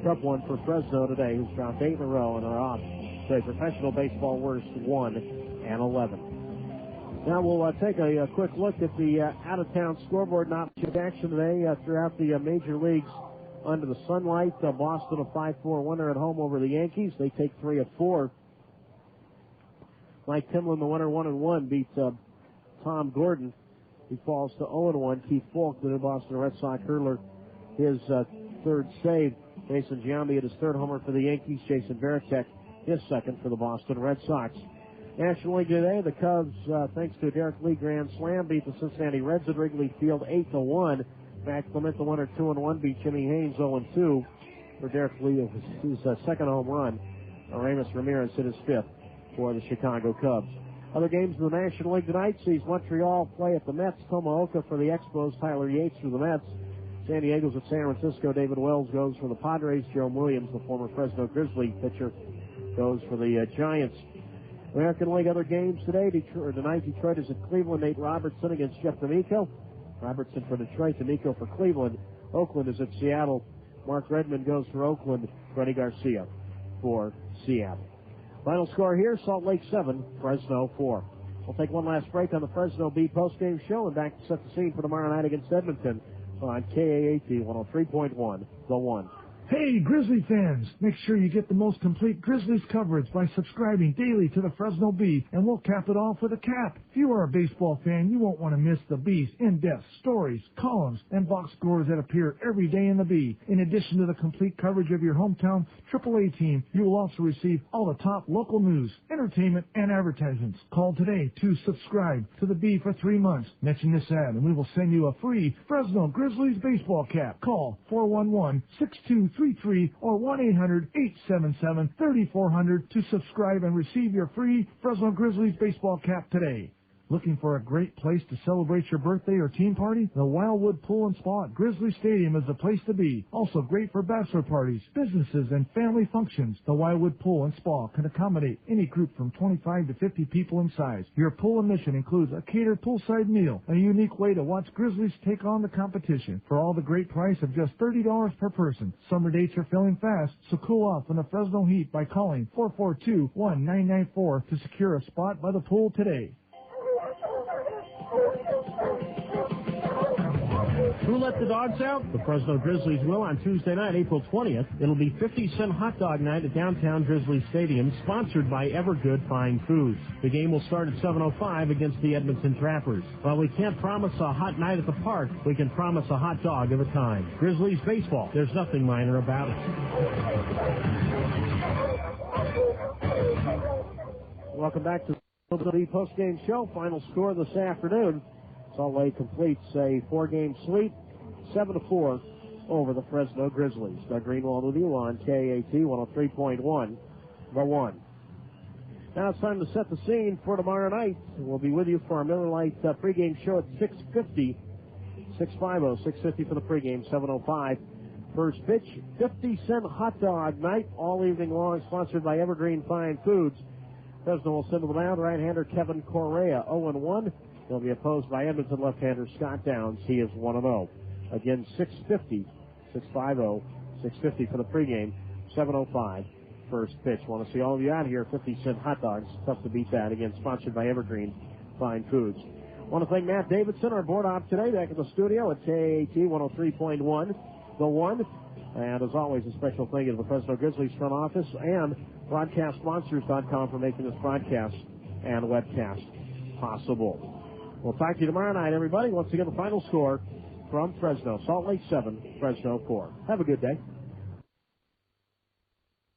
tough one for Fresno today, who's dropped 8 in a row and are off to a professional baseball worst 1-11. Now we'll take a quick look at the out-of-town scoreboard. Not much action today throughout the major leagues under the sunlight. Boston a 5-4 winner at home over the Yankees. They take 3 of 4. Mike Timlin, the winner, 1-1, beat Tom Gordon. He falls to 0-1. Keith Falk, the new Boston Red Sox hurler, his third save. Mason Giambi at his 3rd homer for the Yankees. Jason Varitek, his 2nd for the Boston Red Sox. National League today, the Cubs, thanks to a Derek Lee grand slam, beat the Cincinnati Reds at Wrigley Field 8-1. Matt Clement, the winner, 2-1, beat Jimmy Haynes 0-2 for Derek Lee. It was his second home run. Aramis Ramirez hit his fifth for the Chicago Cubs. Other games in the National League tonight sees Montreal play at the Mets. Tomaoka for the Expos. Tyler Yates for the Mets. San Diego's at San Francisco. David Wells goes for the Padres. Jerome Williams, the former Fresno Grizzly pitcher, goes for the Giants. American League other games today. Tonight, Detroit is at Cleveland. Nate Robertson against Jeff D'Amico. Robertson for Detroit. D'Amico for Cleveland. Oakland is at Seattle. Mark Redmond goes for Oakland. Freddie Garcia for Seattle. Final score here, Salt Lake 7, Fresno 4. We'll take one last break on the Fresno Bee postgame show and back to set the scene for tomorrow night against Edmonton on KAAT 103.1, The One. Hey, Grizzly fans, make sure you get the most complete Grizzlies coverage by subscribing daily to the Fresno Bee, and we'll cap it off with a cap. If you are a baseball fan, you won't want to miss the Bee's in-depth stories, columns, and box scores that appear every day in the Bee. In addition to the complete coverage of your hometown AAA team, you will also receive all the top local news, entertainment, and advertisements. Call today to subscribe to the Bee for 3 months. Mention this ad, and we will send you a free Fresno Grizzlies baseball cap. Call 411-6233 or 1-800-877-3400 to subscribe and receive your free Fresno Grizzlies baseball cap today. Looking for a great place to celebrate your birthday or team party? The Wildwood Pool and Spa at Grizzly Stadium is the place to be. Also great for bachelor parties, businesses, and family functions. The Wildwood Pool and Spa can accommodate any group from 25 to 50 people in size. Your pool admission includes a catered poolside meal, a unique way to watch Grizzlies take on the competition for all the great price of just $30 per person. Summer dates are filling fast, so cool off in the Fresno heat by calling 442-1994 to secure a spot by the pool today. Who let the dogs out? The Fresno Grizzlies will on Tuesday night, April 20th. It'll be 50-cent hot dog night at downtown Grizzly Stadium, sponsored by Evergood Fine Foods. The game will start at 7:05 against the Edmonton Trappers. While we can't promise a hot night at the park, we can promise a hot dog at a time. Grizzlies baseball, there's nothing minor about it. Welcome back to the post-game show. Final score this afternoon. Salt Lake completes a 4-game sweep, 7-4 over the Fresno Grizzlies. Doug Greenwald with you on KAT 103.1, The One. Now it's time to set the scene for tomorrow night. We'll be with you for our Miller Lite pregame show at 6:50 for the pregame, 7:05. First pitch, 50-cent hot dog night, all evening long, sponsored by Evergreen Fine Foods. Fresno will send to the mound right-hander Kevin Correa, 0-1. He'll be opposed by Edmonton left-hander Scott Downs. He is 1-0. Again, 6:50 for the pregame, 7:05. First pitch. Want to see all of you out here. 50-cent hot dogs. Tough to beat that. Again, sponsored by Evergreen Fine Foods. Want to thank Matt Davidson, our board op today, back in the studio at KAT 103.1, The One. And as always, a special thank you to the Fresno Grizzlies front office and BroadcastSponsors.com for making this broadcast and webcast possible. We'll talk to you tomorrow night, everybody. Once again, the final score from Fresno. Salt Lake 7, Fresno 4. Have a good day.